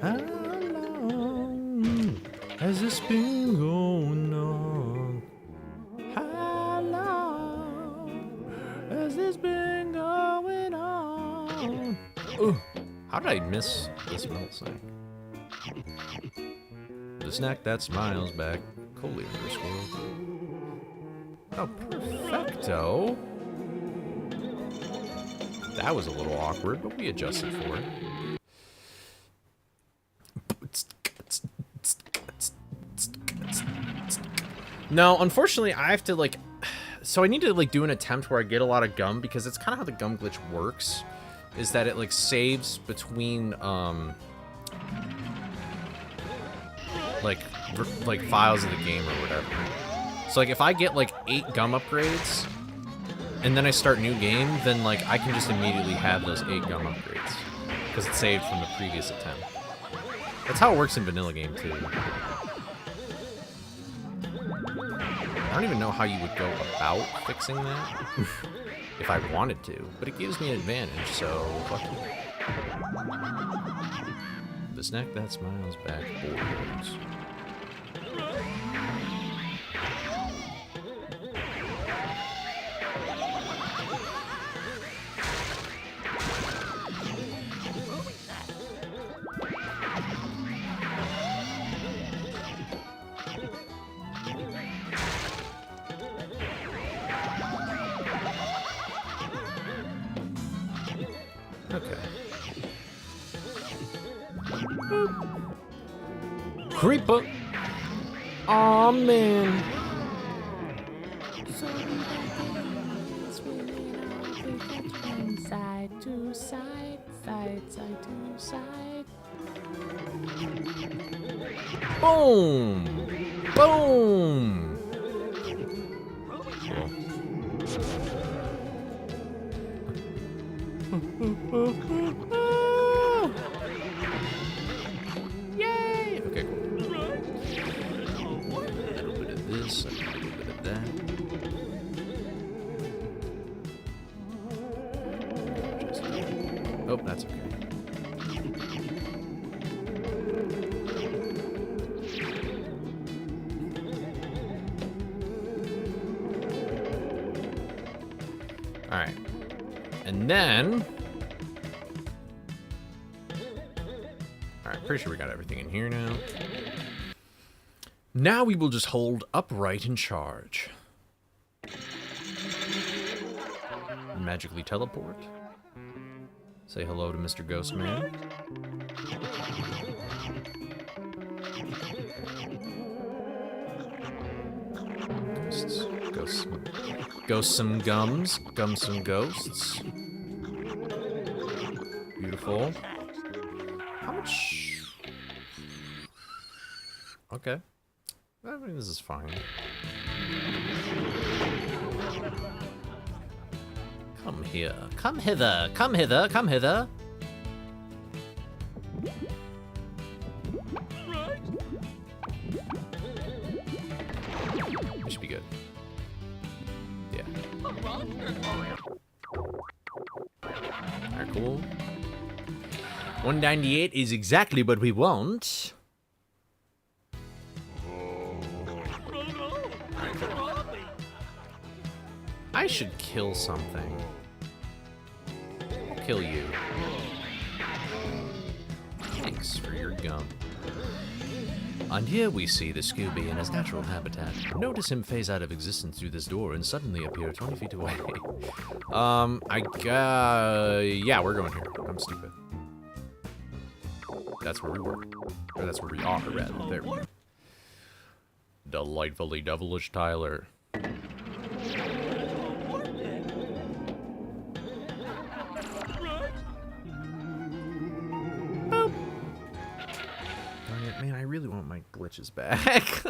How long has this been going on? How long has this been going on? Ooh, how did I miss this middle snack? The snack that smiles back. Coley underscore. Oh, perfecto. That was a little awkward, but we adjusted for it. No, unfortunately, I have to, like... So I need to, like, do an attempt where I get a lot of gum, because it's kind of how the gum glitch works. Is that it, like, saves between, like files of the game or whatever. So, like, if I get, like, 8 gum upgrades, and then I start new game, then, like, I can just immediately have those 8 gum upgrades. Because it's saved from the previous attempt. That's how it works in vanilla game, too. I don't even know how you would go about fixing that. If I wanted to. But it gives me an advantage, so fuck you. The snack that smiles back forwards. Okay. Creeper. Aw, man. Side to side, side to side. Boom! Boom! Yay! Okay, cool. A little bit of this, a little bit of that. Oh, that's okay. Alright. And then... Alright, pretty sure we got everything in here now. Now we will just hold upright and charge. Magically teleport. Say hello to Mr. Ghostman. Ghosts. Ghosts some gums. Gums some ghosts. Beautiful. How much? Okay. I mean, this is fine. Come here. Come hither. Come hither. Come hither. We should be good. Yeah. Alright, cool. 198 is exactly what we want. I should kill something. I'll kill you. Thanks for your gum. And here we see the Scooby in his natural habitat. Notice him phase out of existence through this door and suddenly appear 20 feet away. Yeah, we're going here. I'm stupid. That's where we were. Or that's where we are, rather. There we go. Delightfully devilish Tyler. Man, I really want my glitches back.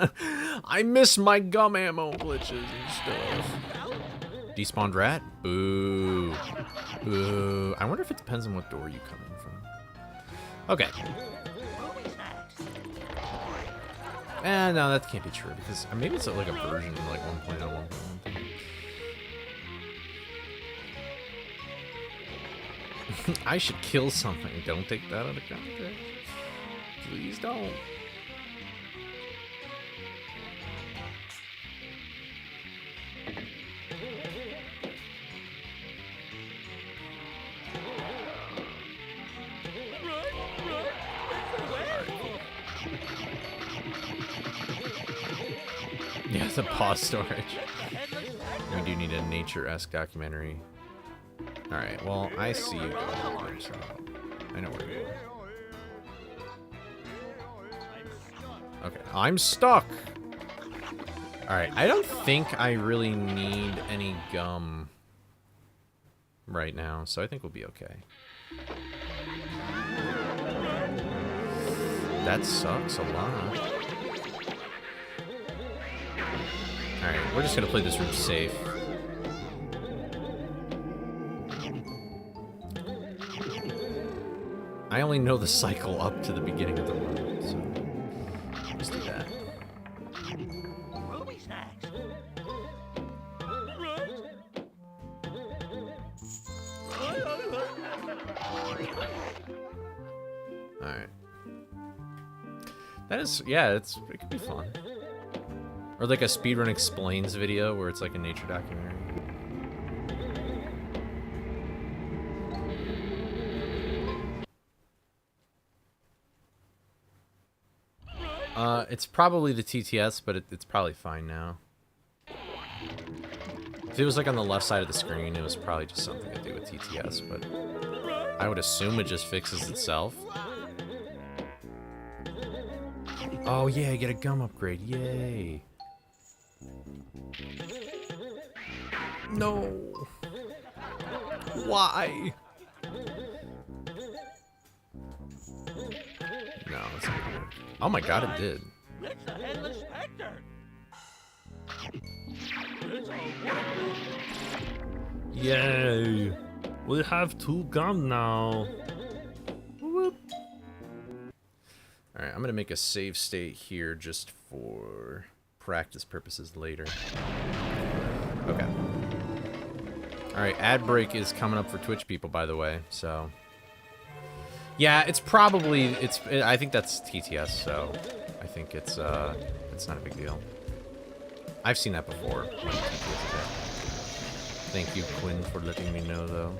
I miss my gum ammo glitches and stuff. Despawned rat? Boo. Boo. I wonder if it depends on what door you come in from. Okay. No, that can't be true because maybe it's like a version like 1.0, 1.1. I should kill something. Don't take that out of context. Please don't. Yeah, the pause storage. We do need a nature-esque documentary. Alright, well, I see you going, so I know where you are. Okay, I'm stuck! Alright, I don't think I really need any gum right now, so I think we'll be okay. That sucks a lot. Alright, we're just gonna play this room safe. I only know the cycle up to the beginning of the room, so let's do that. Alright. That is, yeah, it could be fun. Or like a Speedrun Explains video where it's like a nature documentary. It's probably the TTS, but it's probably fine now. If it was like on the left side of the screen, it was probably just something to do with TTS, but I would assume it just fixes itself. Oh yeah, get a gum upgrade, yay! No! Why? No, Let's see. Oh my god, it did. It's the headless specter. Yay! We have 2 gum now. Whoop. Alright, I'm gonna make a save state here just for practice purposes later. Okay. Alright, ad break is coming up for Twitch people, by the way, so... Yeah, it's probably... I think that's TTS, so... I think it's not a big deal. I've seen that before. Thank you, Quinn, for letting me know, though.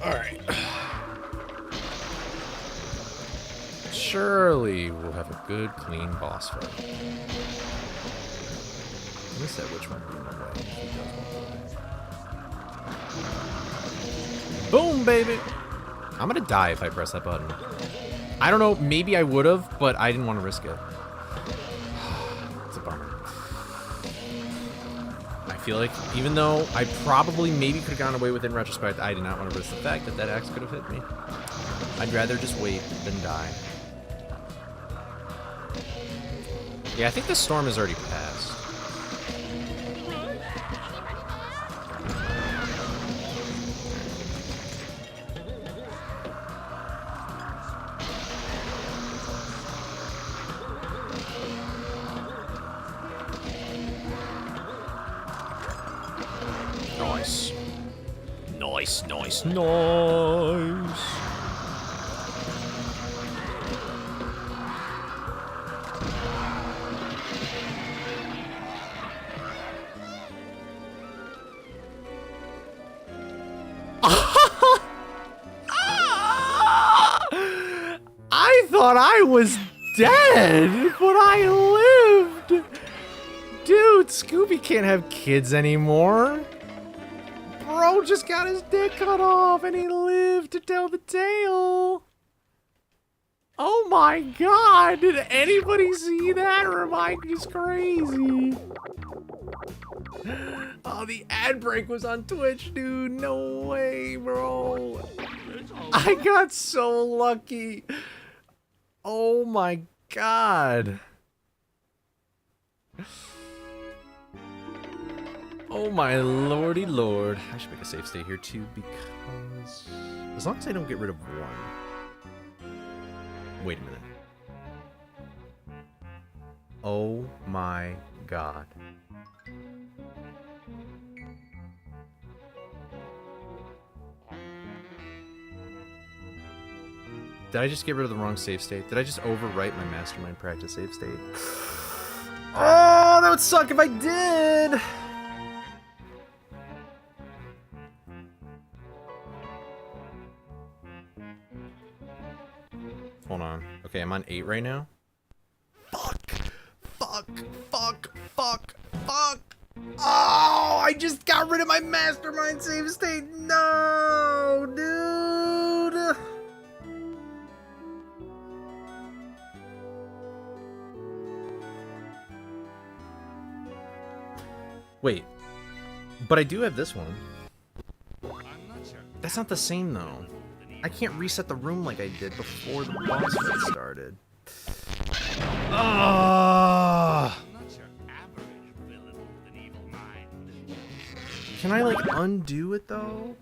Alright. Surely we'll have a good, clean boss fight. Let me set which one we're gonna Boom, baby! I'm gonna die if I press that button. I don't know, maybe I would've, but I didn't want to risk it. It's a bummer. I feel like, even though I probably maybe could have gone away with it in retrospect, I did not want to risk the fact that that axe could have hit me. I'd rather just wait than die. Yeah, I think the storm has already passed. Nice. Nice, nice, nice. I thought I was dead, but I lived. Dude, Scooby can't have kids anymore. Bro just got his dick cut off and he lived to tell the tale. Oh my god, did anybody see that or am I just crazy? Oh, the ad break was on Twitch, dude. No way, bro. I got so lucky. Oh my god. Oh my lordy lord. I should make a safe state here too because... As long as I don't get rid of one. Wait a minute. Oh my god. Did I just get rid of the wrong save state? Did I just overwrite my Mastermind practice save state? Oh, that would suck if I did! Hold on. Okay, I'm on 8 right now. Fuck! Fuck! Fuck! Fuck! Fuck! Oh, I just got rid of my Mastermind save state! No, dude! Wait, but I do have this one. That's not the same though. I can't reset the room like I did before the boss fight started. Can I like undo it though?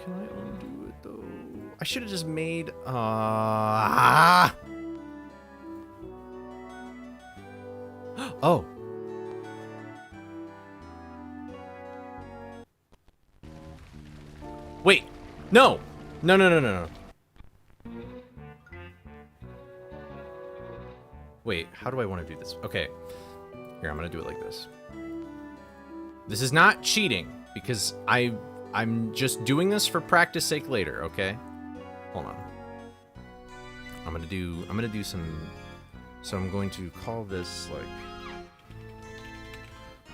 Can I undo it though? I should have just made Oh. Wait, no. No, no, no, no, no. Wait, how do I want to do this? Okay, here, I'm gonna do it like this. This is not cheating, because I'm just doing this for practice sake later, okay? Hold on. I'm gonna do some, so I'm going to call this, like,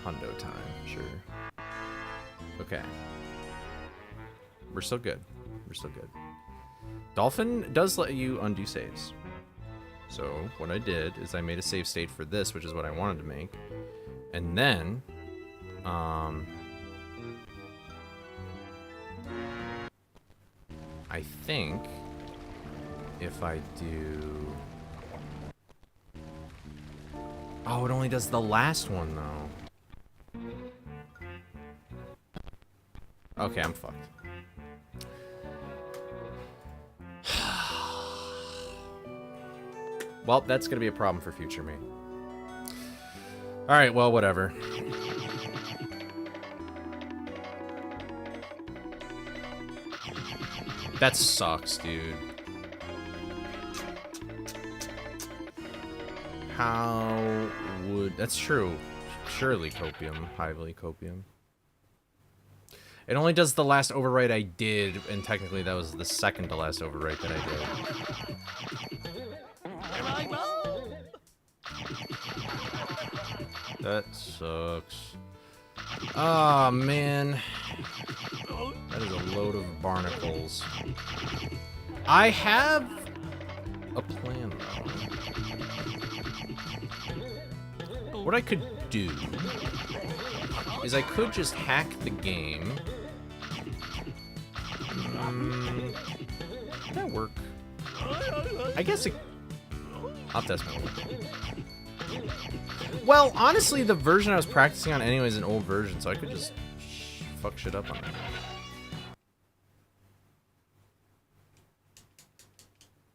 hundo time, sure. Okay. We're still good. We're still good. Dolphin does let you undo saves. So what I did is I made a save state for this, which is what I wanted to make. And then, I think if I do... Oh, it only does the last one, though. Okay, I'm fucked. Well, that's gonna be a problem for future me. Alright, well, whatever. That sucks, dude. How would... That's true. Surely copium. Highly copium. It only does the last overwrite I did, and technically that was the second to last overwrite that I did. That sucks. Oh, man. That is a load of barnacles. I have a plan, though. What I could do is I could just hack the game. Would that work? I guess it... I'll test my work. Well, honestly, the version I was practicing on anyway is an old version, so I could just fuck shit up on that.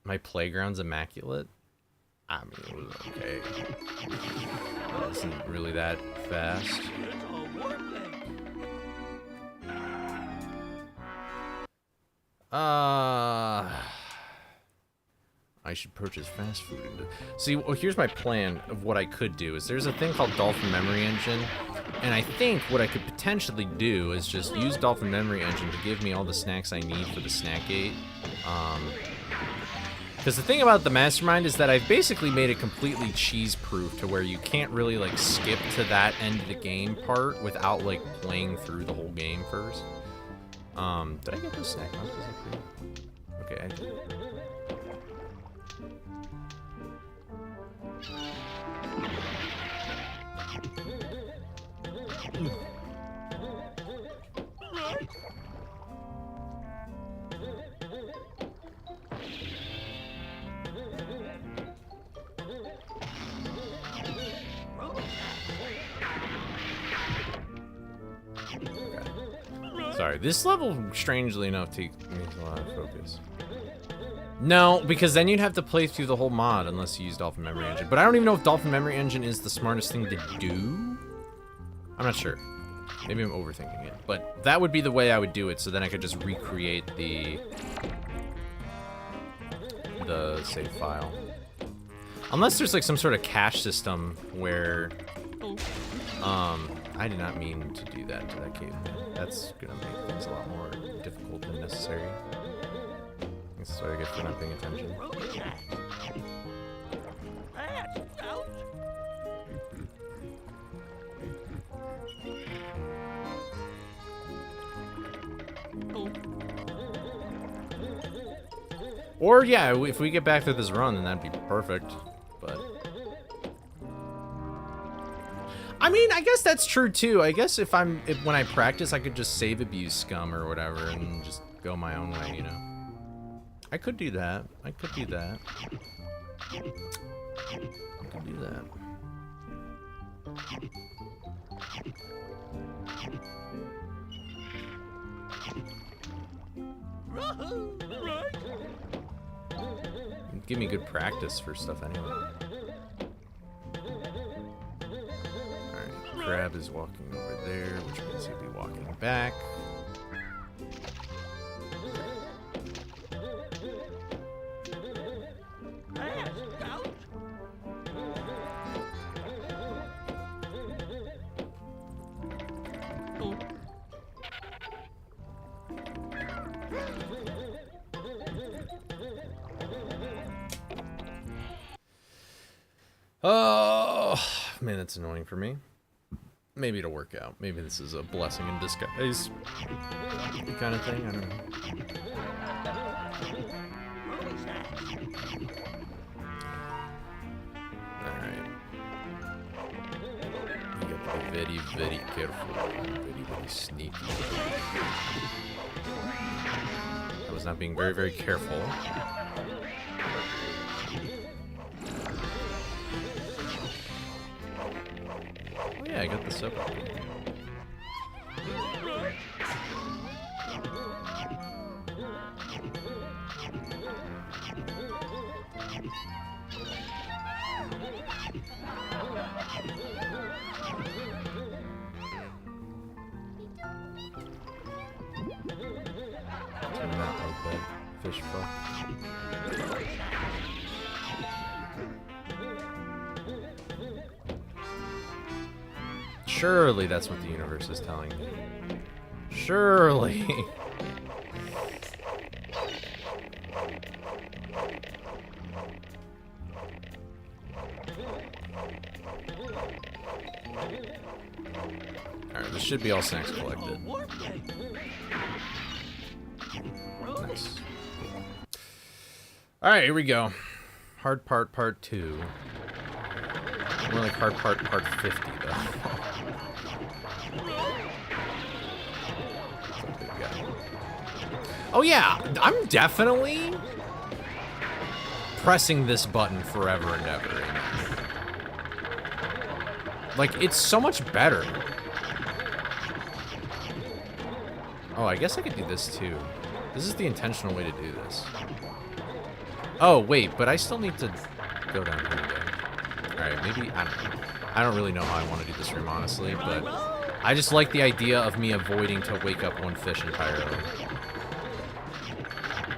My playground's immaculate? I mean, it was okay. It wasn't really that fast. I should purchase fast food. See, well, here's my plan of what I could do. Is there's a thing called Dolphin Memory Engine, and I think what I could potentially do is just use Dolphin Memory Engine to give me all the snacks I need for the snack gate. Because the thing about the Mastermind is that I've basically made it completely cheese-proof to where you can't really, like, skip to that end of the game part without, like, playing through the whole game first. Did I get the snack box? Okay, I did. Sorry, this level, strangely enough, takes a lot of focus. No, because then you'd have to play through the whole mod unless you use Dolphin Memory Engine. But I don't even know if Dolphin Memory Engine is the smartest thing to do. I'm not sure. Maybe I'm overthinking it. But that would be the way I would do it, so then I could just recreate the save file. Unless there's like some sort of cache system where... I did not mean to do that to that caveman. That's gonna make things a lot more difficult than necessary. That's what I get for not paying attention. Or yeah, if we get back to this run, then that'd be perfect. But I mean, I guess that's true too. I guess if when I practice, I could just save abuse scum or whatever and just go my own way, you know. I could do that. I could do that. I could do that. Give me good practice for stuff anyway. Alright, Crab is walking over there, which means he'll be walking back. Oh, man, that's annoying for me. Maybe it'll work out. Maybe this is a blessing in disguise kind of thing. I don't know. Alright. You gotta be very, very careful. Very, very sneaky. That was not being very, very careful. Oh yeah, I got the soap opera. Not like that fish fuck. Surely that's what the universe is telling me. Surely. Alright, this should be all snacks collected. Nice. Alright, here we go. Hard part, part 2. More like hard part, part 50, though. Oh yeah, I'm definitely pressing this button forever and ever. Like, it's so much better. Oh, I guess I could do this too. This is the intentional way to do this. Oh, wait, but I still need to go down here again. Alright, maybe, I don't know. I don't really know how I want to do this room, honestly, but I just like the idea of me avoiding to wake up one fish entirely.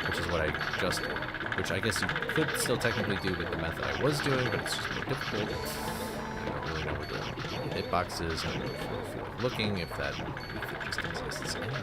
Which is what I just did. Which I guess you could still technically do with the method I was doing, but it's just more difficult. I don't really know where the hitbox is. I don't know if I feel like looking, if it just exists anyway.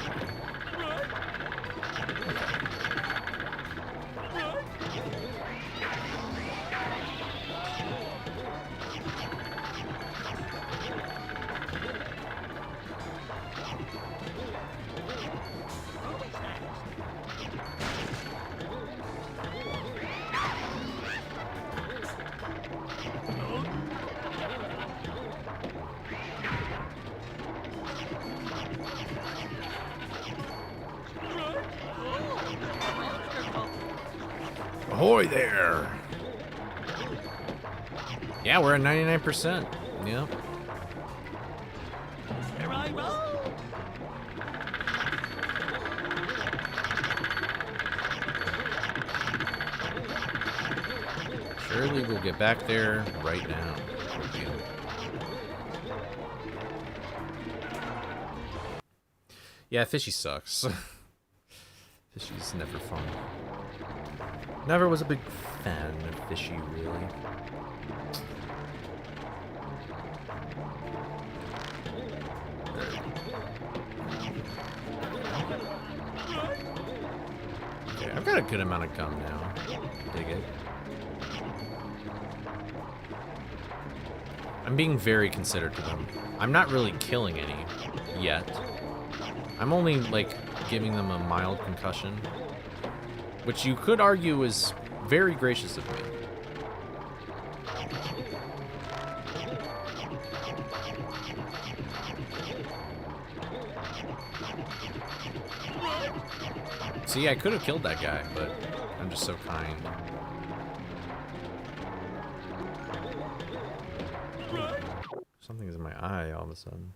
Ahoy there! Yeah, we're at 99%. Yep. Here I roll. Surely we'll get back there right now. Yeah, fishy sucks. Fishy's never fun. Never was a big fan of fishy, really. Okay, I've got a good amount of gum now. Dig it. I'm being very considerate to them. I'm not really killing any yet. I'm only, like, giving them a mild concussion. Which you could argue is very gracious of me. See, I could have killed that guy, but I'm just so kind. Something's in my eye all of a sudden.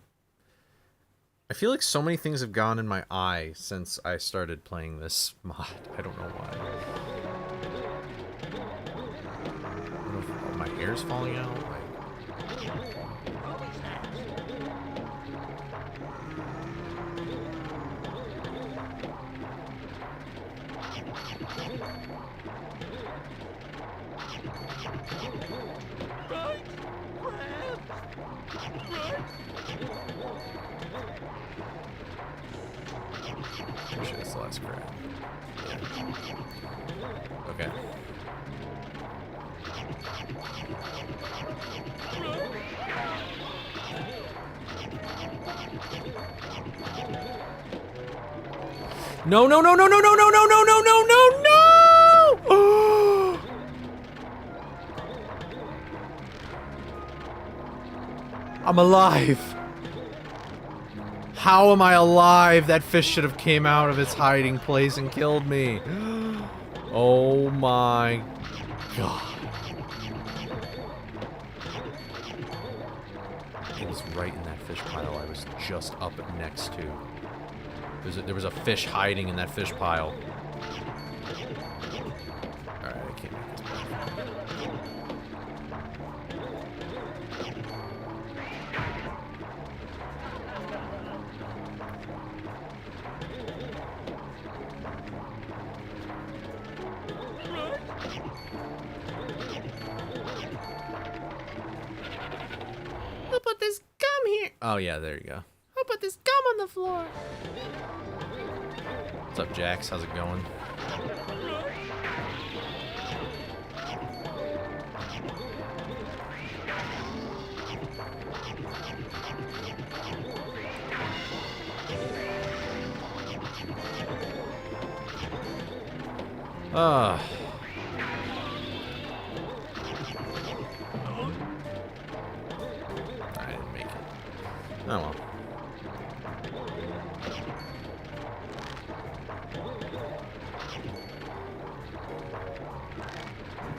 I feel like so many things have gone in my eye since I started playing this mod. I don't know why. I don't know if my hair's falling out. Pretty sure that's the last grab. Yeah. Okay. No, no, no, no, no, no, no, no, no, no, no, no, no! I'm alive. How am I alive? That fish should have came out of its hiding place and killed me. Oh my god. It was right in that fish pile I was just up next to. There was a fish hiding in that fish pile. Alright, I can't make this back. Who put this gum here? Oh yeah, there you go. Who put this gum on the floor? What's up, Jax? How's it going? I didn't make it. Oh well.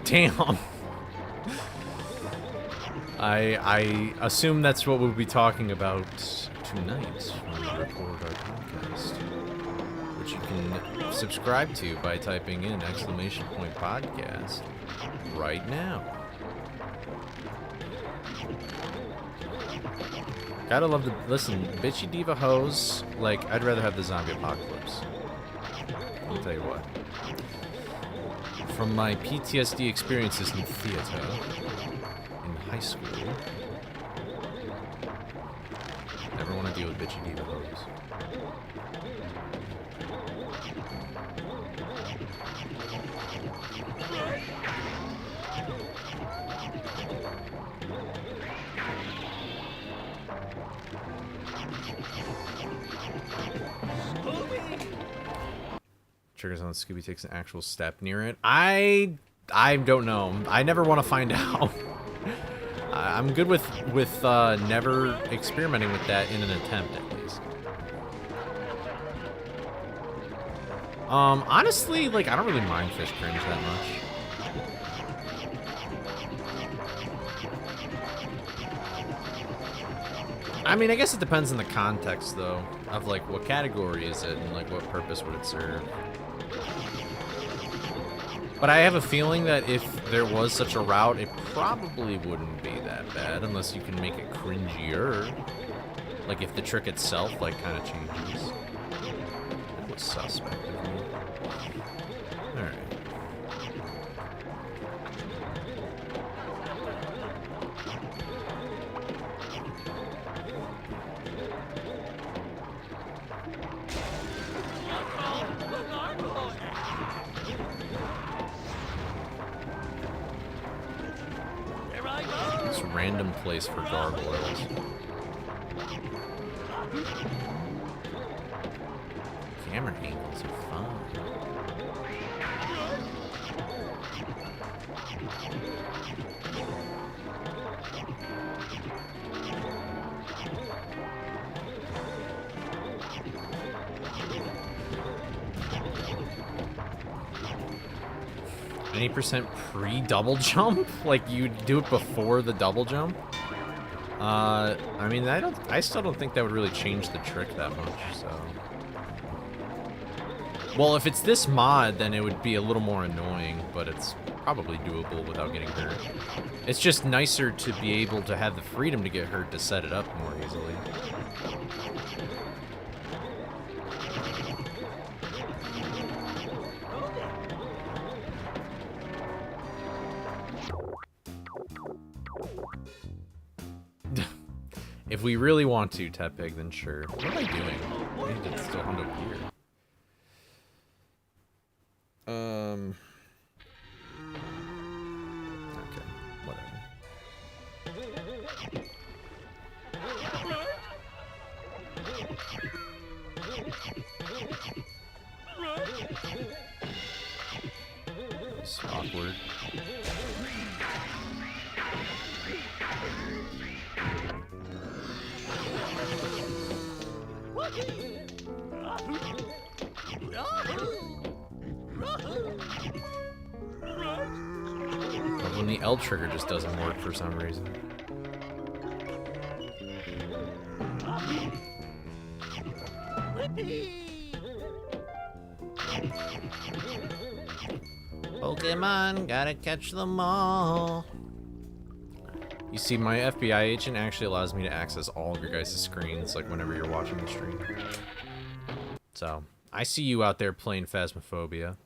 Damn. I assume that's what we'll be talking about tonight when we record our podcast, which you can subscribe to by typing in !podcast right now. Gotta love the listen, bitchy diva hoes. Like, I'd rather have the zombie apocalypse. I'll tell you what. From my PTSD experiences in theater in high school, never want to deal with bitchy diva hoes. Triggers on Scooby takes an actual step near it. I don't know. I never want to find out. I'm good with never experimenting with that in an attempt, at least. Honestly, like, I don't really mind fish cringe that much. I mean, I guess it depends on the context, though, of, like, what category is it and, like, what purpose would it serve. But I have a feeling that if there was such a route, it probably wouldn't be that bad, unless you can make it cringier. Like, if the trick itself, like, kind of changes. That was suspect of me. Alright. Random place for gargoyles. Camera angles are fun. Any percent pre-double jump? Like, you do it before the double jump? I mean, I still don't think that would really change the trick that much, so. Well, if it's this mod, then it would be a little more annoying, but it's probably doable without getting hurt. It's just nicer to be able to have the freedom to get hurt to set it up more easily. If we really want to, Tepig, then sure. What am I doing? I need to still hunt up here. Okay, whatever. It's awkward. But when the L trigger just doesn't work for some reason. Pokemon, gotta catch them all. You see, my FBI agent actually allows me to access all of your guys' screens, like whenever you're watching the stream. So, I see you out there playing Phasmophobia.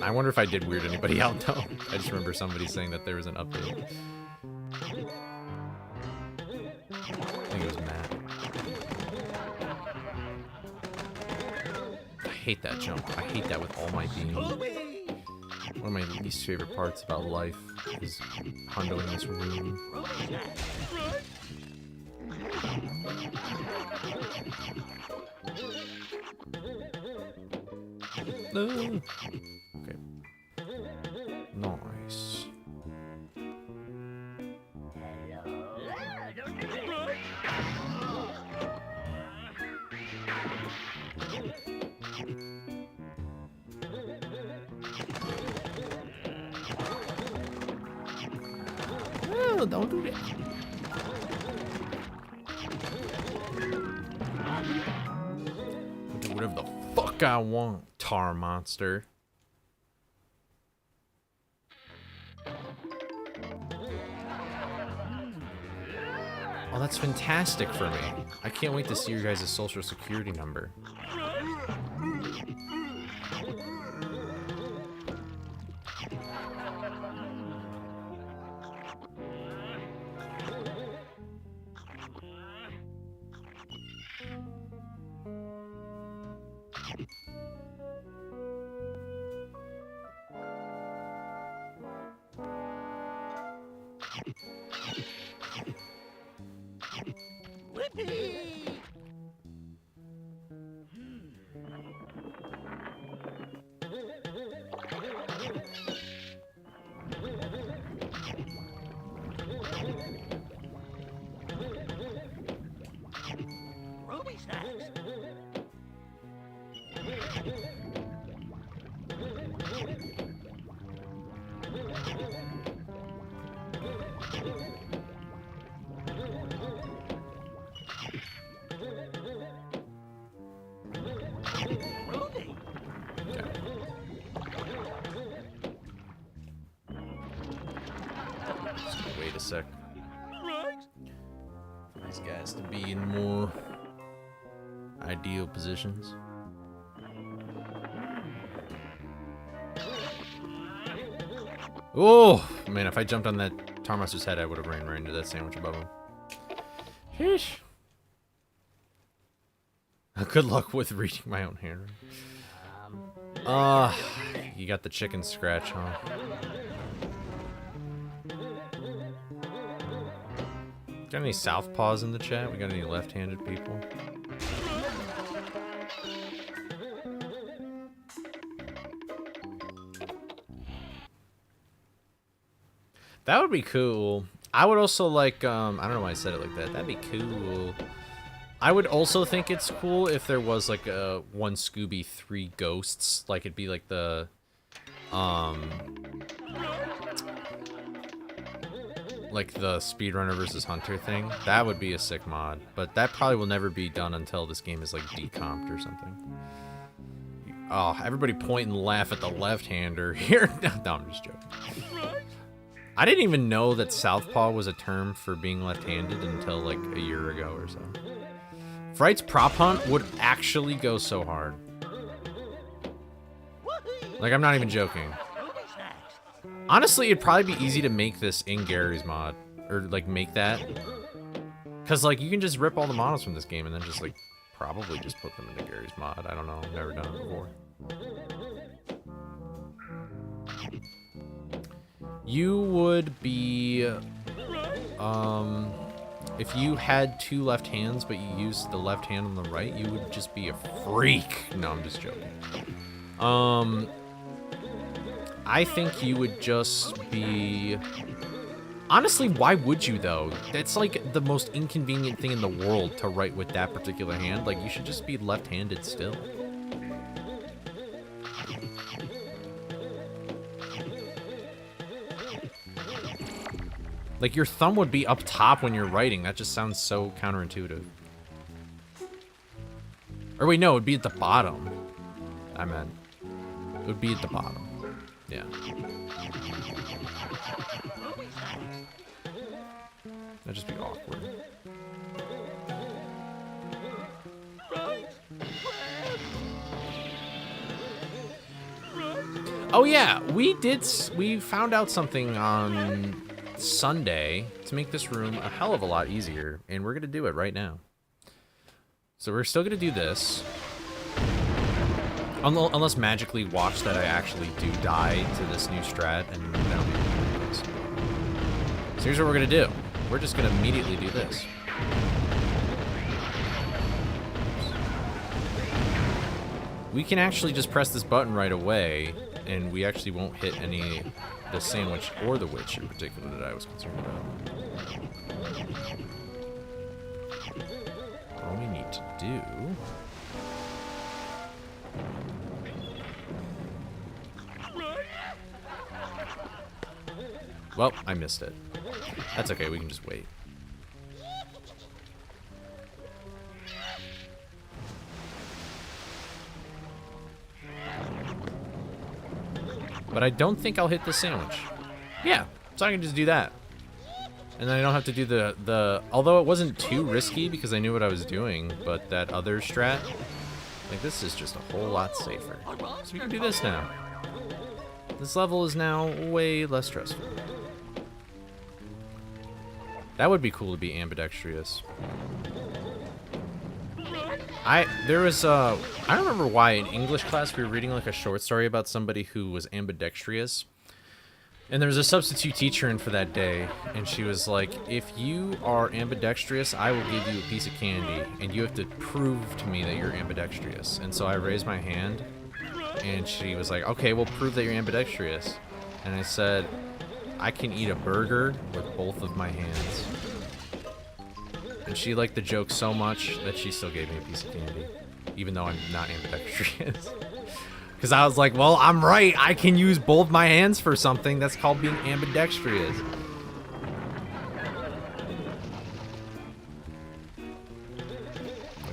I wonder if I did weird anybody out, though. I just remember somebody saying that there was an update. I think it was Matt. I hate that jump. I hate that with all my being. One of my least favorite parts about life is hundoing this room. No. Okay. Nice. Oh, don't do that. I'll do whatever the fuck I want, tar monster. Oh, that's fantastic for me. I can't wait to see your guys' social security number. Wait a sec. For these guys to be in more ideal positions. Oh man, if I jumped on that Tar Monster's head, I would have ran right into that sandwich above him. Sheesh. Good luck with reading my own handwriting. You got the chicken scratch, huh? Got any southpaws in the chat? We got any left-handed people? That would be cool. I would also like, I don't know why I said it like that. That'd be cool. I would also think it's cool if there was like a one Scooby 3 ghosts. Like it'd be like the, like the speedrunner versus hunter thing. That would be a sick mod. But that probably will never be done until this game is like decomped or something. Oh, everybody point and laugh at the left-hander here. No, I'm just joking. I didn't even know that southpaw was a term for being left-handed until like a year ago or so. Fright's prop hunt would actually go so hard. Like, I'm not even joking. Honestly, it'd probably be easy to make this in Gary's mod. Or, like, make that. Because, like, you can just rip all the models from this game and then just, like, probably just put them into Gary's mod. I don't know. I've never done it before. You would be... if you had two left hands, but you used the left hand on the right, you would just be a freak. No, I'm just joking. I think you would just be Honestly, why would you, though? That's, like, the most inconvenient thing in the world to write with that particular hand. Like, you should just be left-handed still. Like, your thumb would be up top when you're writing. That just sounds so counterintuitive. Or wait, no, it would be at the bottom. I meant. It would be at the bottom. Yeah. That'd just be awkward. Oh yeah, we found out something on Sunday to make this room a hell of a lot easier, and we're gonna do it right now. So we're still gonna do this. Unless magically watch that I actually do die to this new strat, and then I'll be doing this. So here's what we're gonna do. We're just gonna immediately do this. We can actually just press this button right away, and we actually won't hit any the sandwich or the witch in particular that I was concerned about. All we need to do... Well, I missed it. That's okay, we can just wait. But I don't think I'll hit the sandwich. Yeah, so I can just do that. And then I don't have to do the although it wasn't too risky because I knew what I was doing, but that other strat, like this is just a whole lot safer. So we can do this now. This level is now way less stressful. That would be cool to be ambidextrous. I don't remember why in English class we were reading like a short story about somebody who was ambidextrous. And there was a substitute teacher in for that day, and she was like, if you are ambidextrous, I will give you a piece of candy, and you have to prove to me that you're ambidextrous. And so I raised my hand, and she was like, okay, well, prove that you're ambidextrous. And I said, I can eat a burger with both of my hands. And she liked the joke so much that she still gave me a piece of candy, even though I'm not ambidextrous. Because I was like, well, I'm right. I can use both my hands for something. That's called being ambidextrous.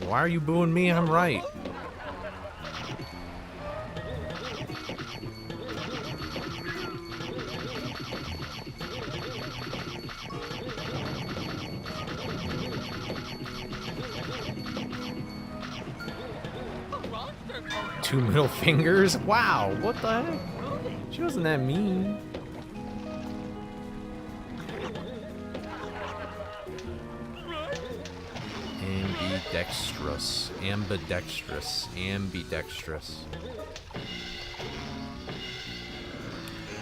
Why are you booing me? I'm right. Two middle fingers? Wow, what the heck? She wasn't that mean. Ambidextrous. Ambidextrous. Ambidextrous.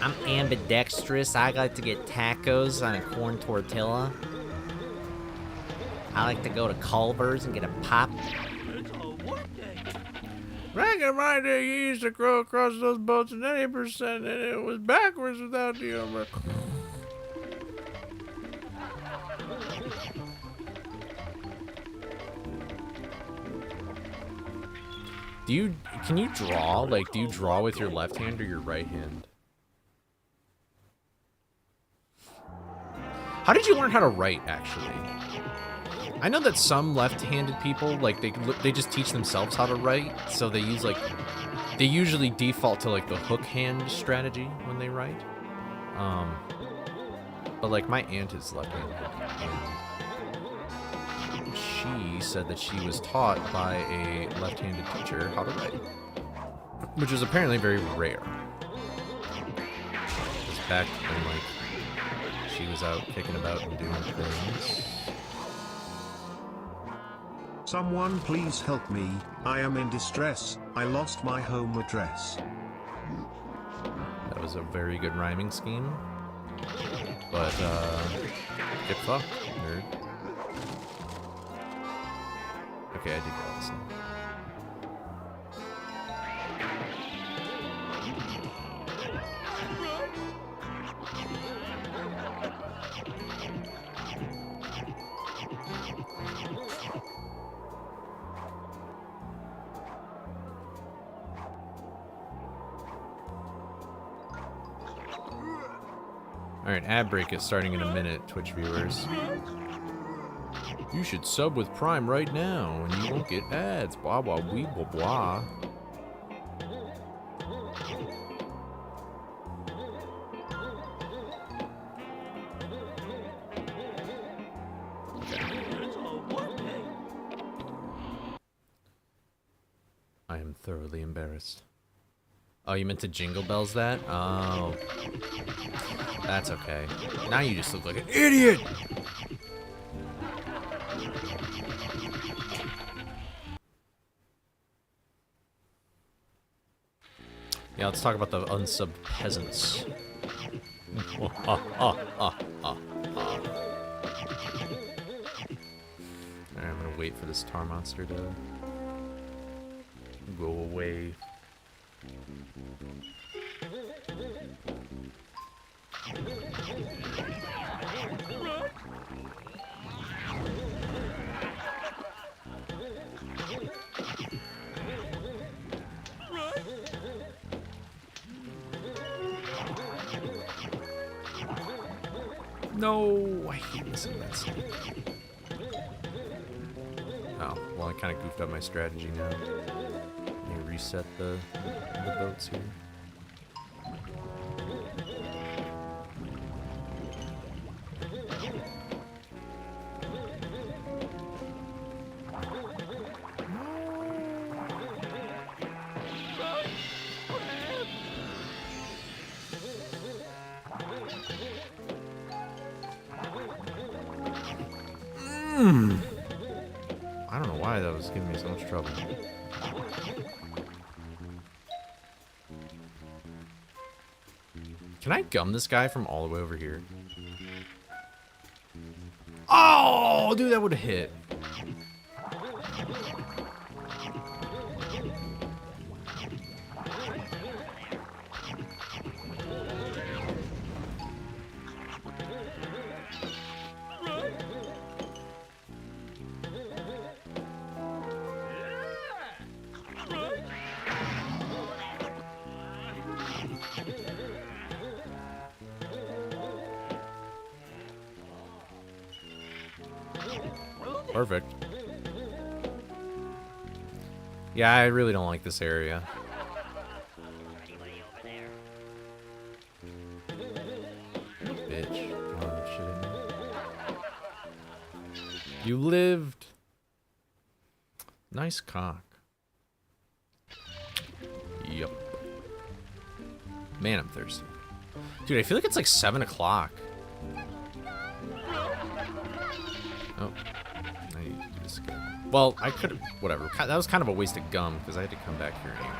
I'm ambidextrous. I like to get tacos on a corn tortilla. I like to go to Culver's and get a pop. Back in my day, you used to go across those boats at 80%, and it was backwards without the umbrella. Can you draw? Like, do you draw with your left hand or your right hand? How did you learn how to write, actually? I know that some left-handed people, like, they just teach themselves how to write, so they use, like, they usually default to, like, the hook hand strategy when they write. But, like, my aunt is left-handed, and she said that she was taught by a left-handed teacher how to write, which was apparently very rare. Because back when, like, she was out kicking about and doing things. Someone please help me. I am in distress. I lost my home address. That was a very good rhyming scheme. But, get fucked, nerd. Okay, I did well this time. Alright, ad break is starting in a minute, Twitch viewers. You should sub with Prime right now, and you won't get ads. Blah, blah, wee, blah, blah. I am thoroughly embarrassed. Oh, you meant to jingle bells that? Oh. That's okay. Now you just look like an idiot! Yeah, let's talk about the unsubbed peasants. Alright, I'm gonna wait for this tar monster to go away. No, I hate missing that snake. Oh, well, I kind of goofed up my strategy now. Let me reset the boats here. I don't know why that was giving me so much trouble. Can I gum this guy from all the way over here? Oh, dude, that would have hit. Perfect. Yeah, I really don't like this area. Bitch. Oh, shit. You lived. Nice cock. Yup. Man, I'm thirsty. Dude, I feel like it's like 7 o'clock. Oh. I need to do this again. Well, I could have, whatever. That was kind of a waste of gum because I had to come back here anyway.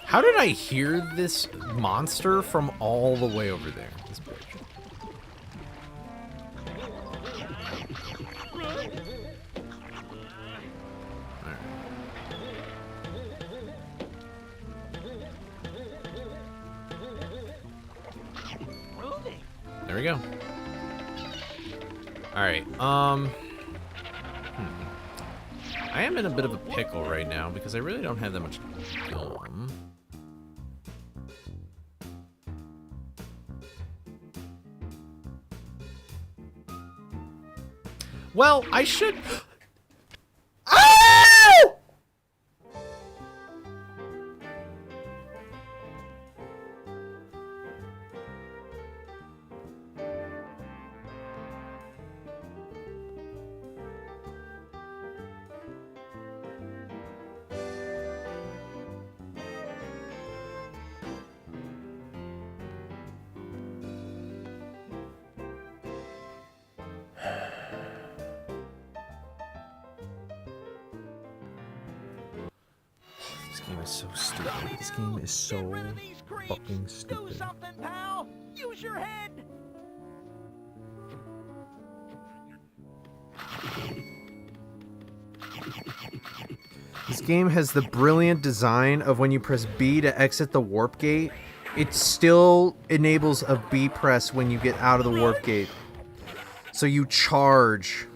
How did I hear this monster from all the way over there? This bitch. Alright. There we go. Alright, I am in a bit of a pickle right now because I really don't have that much gum. Well, I should... Oh! This game is so stupid. This game is so fucking stupid. Do something, pal. Use your head. game has the brilliant design of when you press B to exit the warp gate, it still enables a B press when you get out of the warp gate. So you charge.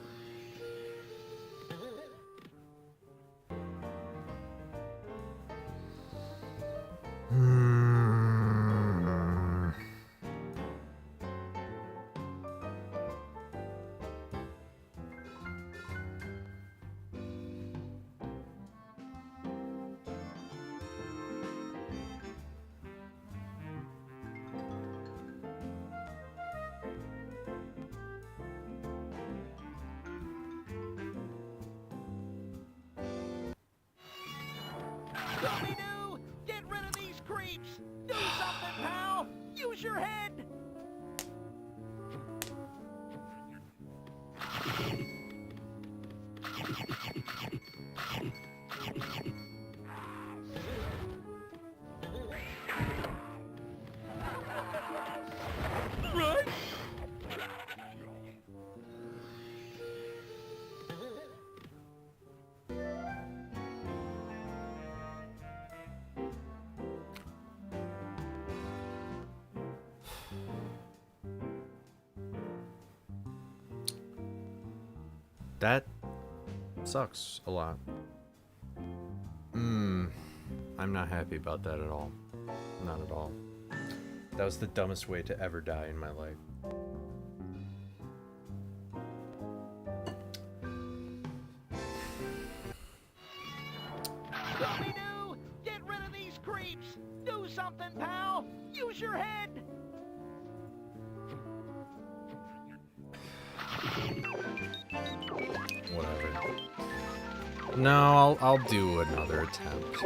Scooby Doo, get rid of these creeps. Do something, pal. Use your head. Run. That sucks a lot. I'm not happy about that at all. Not at all. That was the dumbest way to ever die in my life. Scooby Doo, get rid of these creeps. Do something, pal. Use your head. Whatever. No, I'll do another attempt.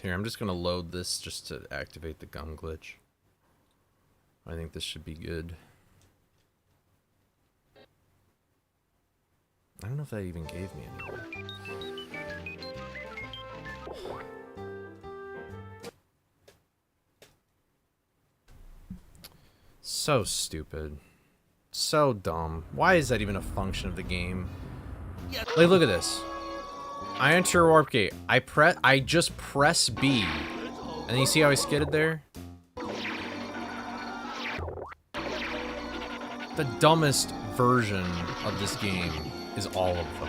Here, I'm just gonna load this just to activate the gum glitch. I think this should be good. I don't know if that even gave me anything. So stupid. So dumb. Why is that even a function of the game? Like, look at this. I enter warp gate. I just press B. And then you see how I skidded there? The dumbest version of this game is all of them.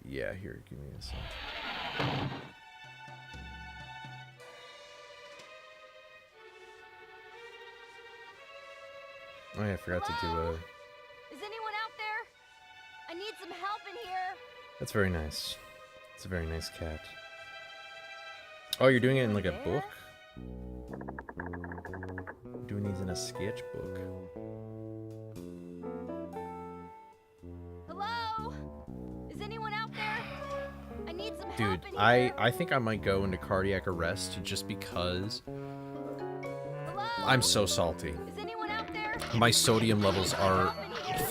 Yeah, here, give me a sec. Oh yeah, I forgot to do a... Is anyone out there? I need some help in here. That's very nice. It's a very nice cat. Oh, you're doing it in like a book? Doing these in a sketchbook. Hello? Is anyone out there? I need some Dude, help in here. I think I might go into cardiac arrest just because I'm so salty. Is anyone out there? My sodium levels are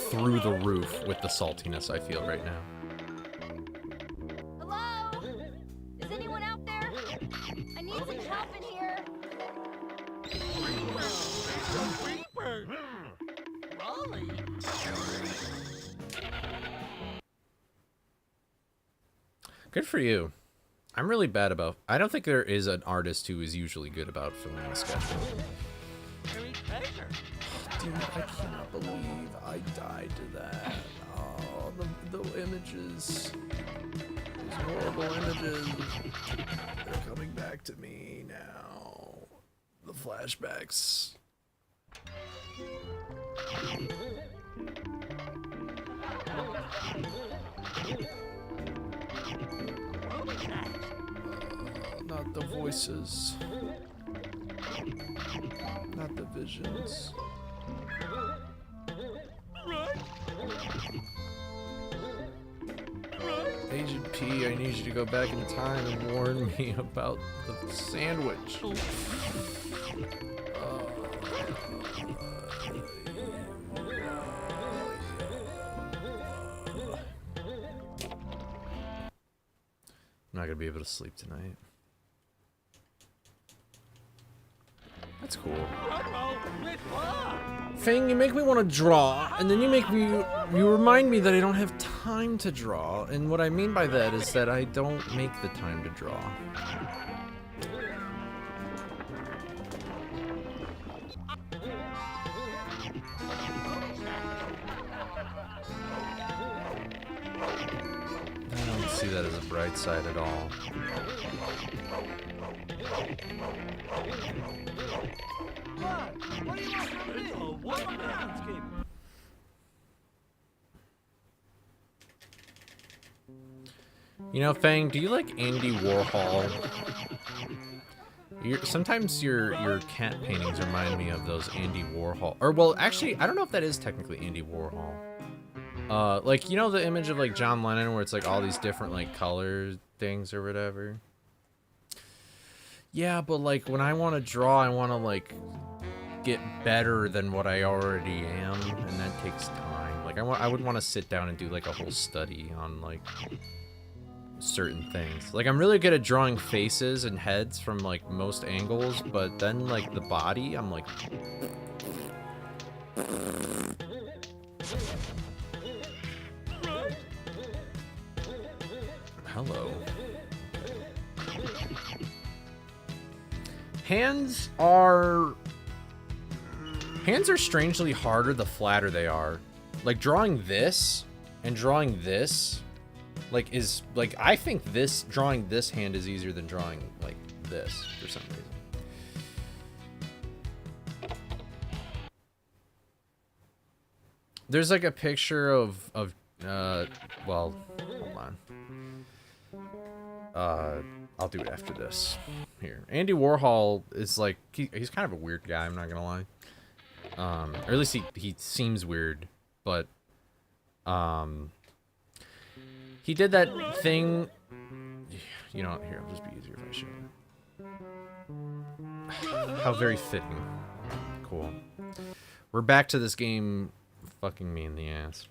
through the roof with the saltiness I feel right now. Hello? Is anyone out there? I need some help in here. Raleigh. Good for you. I'm really bad about... I don't think there is an artist who is usually good about filming a sketchbook. Dude, I cannot believe I died to that. Oh, the images. Those horrible images. They're coming back to me now. The flashbacks. Not the voices. Not the visions. Agent P, I need you to go back in time and warn me about the sandwich. I'm not gonna be able to sleep tonight. That's cool. Fang, you make me want to draw, and then you remind me that I don't have time to draw, and what I mean by that is that I don't make the time to draw. I don't see that as a bright side at all. You know, Fang, do you like Andy Warhol? Sometimes your cat paintings remind me of those Andy Warhol. Or, well, actually, I don't know if that is technically Andy Warhol. Like, you know the image of, like, John Lennon where it's, like, all these different, like, color things or whatever? Yeah, but, like, when I want to draw, I want to, like, get better than what I already am, and that takes time. Like, I would want to sit down and do, like, a whole study on, like, certain things. Like, I'm really good at drawing faces and heads from, like, most angles, but then, like, the body, I'm like... Hello. Hands are strangely harder the flatter they are. Like, drawing this and drawing this, like, is, like, I think drawing this hand is easier than drawing, like, this for some reason. There's, like, a picture of well, hold on. I'll do it after this. Here. Andy Warhol is, like, he's kind of a weird guy, I'm not gonna lie. Or at least he seems weird, but, he did that thing, you know, here, it'll just be easier if I show you. How very fitting. Cool. We're back to this game fucking me in the ass.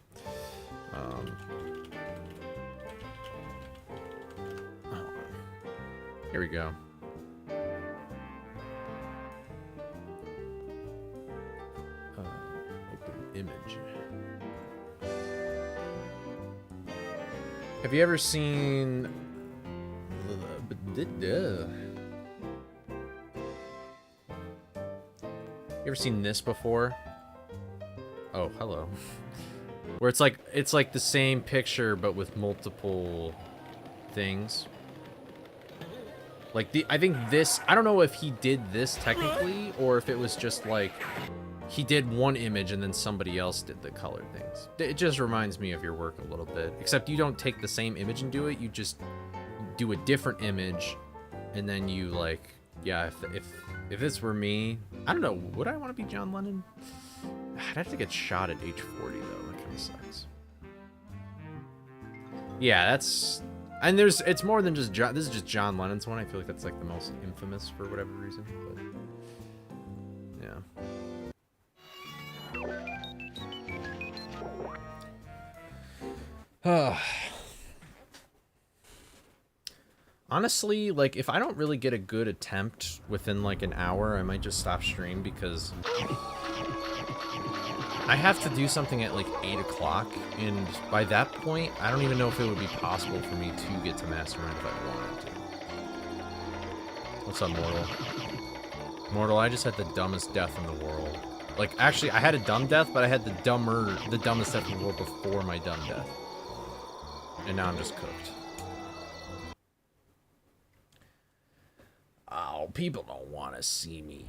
Here we go. Open image. Have you ever seen... You ever seen this before? Oh, hello. Where it's like the same picture but with multiple things. Like, I think this, I don't know if he did this technically, or if it was just like, he did one image and then somebody else did the colored things. It just reminds me of your work a little bit. Except you don't take the same image and do it, you just do a different image, and then you, like, yeah, if this were me, I don't know, would I want to be John Lennon? I'd have to get shot at age 40, though, that kind of sucks. Yeah, that's... And it's more than just John. This is just John Lennon's one. I feel like that's like the most infamous for whatever reason. But yeah. Honestly, like, if I don't really get a good attempt within like an hour, I might just stop stream because I have to do something at like 8 o'clock, and by that point, I don't even know if it would be possible for me to get to Mastermind if I wanted to. What's up, Mortal? Mortal, I just had the dumbest death in the world. Like, actually, I had a dumb death, but I had the dumbest death in the world before my dumb death. And now I'm just cooked. Oh, people don't want to see me.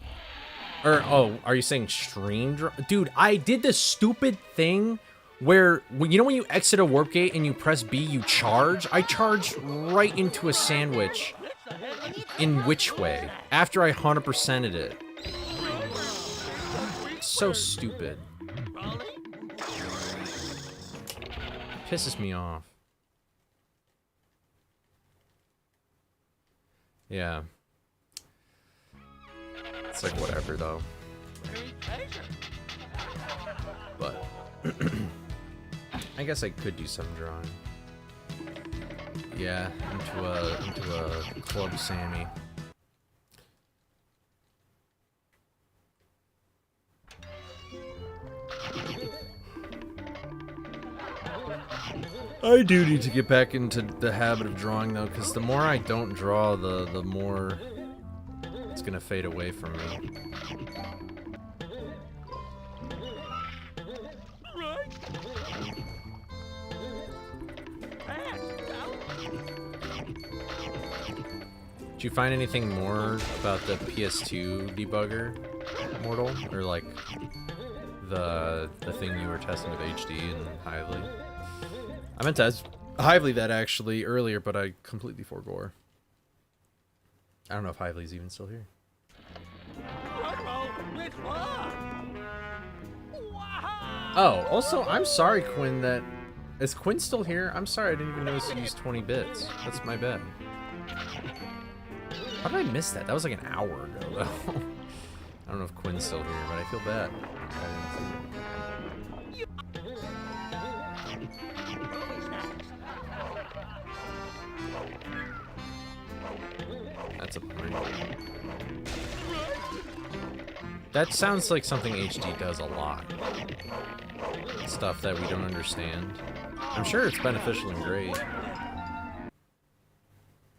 Or, oh, are you saying stream? Dude, I did this stupid thing where, you know when you exit a warp gate and you press B, you charge? I charged right into a sandwich. In which way? After I 100%ed it. So stupid. Pisses me off. Yeah. It's like whatever though. But I guess I could do some drawing. Yeah, into a Club Sammy. I do need to get back into the habit of drawing, though, because the more I don't draw, the more it's gonna fade away from me. Did you find anything more about the PS2 debugger, Mortal? Or like the thing you were testing with HD and Hively? I meant to ask Hively that actually earlier, but I completely forgot. I don't know if Hively's even still here. Oh, also, I'm sorry, Quinn, that... Is Quinn still here? I'm sorry, I didn't even notice you used 20 bits. That's my bad. How did I miss that? That was like an hour ago, though. I don't know if Quinn's still here, but I feel bad. That's a bummer. That sounds like something HD does a lot. Stuff that we don't understand. I'm sure it's beneficial and great.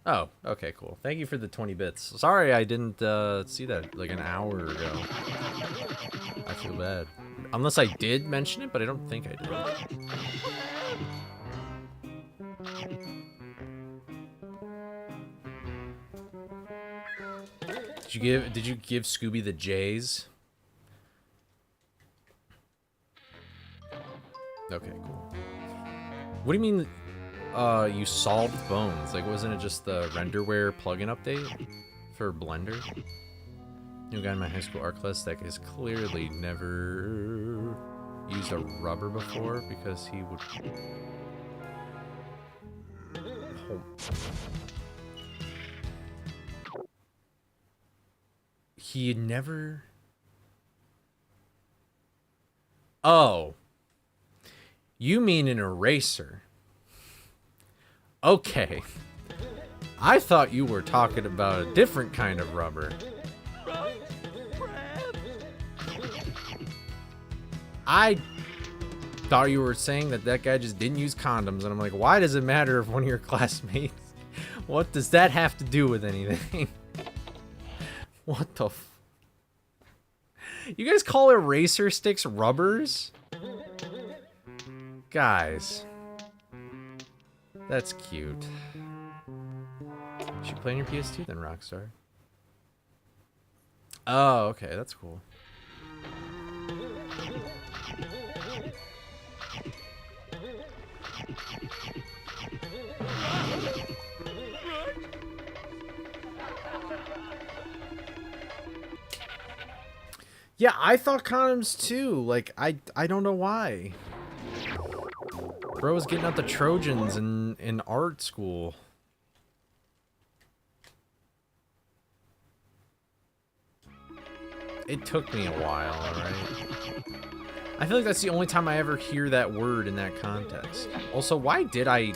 Oh, okay, cool. Thank you for the 20 bits. Sorry I didn't see that like an hour ago. I feel bad. Unless I did mention it, but I don't think I did. Did you give Scooby the J's? Okay, cool. What do you mean you solved Bones? Like, wasn't it just the renderware plugin update for Blender? New guy in my high school art class that has clearly never used a rubber before because he would... He never... Oh. You mean an eraser. Okay. I thought you were talking about a different kind of rubber. I thought you were saying that guy just didn't use condoms, and I'm like, why does it matter if one of your classmates... What does that have to do with anything? What the f... You guys call eraser sticks rubbers? Guys. That's cute. You should play on your PS2 then, Rockstar. Oh, okay, that's cool. Yeah, I thought condoms too. Like, I don't know why. Bro was getting out the Trojans in art school. It took me a while, alright? I feel like that's the only time I ever hear that word in that context. Also, why did I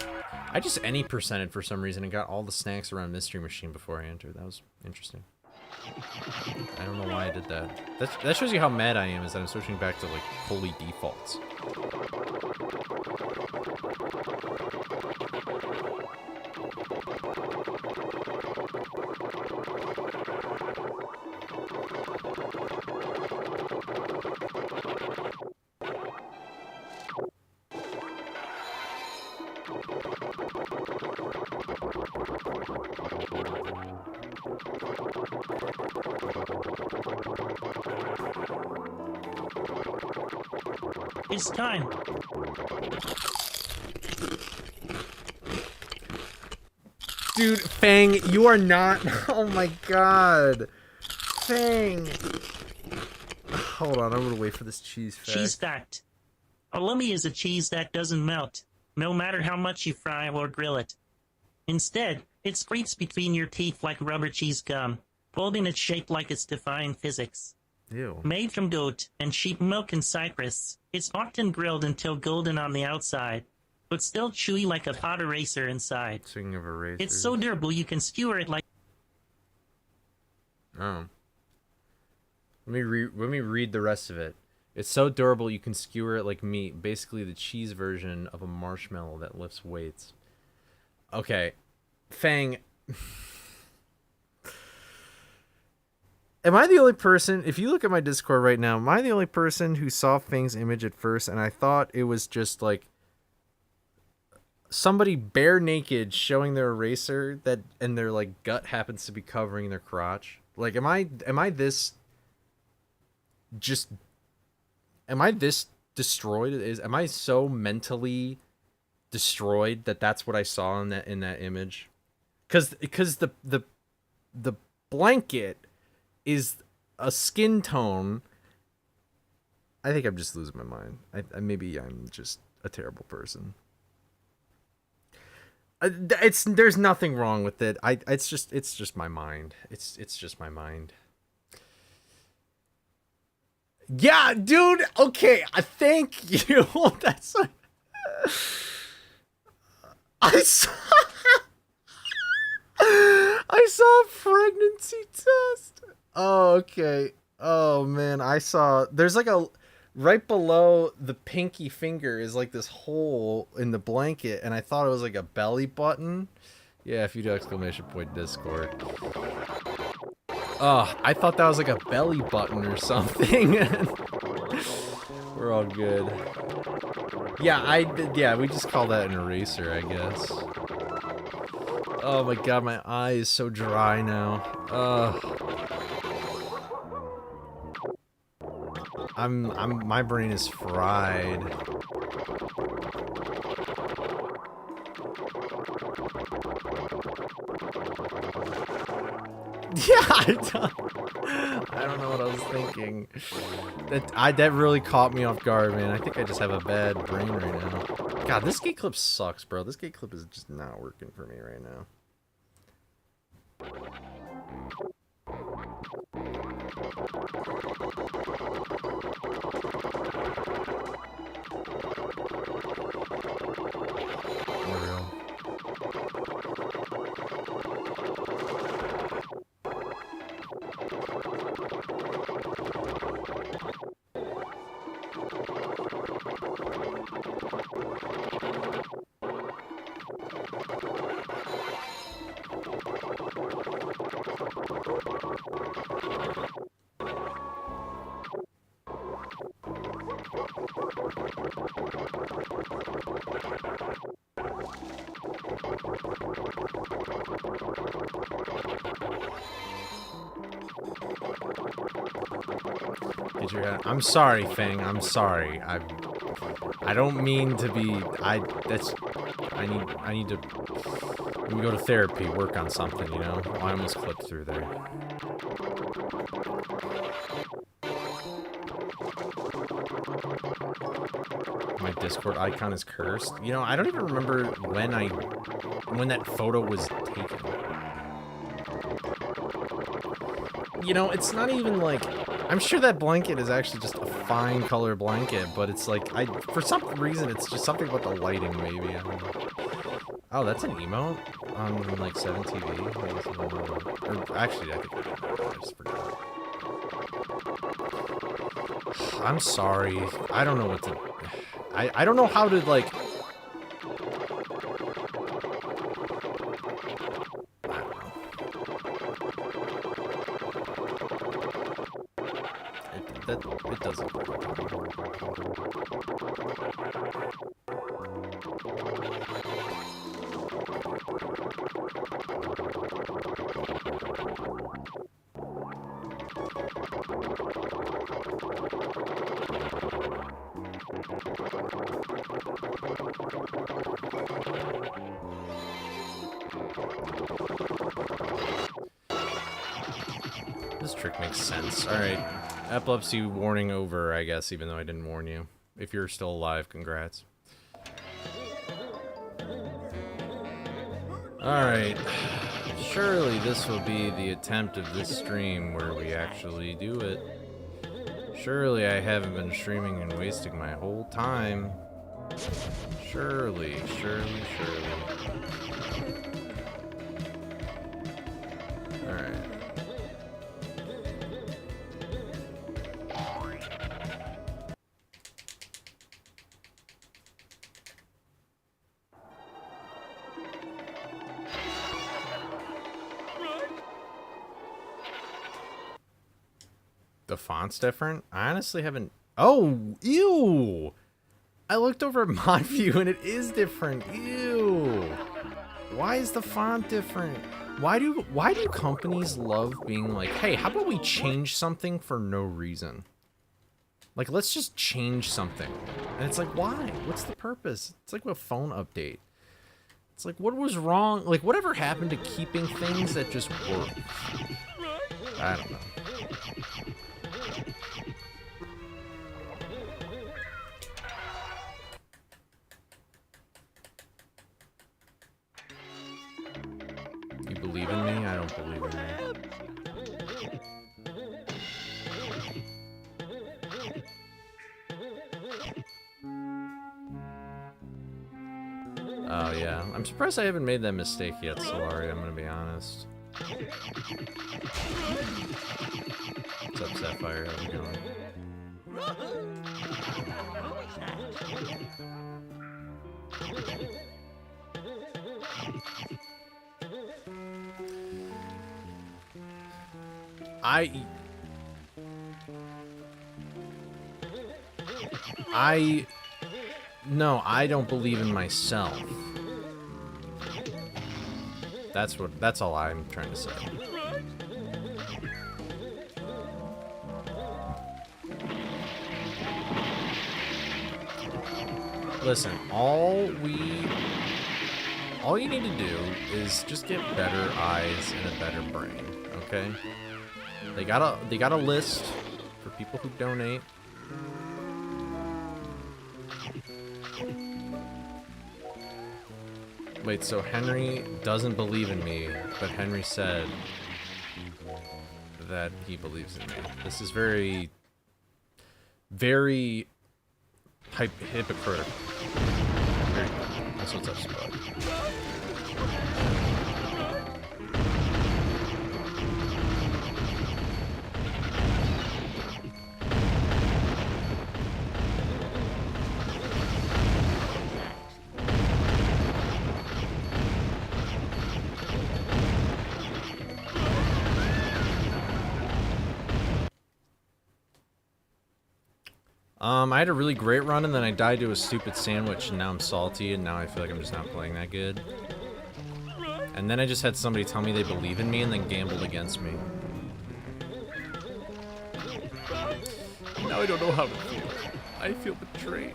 just any percented for some reason and got all the snacks around Mystery Machine before I entered. That was interesting. I don't know why I did that. That shows you how mad I am, is that I'm switching back to, like, Coley defaults. It's time. Dude, Fang, you are not... Oh my god. Fang. Hold on, I'm gonna wait for this cheese fact. Cheese fact. A lummy is a cheese that doesn't melt, no matter how much you fry or grill it. Instead, it scrapes between your teeth like rubber cheese gum, holding its shape like it's defying physics. Ew. Made from goat and sheep milk and cypress, it's often grilled until golden on the outside, but still chewy like a hot eraser inside. Speaking of erasers. It's so durable you can skewer it like... Oh. Let me read the rest of it. It's so durable you can skewer it like meat. Basically the cheese version of a marshmallow that lifts weights. Okay. Fang. Am I the only person, if you look at my Discord right now, am I the only person who saw Fang's image at first and I thought it was just like somebody bare naked showing their eraser that and their like gut happens to be covering their crotch? Like am I this destroyed? Am I so mentally destroyed that that's what I saw in that image? Cuz the blanket is a skin tone. I think I'm just losing my mind. Maybe I'm just a terrible person. There's nothing wrong with it. It's just my mind. It's just my mind. Yeah, dude. Okay, thank you. That's I saw a pregnancy test. Oh, okay. Oh man, I saw there's like a right below the pinky finger is like this hole in the blanket, and I thought it was like a belly button. Yeah, if you do exclamation point Discord. Oh, I thought that was like a belly button or something. We're all good. Yeah, we just call that an eraser, I guess. Oh my god, my eye is so dry now. My brain is fried. Yeah, I don't know what I was thinking. That really caught me off guard, man. I think I just have a bad brain right now. God, this gate clip sucks, bro. This gate clip is just not working for me right now. For real. I'm sorry, Fang. I'm sorry. I don't mean to be. I need to. Let me go to therapy. Work on something. You know. Oh, I almost clipped through there. My Discord icon is cursed. You know, I don't even remember when that photo was taken. You know, it's not even like. I'm sure that blanket is actually just a fine color blanket, but it's like, for some reason, it's just something about the lighting, maybe. I don't know. Oh, that's an emote on, like, 7TV? Or, actually, I think I just forgot. I'm sorry. I don't know what to... I don't know how to, like... It doesn't work. This trick makes sense. Alright. Epilepsy warning over, I guess, even though I didn't warn you. If you're still alive, congrats. Alright. Surely this will be the attempt of this stream where we actually do it. Surely I haven't been streaming and wasting my whole time. Surely. Alright. The font's different? I honestly haven't... Oh, ew! I looked over at my view and it is different. Ew! Why is the font different? Why do companies love being like, hey, how about we change something for no reason? Like, let's just change something. And it's like, why? What's the purpose? It's like a phone update. It's like, what was wrong? Like, whatever happened to keeping things that just work? I don't know. You believe in me? I don't believe in me. Oh yeah, I'm surprised I haven't made that mistake yet, Solari, I'm gonna be honest. What's up, Sapphire? How's it going? No, I don't believe in myself. That's all I'm trying to say. Listen, all you need to do is just get better eyes and a better brain, okay? They got a list for people who donate. Wait, so Henry doesn't believe in me, but Henry said that he believes in me. This is very, very hypocritical. Very good. That's what's up, Spud. I had a really great run, and then I died to a stupid sandwich, and now I'm salty, and now I feel like I'm just not playing that good. And then I just had somebody tell me they believe in me, and then gambled against me. Now I don't know how to feel. I feel betrayed.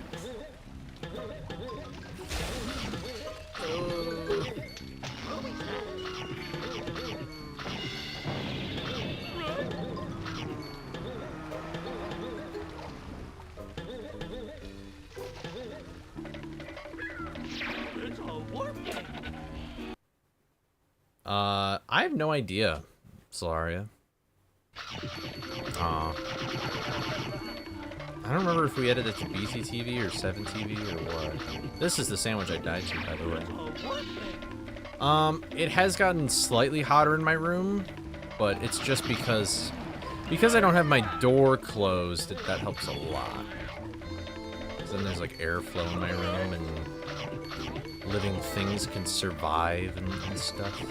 I have no idea, Solaria. I don't remember if we edited it to BTTV or 7TV or what. This is the sandwich I died to, by the way. It has gotten slightly hotter in my room, but it's just because I don't have my door closed, that helps a lot. Because then there's like airflow in my room and living things can survive and stuff.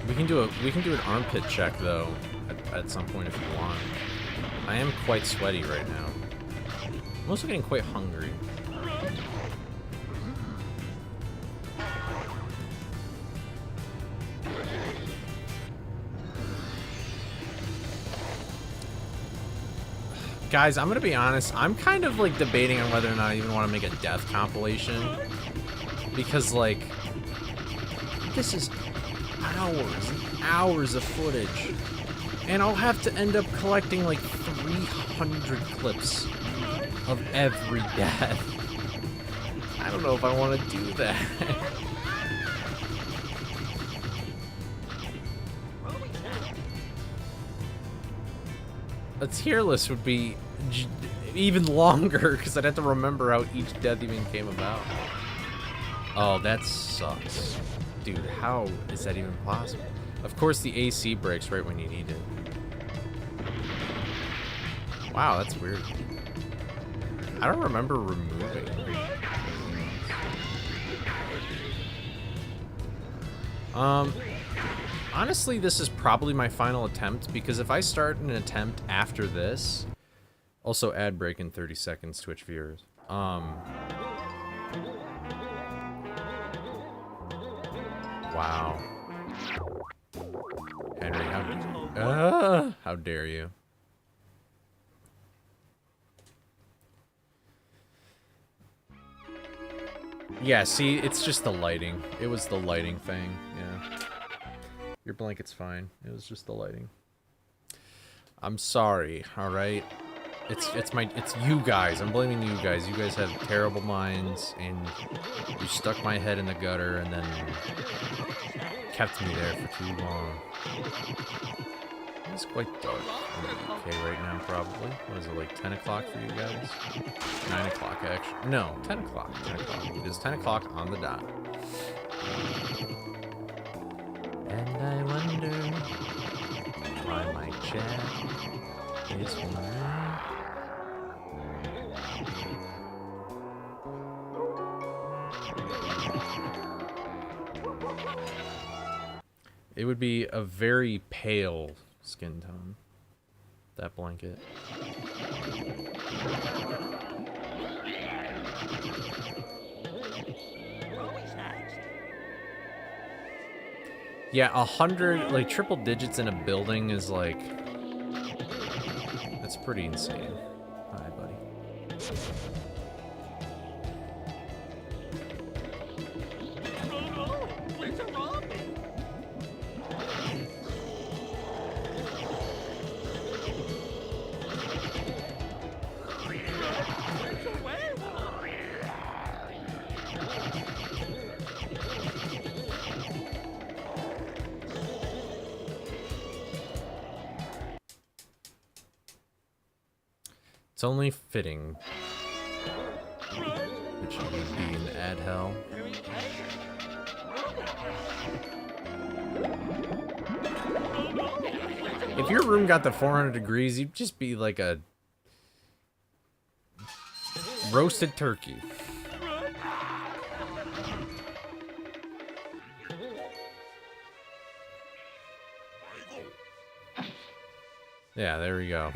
We can do an armpit check though at some point if you want. I am quite sweaty right now. I'm also getting quite hungry. Guys, I'm gonna be honest, I'm kind of like debating on whether or not I even want to make a death compilation. Because like, this is hours and hours of footage. And I'll have to end up collecting like 300 clips of every death. I don't know if I want to do that. A tier list would be even longer because I'd have to remember how each death even came about. Oh, that sucks. Dude, how is that even possible? Of course the AC breaks right when you need it. Wow, that's weird. I don't remember removing. Honestly, this is probably my final attempt, because if I start an attempt after this, also ad break in 30 seconds, Twitch viewers. Wow. Henry, how dare you? Yeah, see, it's just the lighting. It was the lighting thing, yeah. Your blanket's fine. It was just the lighting. I'm sorry, alright? It's you guys. I'm blaming you guys. You guys have terrible minds, and you stuck my head in the gutter and then kept me there for too long. It's quite dark in the UK right now, probably. What is it, like 10 o'clock for you guys? 9 o'clock, actually. No, 10 o'clock. 10 o'clock. It is 10 o'clock on the dot. And I wonder why my chat is mine. It would be a very pale skin tone, that blanket. Yeah, 100, like, triple digits in a building is like, that's pretty insane. Hi, buddy. It's only fitting that you would be in ad hell. If your room got to 400 degrees, you'd just be like a roasted turkey. Yeah, there we go.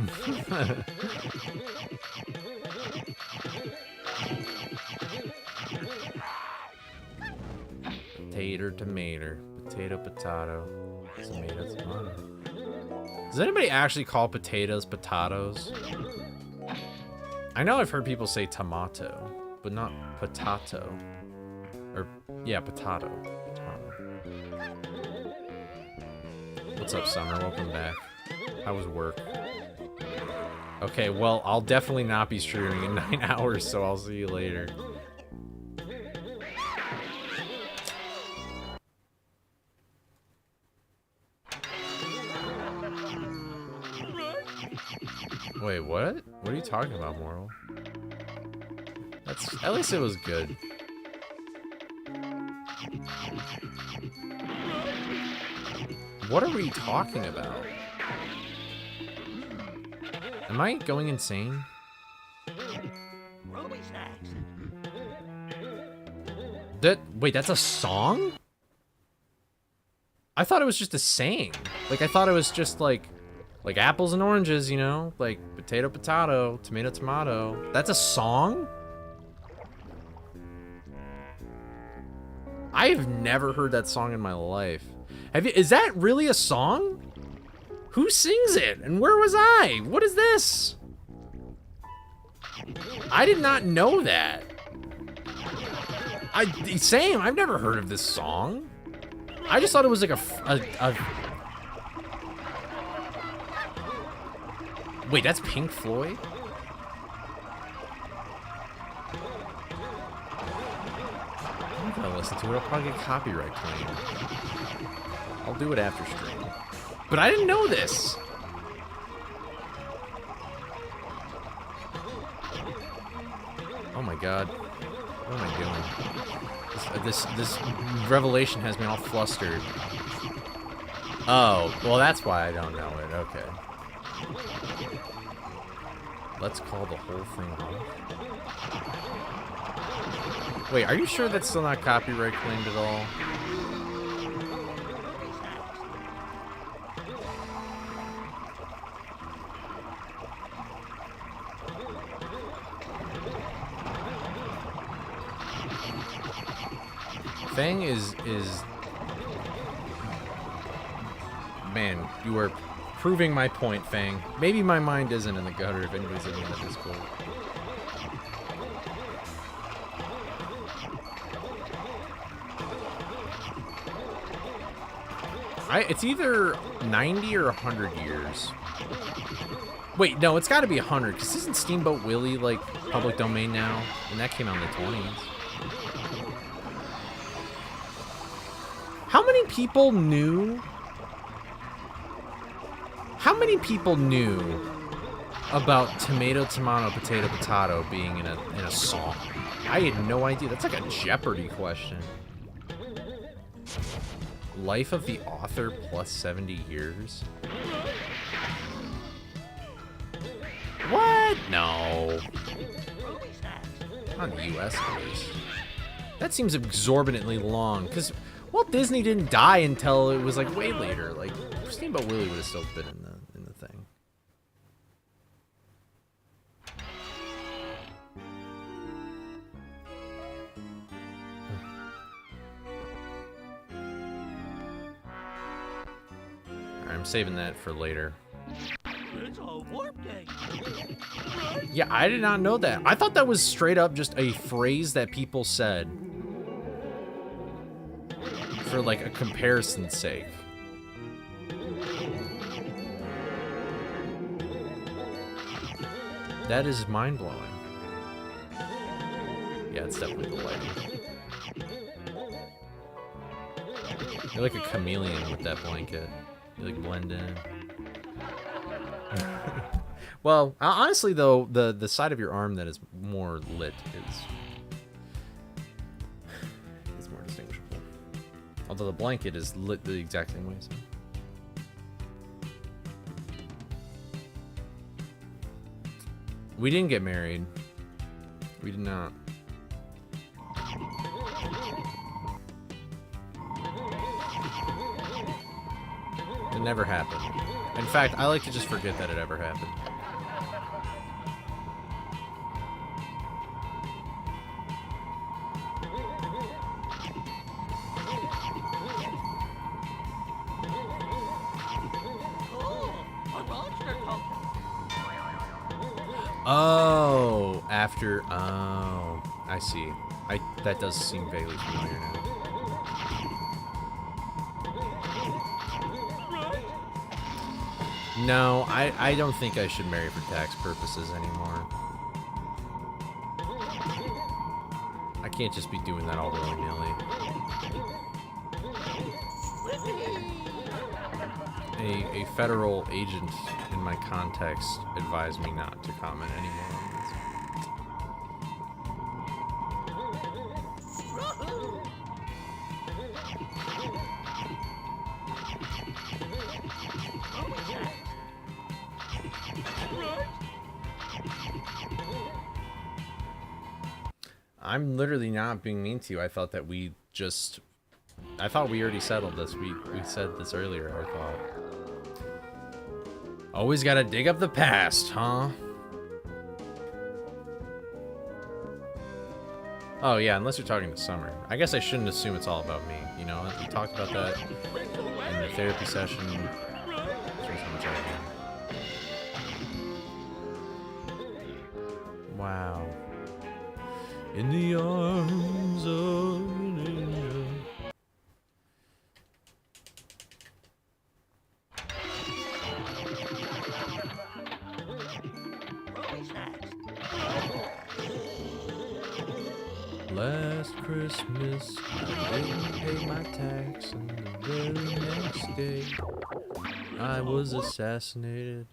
Potato, tomato. Potato, potato. Tomato, tomato. Does anybody actually call potatoes potatoes? I know I've heard people say tomato, but not potato. Or, yeah, potato. What's up, Summer? Welcome back. How was work? Okay, well, I'll definitely not be streaming in 9 hours, so I'll see you later. Wait, what? What are you talking about, Moral? At least it was good. What are we talking about? Am I going insane? Wait, that's a song? I thought it was just a saying. Like, I thought it was just like apples and oranges, you know? Like potato, potato, tomato, tomato. That's a song? I've never heard that song in my life. Is that really a song? Who sings it? And where was I? What is this? I did not know that. Same, I've never heard of this song. I just thought it was like a Wait, that's Pink Floyd? I'm not gonna listen to it. I'll probably get copyright claim. I'll do it after stream. But I didn't know this. Oh my god. What am I doing? This revelation has me all flustered. Oh, well that's why I don't know it. Okay. Let's call the whole thing off. Wait, are you sure that's still not copyright claimed at all? Fang is man, you are proving my point, Fang. Maybe my mind isn't in the gutter if anybody's in the Discord. It's either 90 or 100 years. Wait, no, it's got to be 100, because isn't Steamboat Willie, like, public domain now? And that came out in the 20s. How many people knew? How many people knew about tomato, tomato, potato, potato being in a song? I had no idea. That's like a Jeopardy question. Life of the author plus 70 years? What? No. Not in the US, at least. That seems exorbitantly long, because Walt Disney didn't die until it was like way later. Like, Steamboat Willie would have still been in the thing. Alright, I'm saving that for later. It's a warp gate. Yeah, I did not know that. I thought that was straight up just a phrase that people said for like a comparison's sake. That is mind-blowing. Yeah, it's definitely the lighting. You're like a chameleon with that blanket. You like blend in. Well, honestly though, the side of your arm that is more lit is more distinguishable. Although the blanket is lit the exact same way. So. We didn't get married. We did not. It never happened. In fact, I like to just forget that it ever happened. Oh, after, oh, I see. That does seem vaguely familiar now. No, I don't think I should marry for tax purposes anymore. I can't just be doing that all willy-nilly. A federal agent in my context advised me not to comment anymore on this. I'm literally not being mean to you. I thought that we already settled this. We said this earlier, I thought. Always gotta dig up the past, huh? Oh yeah, unless you're talking to Summer. I guess I shouldn't assume it's all about me, you know? We talked about that in the therapy session. Shows how much I am. Wow. In the arms of an angel. Last Christmas, I didn't pay my tax, and the very next day, I was assassinated.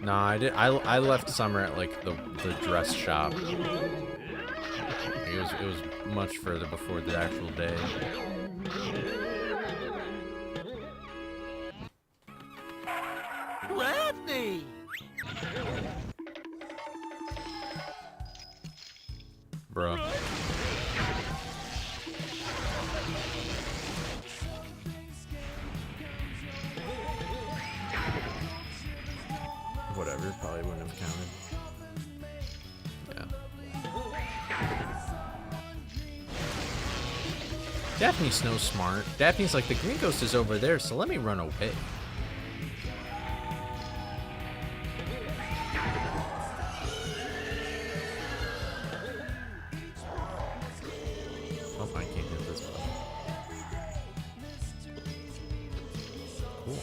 No, I left Summer at like the dress shop. Like, it was much further before the actual day. Rodney! Bruh. Whatever, probably wouldn't have counted. Daphne Snow's smart. Daphne's like, the green ghost is over there, so let me run away. Oh, I can't hit this button. Cool.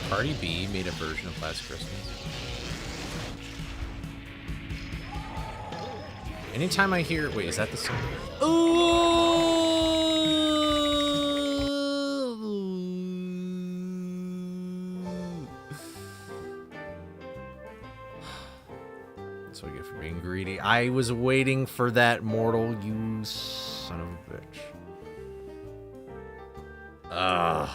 Cardi B made a version of Last Christmas. Anytime I hear, wait, is that the song? That's what I get for being greedy. I was waiting for that, mortal, you son of a bitch. Ugh.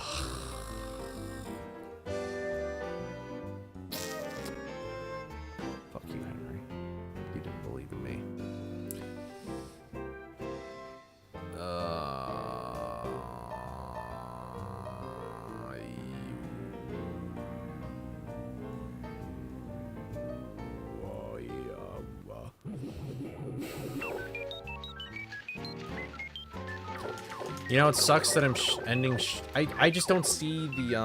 Fuck you, Henry. You didn't believe in me. You know, it sucks that I'm ending. I just don't see the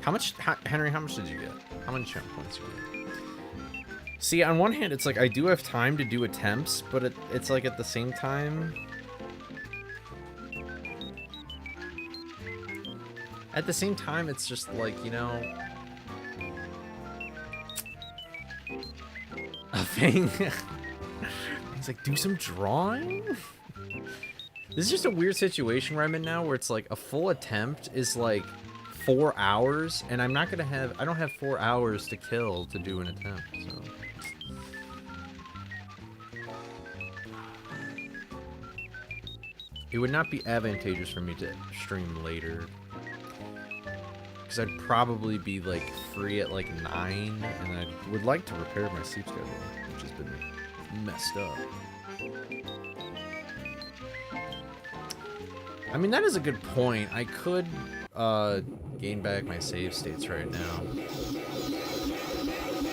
How much, Henry? How much did you get? How many champ points did you get? See, on one hand, it's like I do have time to do attempts, but it's like at the same time. At the same time, it's just like, you know, a thing. It's like, do some drawing? This is just a weird situation where I'm in now, where it's like a full attempt is like 4 hours, and I'm not gonna have, I don't have 4 hours to kill to do an attempt, so. It would not be advantageous for me to stream later, because I'd probably be like free at like 9, and I would like to repair my sleep schedule, which has been messed up. I mean, that is a good point. I could gain back my save states right now.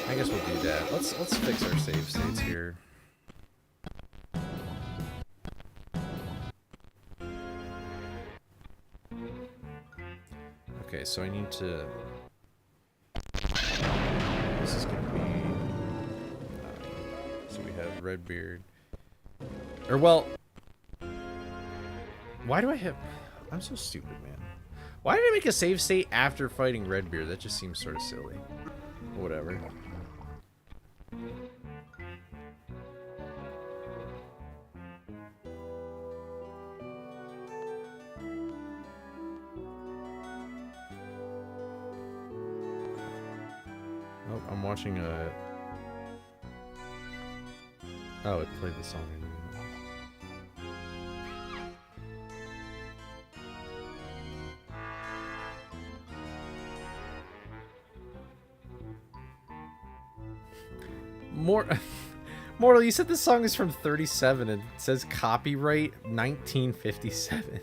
I guess we'll do that. Let's fix our save states here. Okay, so I need to. This is gonna be. So we have Redbeard. Or well. Why do I have... I'm so stupid, man. Why did I make a save state after fighting Redbeard? That just seems sort of silly. Whatever. Oh, I'm watching a... Oh, it played the song I knew. Mortal, you said this song is from 37 and it says copyright 1957.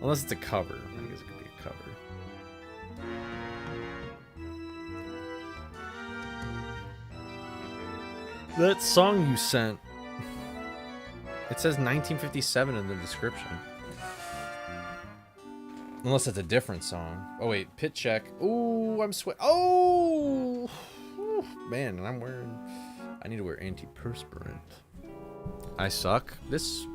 Unless it's a cover. I guess it could be a cover. That song you sent. It says 1957 in the description. Unless it's a different song. Oh wait, pit check. Ooh, I'm sweat. Oh! Man, and I'm wearing... I need to wear antiperspirant. I suck. This...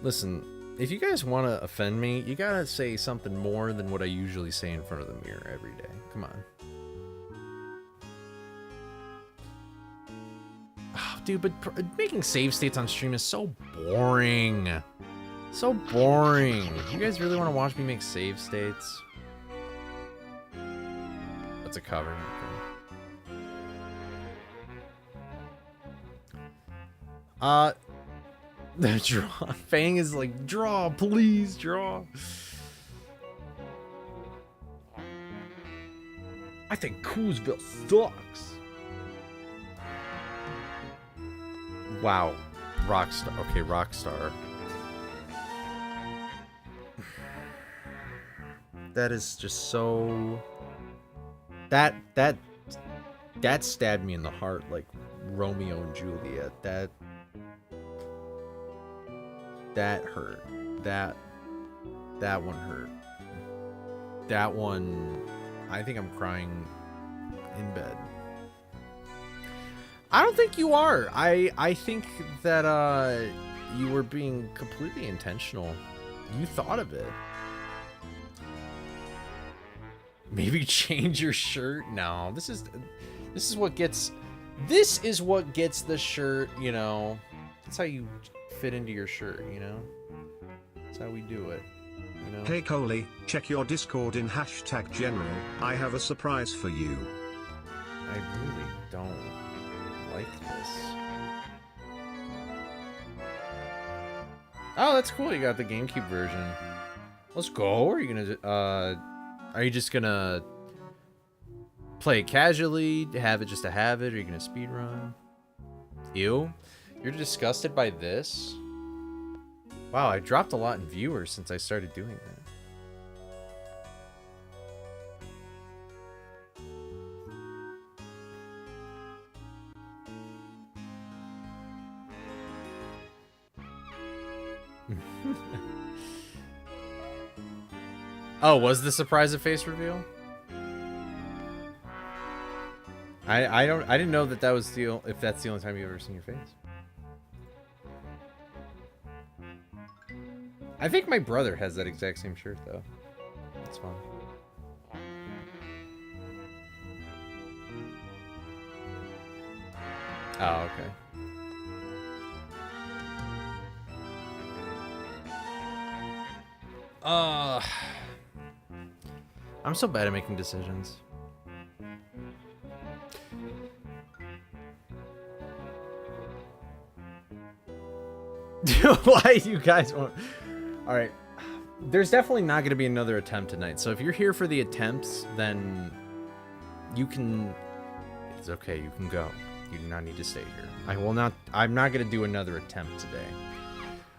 Listen, if you guys want to offend me, you gotta say something more than what I usually say in front of the mirror every day. Come on. Oh, dude, but making save states on stream is so boring. So boring. You guys really want to watch me make save states? That's a cover. Okay. The draw. Fang is like, draw, please, draw. I think Coolsville sucks. Wow. Rockstar. Okay, Rockstar. That is just so... That stabbed me in the heart like Romeo and Juliet. That hurt. That one hurt. That one, I think I'm crying in bed. I don't think you are. I think that you were being completely intentional. You thought of it. Maybe change your shirt. No, this is what gets the shirt, you know. That's how you fit into your shirt, you know. That's how we do it, you know. Hey Coley, check your Discord in #general. I have a surprise for you. I really don't like this. Oh, that's cool. You got the GameCube version. Let's go. Are you just gonna play it casually, have it just to have it? Or are you gonna speedrun? Ew. You're disgusted by this? Wow, I dropped a lot in viewers since I started doing that. Oh, was the surprise a face reveal? I didn't know that was if that's the only time you've ever seen your face. I think my brother has that exact same shirt though. That's fun. Oh, okay. I'm so bad at making decisions. Why you guys want... Alright. There's definitely not going to be another attempt tonight. So if you're here for the attempts, then you can... It's okay, you can go. You do not need to stay here. I'm not going to do another attempt today.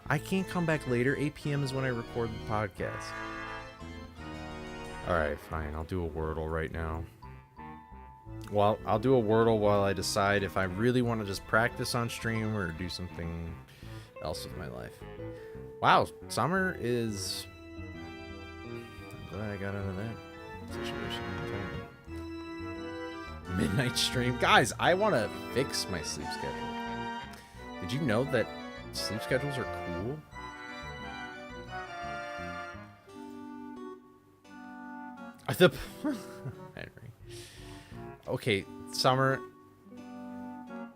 I can't come back later. 8 p.m. is when I record the podcast. Alright, fine. I'll do a Wordle right now. Well, I'll do a Wordle while I decide if I really want to just practice on stream or do something else with my life. Wow, summer is... I'm glad I got out of that situation. Midnight stream. Guys, I want to fix my sleep schedule. Did you know that sleep schedules are cool? Henry. Okay, Summer.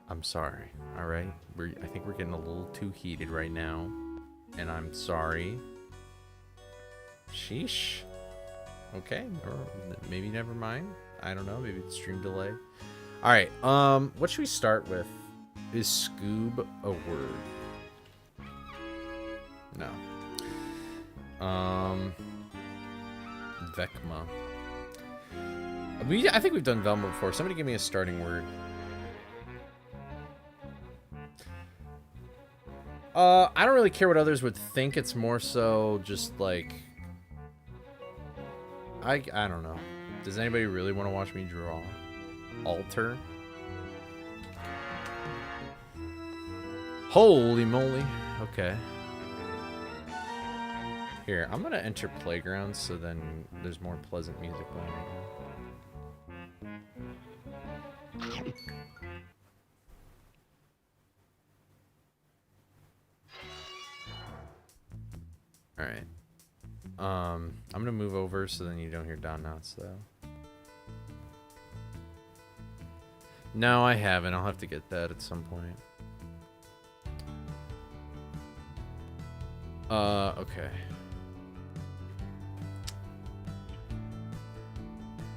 I'm sorry. All right, I think we're getting a little too heated right now, and I'm sorry. Sheesh. Okay, or maybe never mind. I don't know. Maybe it's stream delay. All right. What should we start with? Is Scoob a word? No. Vecma. I think we've done Velma before. Somebody give me a starting word. I don't really care what others would think. It's more so just like... I don't know. Does anybody really want to watch me draw? Alter? Holy moly. Okay. Here, I'm gonna enter Playground so then there's more pleasant music playing right now. Alright. I'm gonna move over so then you don't hear Don Knotts though. No, I haven't. I'll have to get that at some point. Okay.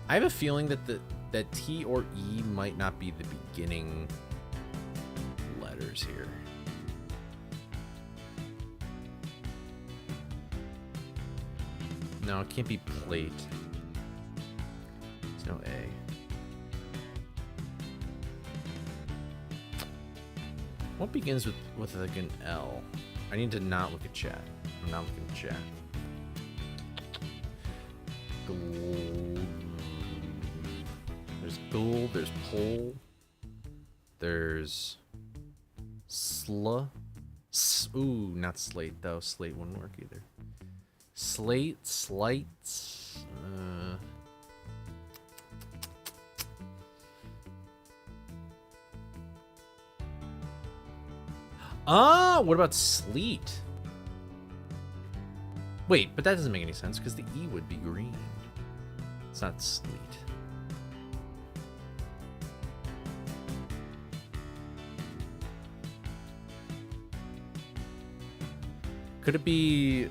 I have a feeling that that T or E might not be the beginning letters here. No, it can't be plate. There's no A. What begins with like an L? I need to not look at chat. I'm not looking at chat. There's gold, there's pole, there's ooh, not slate though. Slate wouldn't work either. Slate, slights, what about sleet? Wait, but that doesn't make any sense because the E would be green. It's not sleet. Could it be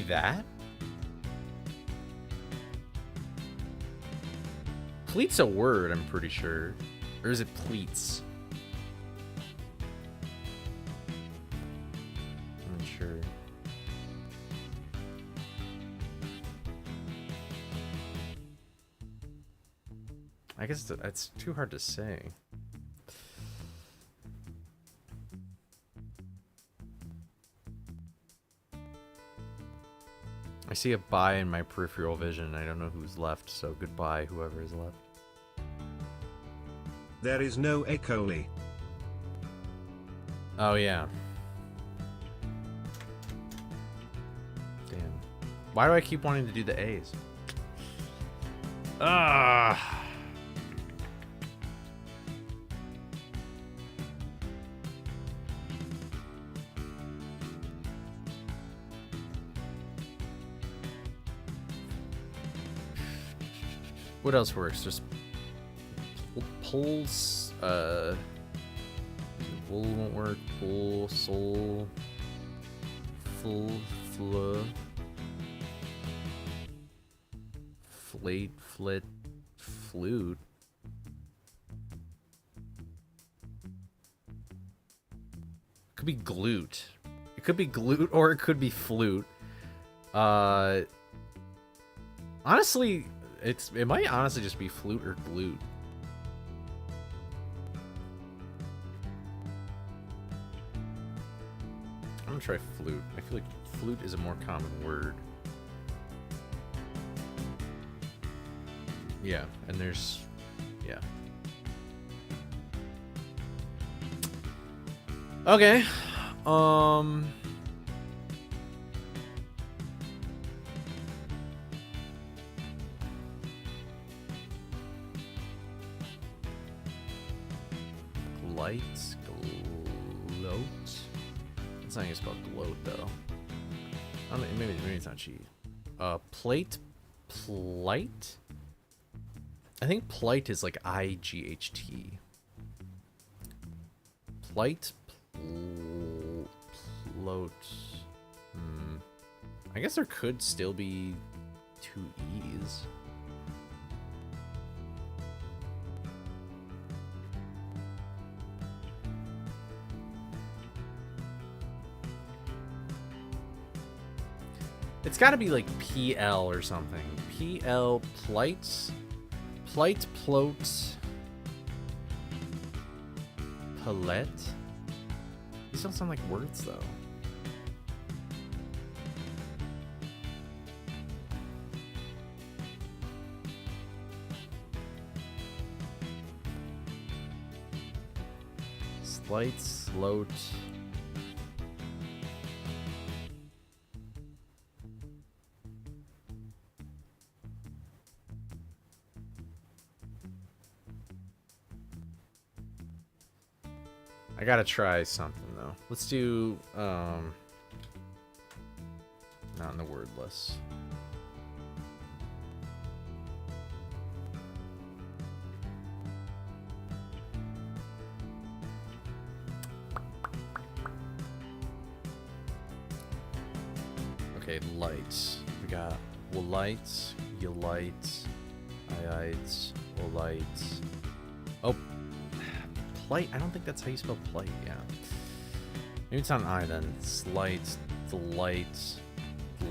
that? Pleat's a word, I'm pretty sure. Or is it pleats? I'm not sure. I guess it's too hard to say. I see a bye in my peripheral vision. I don't know who's left, so goodbye, whoever is left. There is no A, Coley. Oh, yeah. Damn. Why do I keep wanting to do the A's? Ah. What else works? Just pulls. Bull won't work. Bull, soul, full, fla, flate, flit, flute. Could be glute. It could be glute or it could be flute. Honestly. It might honestly just be flute or glute. I'm gonna try flute. I feel like flute is a more common word. Yeah, and there's... yeah. Okay. Lights, gloat. It's not even spelled gloat though. I don't know, maybe it's not cheese. Plate, plight. I think plight is like IGHT. Plight, float. I guess there could still be two E's. It's got to be like PL or something. PL, plights, plight, ploat, palette. These don't sound like words though. Slight, sloat. I gotta try something though. Let's do not in the word list. Okay, lights. We got lights, You light. I-ites. Olites. Oh. Plight. I don't think that's how you spell plight. Yeah. Maybe it's not an I then. Slight. Delight.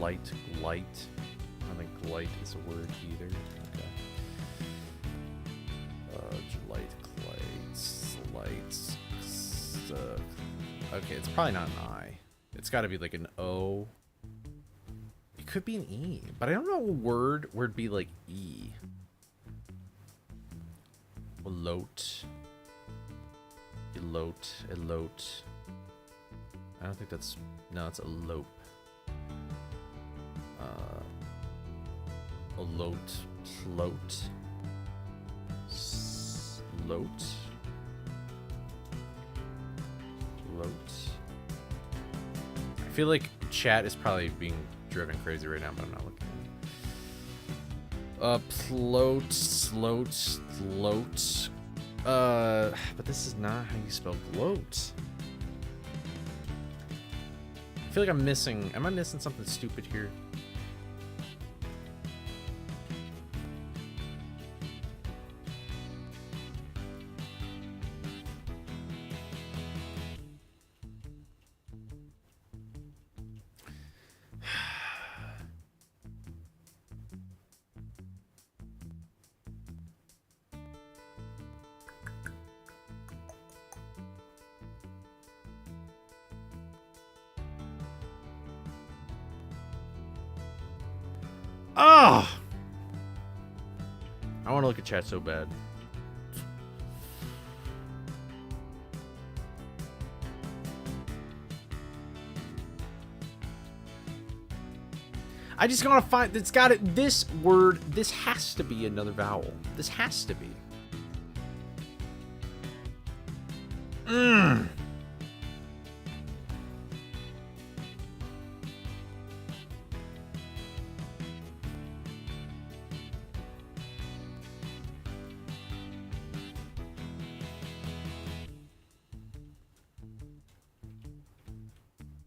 Light. Light. I don't think light is a word either. Okay. Light. Light. Slight. Okay, it's probably not an I. It's got to be like an O. It could be an E, but I don't know a word where it'd be like E. Elote. Elote. Elote. I don't think that's... No, it's elope. Elote. Float. Slote. Float. I feel like chat is probably being driven crazy right now, but I'm not looking at it. Float, sloat, float. But this is not how you spell gloat. I feel like I'm missing... Am I missing something stupid here? Oh! I want to look at chat so bad. I just gotta find... It's got it. This word... This has to be another vowel. This has to be.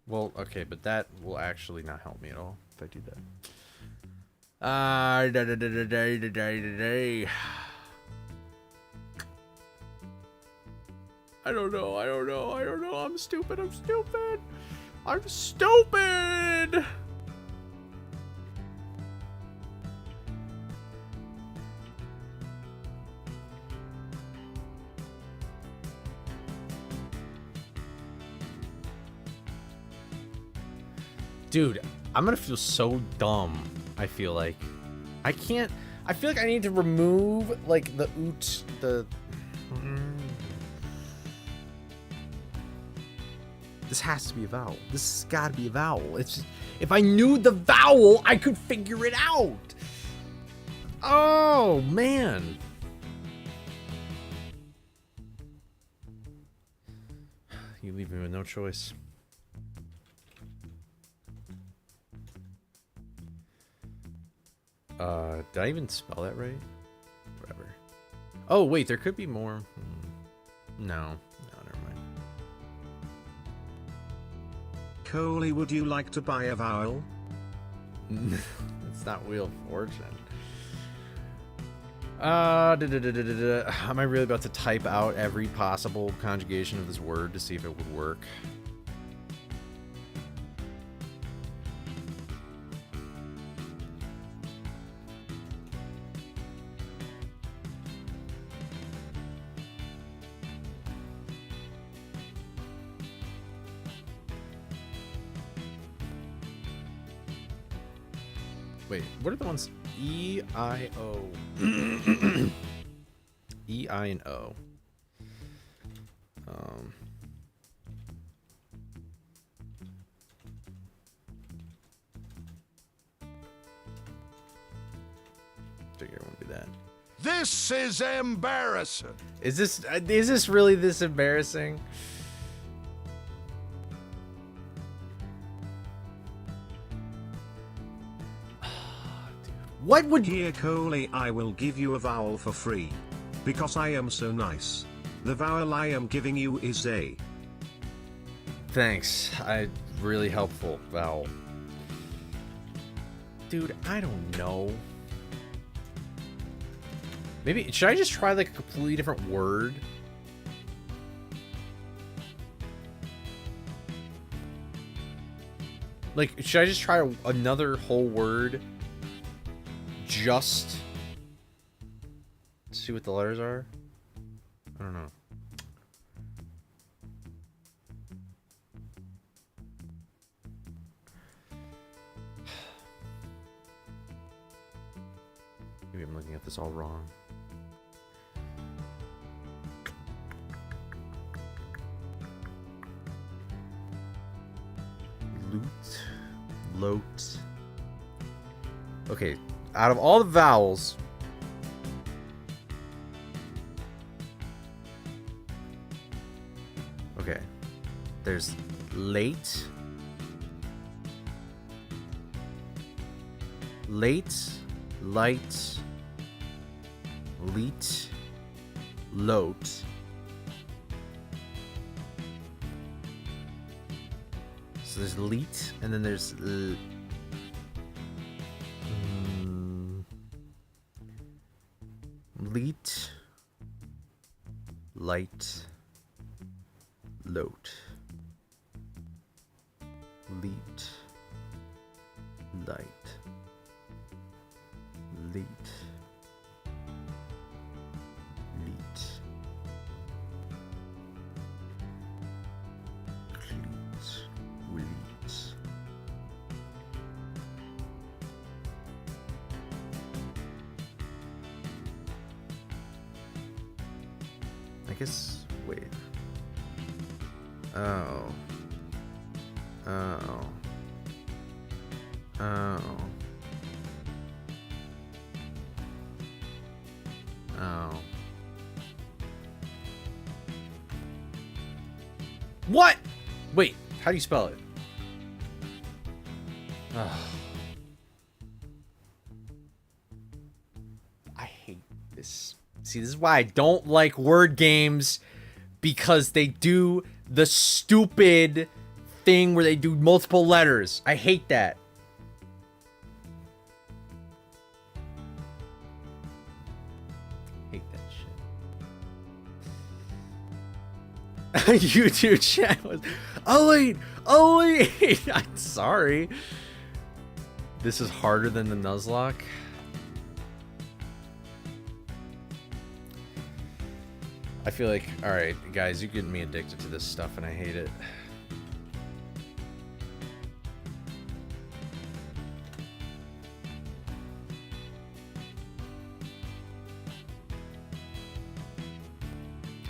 Well, okay, but that will actually not help me at all if I do that. I don't know. I'm stupid. I'm stupid. Dude, I'm gonna feel so dumb. I feel like I can't. I feel like I need to remove like the oot. This has to be a vowel. This has got to be a vowel. It's just, if I knew the vowel, I could figure it out. Oh man. You leave me with no choice. Did I even spell that right? Whatever. Oh, wait, there could be more. No, never mind. Coley, would you like to buy a vowel? It's not Wheel of Fortune. Am I really about to type out every possible conjugation of this word to see if it would work? Wait, what are the ones? E, I, O. E, I, and O. Figure it won't be that. This is embarrassing. Is this really this embarrassing? What would... Here, Coley, I will give you a vowel for free. Because I am so nice. The vowel I am giving you is A. Thanks. Really helpful vowel. Dude, I don't know. Maybe, should I just try like a completely different word? Like, should I just try another whole word? Just to see what the letters are? I don't know. Maybe I'm looking at this all wrong. Loot. Okay, out of all the vowels, okay, there's late, light, leet, loat. So there's leet, and then there's leet, light, loat, leet, light, leet, I guess, wait. Oh. What? Wait, how do you spell it? I hate this. See, this is why I don't like word games, because they do the stupid thing where they do multiple letters. I hate that. Hate that shit. YouTube chat was Ollie. I'm sorry. This is harder than the Nuzlocke. I feel like, alright, guys, you're getting me addicted to this stuff and I hate it.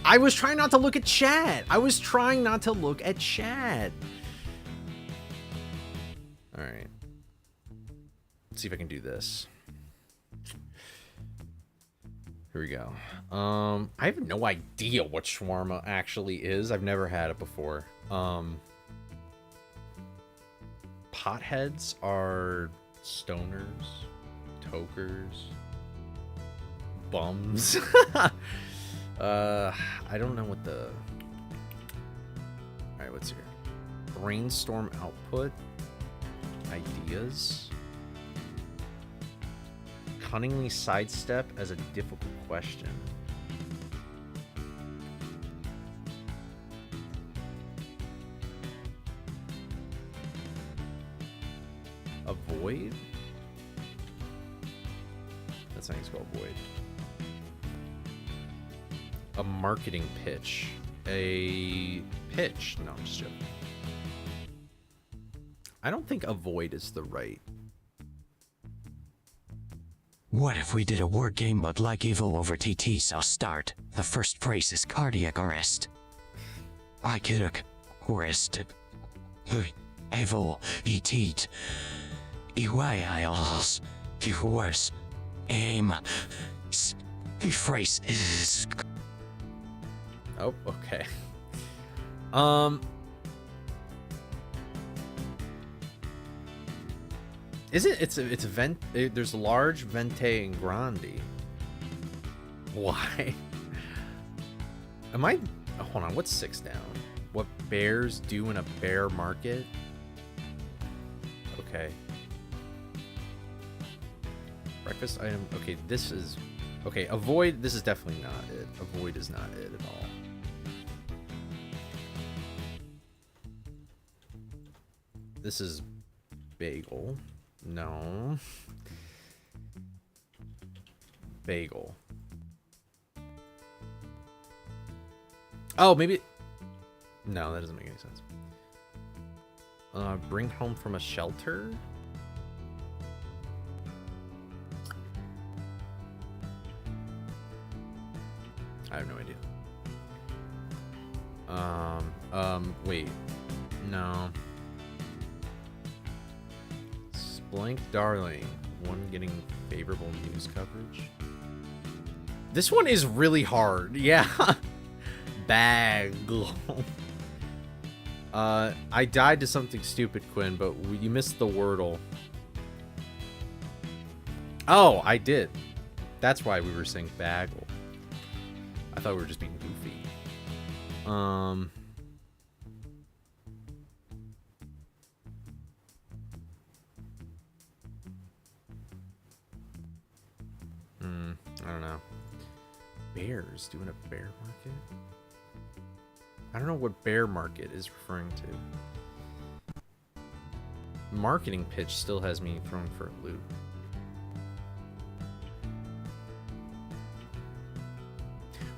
I was trying not to look at chat. Alright. Let's see if I can do this. Here we go. I have no idea what shawarma actually is. I've never had it before. Potheads are stoners, tokers, bums. I don't know what the... Alright, what's here? Brainstorm output. Ideas. Cunningly sidestep as a difficult question. Avoid? That's how you spell avoid. A marketing pitch. A pitch. No, I'm just joking. I don't think avoid is the right. What if we did a word game but like evil over TTs? I'll start. The first phrase is cardiac arrest. I cardiac arrested. Evil eat. Iwaios. Divorce. Aim. The phrase is. Oh, okay. Is it? It's a vent. There's large, vente, and grande. Why? Am I? Oh, hold on. What's 6 down? What bears do in a bear market? Okay. Breakfast item. Okay, this is Okay, avoid. This is definitely not it. Avoid is not it at all. This is bagel. No. Bagel. Oh, maybe. No, that doesn't make any sense. Bring home from a shelter? I have no idea. Wait. No. Blank Darling. One getting favorable news coverage. This one is really hard. Yeah. Bagel. I died to something stupid, Quinn, but you missed the Wordle. Oh, I did. That's why we were saying bagel. I thought we were just being goofy. I don't know. Bears doing a bear market? I don't know what bear market is referring to. Marketing pitch still has me thrown for a loop.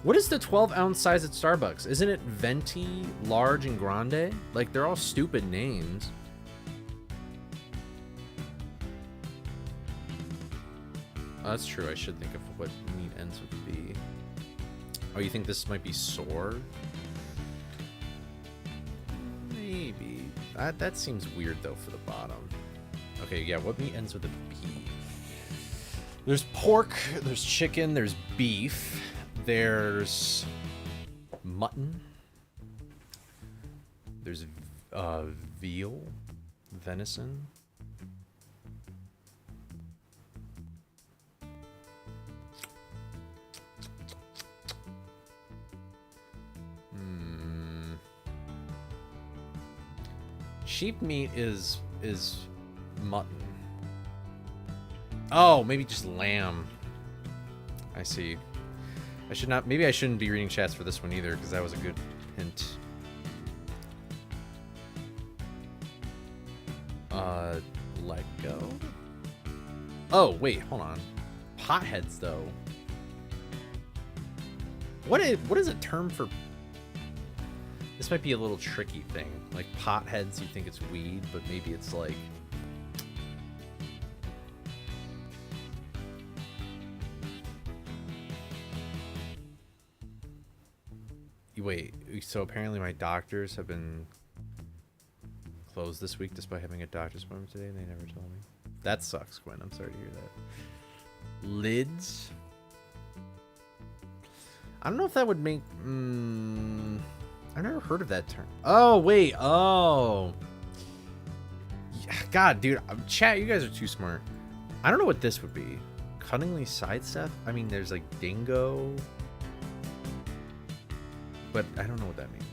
What is the 12-ounce size at Starbucks? Isn't it venti, large, and grande? Like, they're all stupid names. Oh, that's true. I should think of what meat ends with B. Oh, you think this might be sore? Maybe. That seems weird, though, for the bottom. Okay, yeah, what meat ends with a B? There's pork, there's chicken, there's beef, there's mutton, there's veal, venison. Sheep meat is mutton. Oh, maybe just lamb. I see. I should not. Maybe I shouldn't be reading chats for this one either, because that was a good hint. Lego. Oh wait, hold on. Potheads though. What is a term for? This might be a little tricky thing. Like potheads, you think it's weed, but maybe it's like. Wait, so apparently my doctors have been closed this week despite having a doctor's appointment today, and they never told me. That sucks, Gwen. I'm sorry to hear that. Lids? I don't know if that would make... I've never heard of that term. Oh, wait. Oh. God, dude. Chat, you guys are too smart. I don't know what this would be. Cunningly sidestep? I mean, there's like dingo... but I don't know what that means.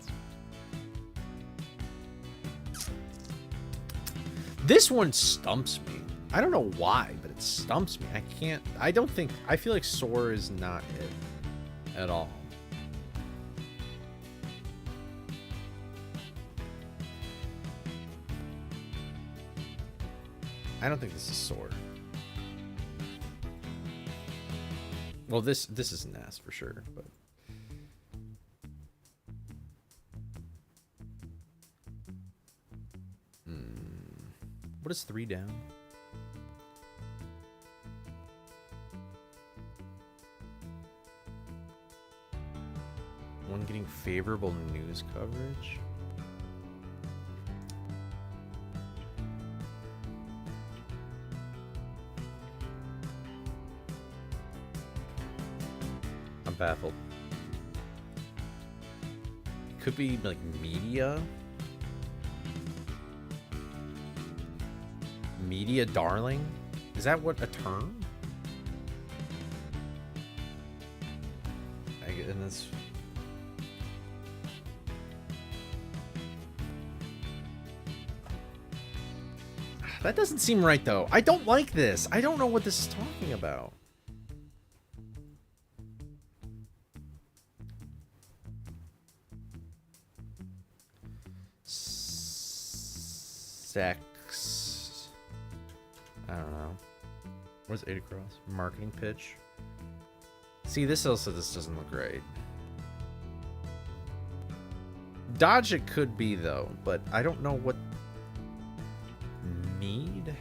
This one stumps me. I don't know why, but it stumps me. I feel like sore is not it at all. I don't think this is sore. Well, this is an ass for sure, but what is 3 down? One getting favorable news coverage. I'm baffled. It could be like media. Media darling? Is that what a term? And this. That doesn't seem right though. I don't like this. I don't know what this is talking about. Sex. I don't know. What's 8 across? Marketing pitch. See, this doesn't look great. Dodge it could be though, but I don't know what need.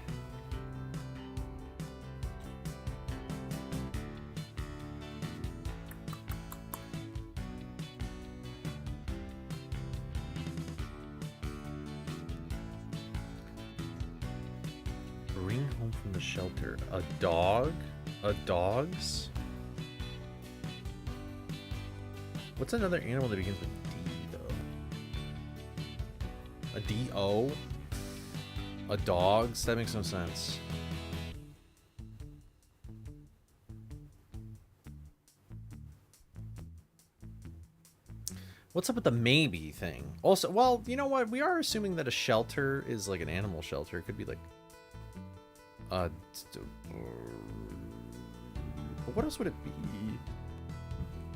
Bring home from the shelter. A dog? A dog's? What's another animal that begins with D, though? A D-O? A dog's? That makes no sense. What's up with the maybe thing? Also, well, you know what? We are assuming that a shelter is like an animal shelter. It could be like... but what else would it be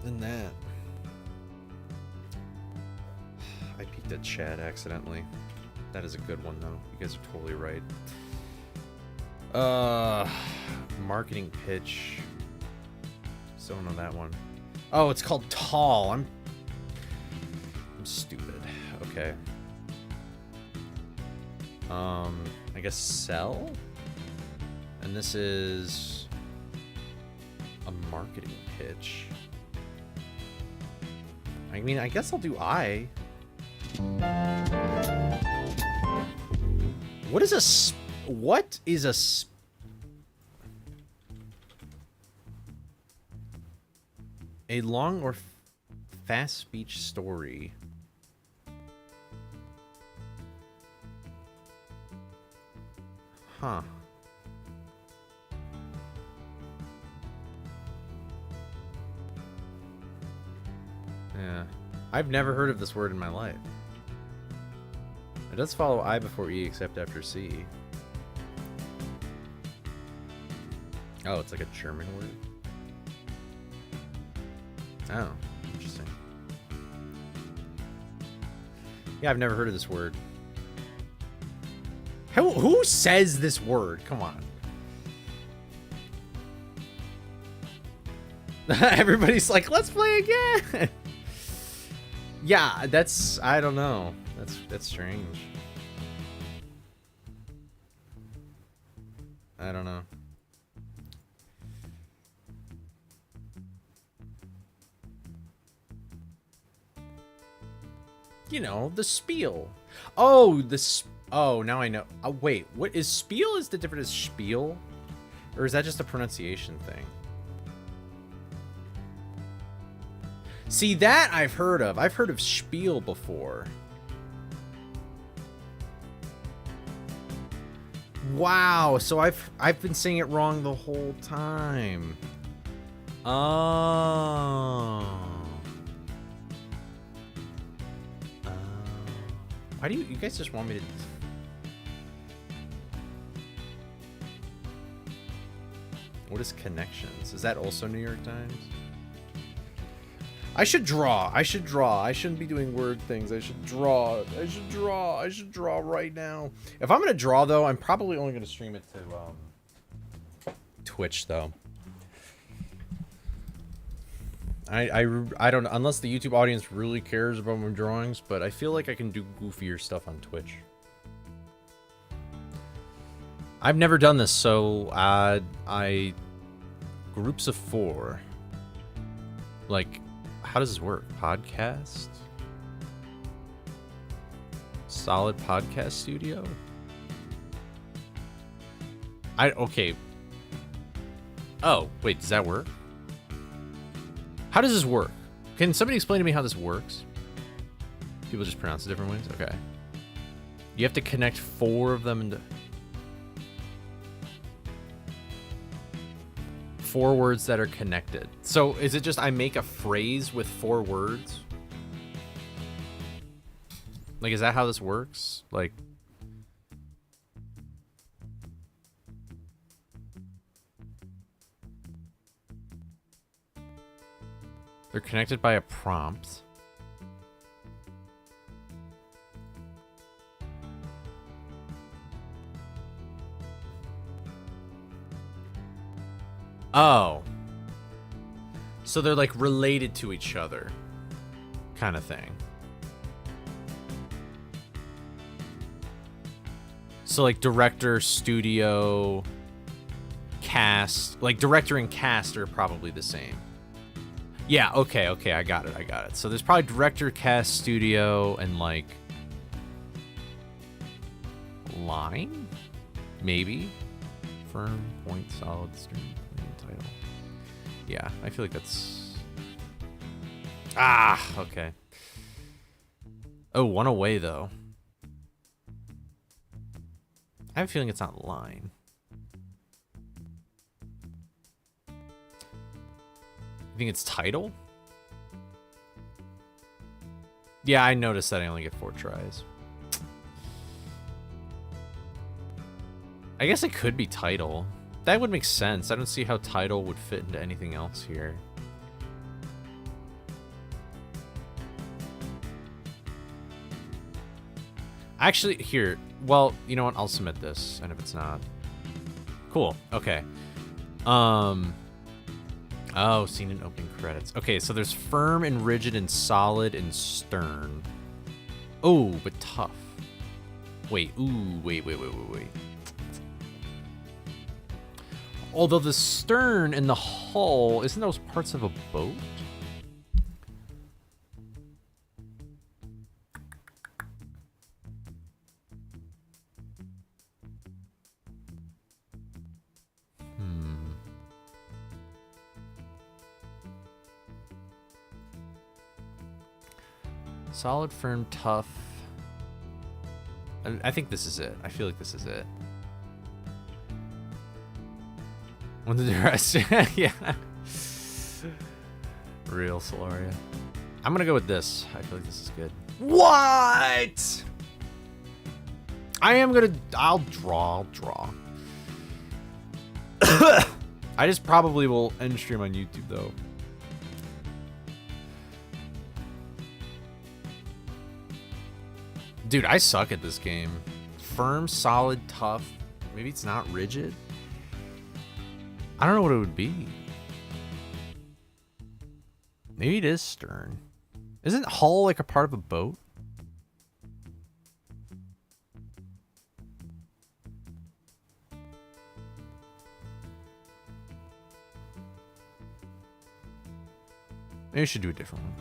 than that? I peeked at chat accidentally. That is a good one, though. You guys are totally right. Marketing pitch. Still don't know that one. Oh, it's called Tall. I'm stupid. Okay. I guess sell? And this is a marketing pitch. I mean, I guess I'll do I. What is a a long or fast speech story? Huh. Yeah. I've never heard of this word in my life. It does follow I before E except after C. Oh, it's like a German word? Oh, interesting. Yeah, I've never heard of this word. Who says this word? Come on. Everybody's like, let's play again. Yeah, that's, I don't know. That's strange. I don't know. You know, the spiel. Oh, oh, now I know. Oh, wait, what is spiel? Is the different as spiel? Or is that just a pronunciation thing? See, that I've heard of. I've heard of spiel before. Wow, so I've been saying it wrong the whole time. Oh. Why do you guys just want me to... What is connections? Is that also New York Times? I should draw. I shouldn't be doing word things. I should draw right now. If I'm going to draw, though, I'm probably only going to stream it to Twitch, though. I don't know, unless the YouTube audience really cares about my drawings, but I feel like I can do goofier stuff on Twitch. I've never done this, so groups of 4. Like, how does this work? Podcast? Solid podcast studio? Okay. Oh, wait, does that work? How does this work? Can somebody explain to me how this works? People just pronounce it different ways? Okay. You have to connect 4 of them into... 4 words that are connected. So is it just I make a phrase with 4 words? Like, is that how this works? Like... They're connected by a prompt. Oh. So they're like related to each other. Kind of thing. So like director, studio, cast. Like director and cast are probably the same. Yeah, okay, I got it. So there's probably director, cast, studio, and like line? Maybe? Firm, point, solid, string, title. Yeah, I feel like that's... Ah, okay. Oh, one away, though. I have a feeling it's not line. You think it's title? Yeah, I noticed that I only get 4 tries. I guess it could be title. That would make sense. I don't see how title would fit into anything else here. Actually, here. Well, you know what? I'll submit this. And if it's not... Cool. Okay. Oh, seen in opening credits. Okay, so there's firm and rigid and solid and stern. Oh, but tough. Wait. Ooh, wait. Although the stern and the hull, isn't those parts of a boat? Solid, firm, tough. I think this is it. I feel like this is it. When the rest, yeah. Real Solaria. I'm gonna go with this. I feel like this is good. What? I'll draw. I just probably will end stream on YouTube though. Dude, I suck at this game. Firm, solid, tough. Maybe it's not rigid. I don't know what it would be. Maybe it is stern. Isn't hull like a part of a boat? Maybe we should do a different one.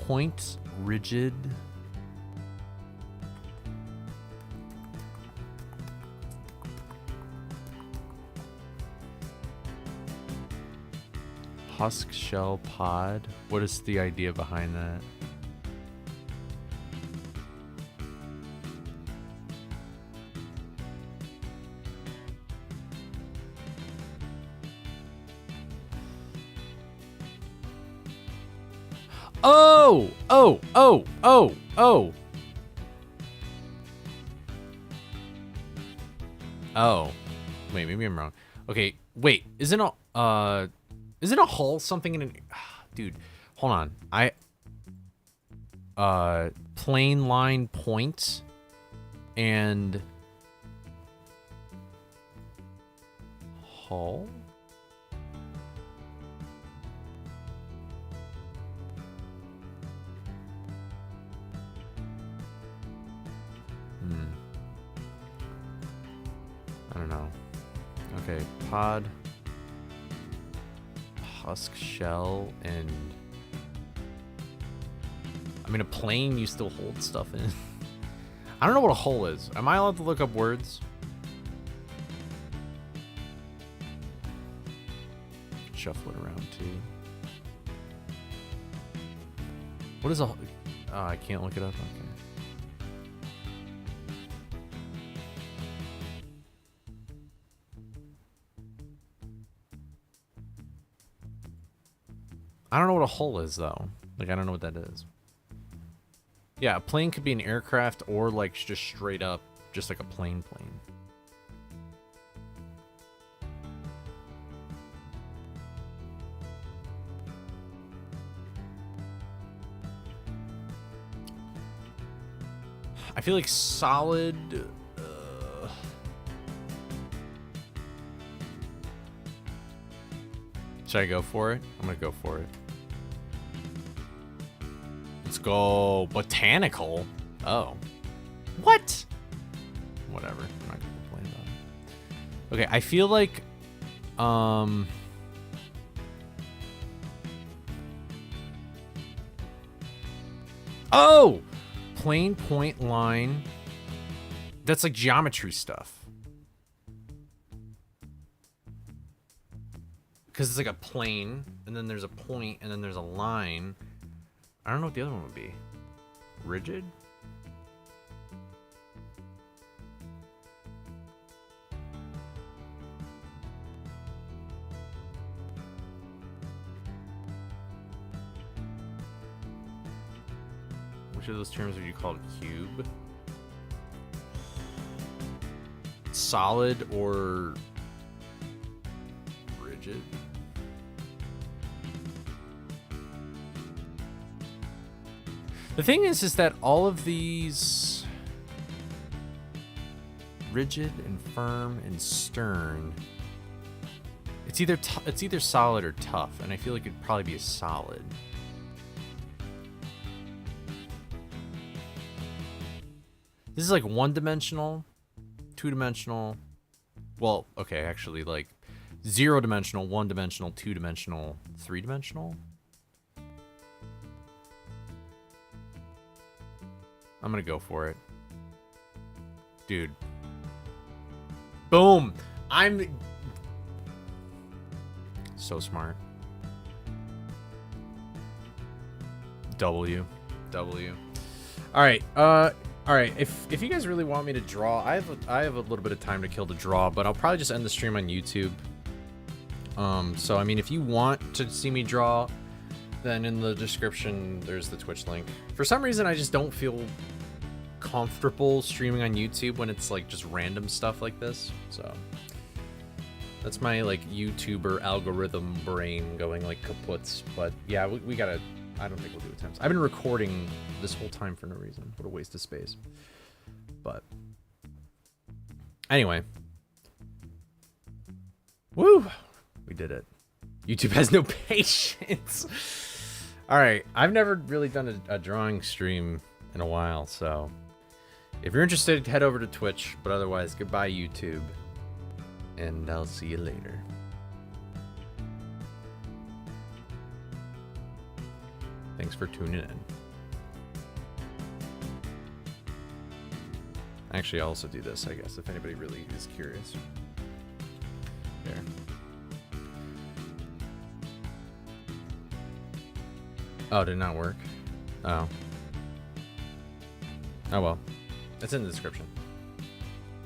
Point, rigid. Husk, shell, pod. What is the idea behind that? Oh. Wait, maybe I'm wrong. Okay, wait. Isn't a hull something in an... Dude, hold on. Plane line point and hull? I don't know. Okay, pod, husk, shell, and... I mean, a plane you still hold stuff in. I don't know what a hull is. Am I allowed to look up words? Shuffle it around, too. What is a... Oh, I can't look it up? Okay. I don't know what a hull is, though. Like, I don't know what that is. Yeah, a plane could be an aircraft or, like, just straight up, just like a plane. I feel like solid... Should I go for it? I'm gonna go for it. Let's go botanical. Oh. What? Whatever. I'm not gonna complain about it. Okay, I feel like oh! Plane, point, line. That's like geometry stuff. Because it's like a plane, and then there's a point, and then there's a line. I don't know what the other one would be. Rigid? Which of those terms would you call a cube? Solid or rigid? The thing is that all of these rigid and firm and stern, it's either solid or tough, and I feel like it'd probably be a solid. This is like one-dimensional, two-dimensional. Well, okay, actually, like zero-dimensional, one-dimensional, two-dimensional, three-dimensional. I'm gonna go for it. Dude. Boom! I'm so smart. W. Alright, alright, if you guys really want me to draw, I have a little bit of time to kill to draw, but I'll probably just end the stream on YouTube. So I mean, if you want to see me draw, then in the description there's the Twitch link. For some reason I just don't feel comfortable streaming on YouTube when it's like just random stuff like this. So that's my like YouTuber algorithm brain going like kaputs. But yeah, we gotta, I don't think we'll do it times. I've been recording this whole time for no reason. What a waste of space. But anyway. Woo! We did it. YouTube has no patience. Alright, I've never really done a drawing stream in a while, so if you're interested, head over to Twitch, but otherwise, goodbye YouTube, and I'll see you later. Thanks for tuning in. Actually, I'll also do this, I guess, if anybody really is curious. There. Oh, did it not work? Oh. Oh well. It's in the description.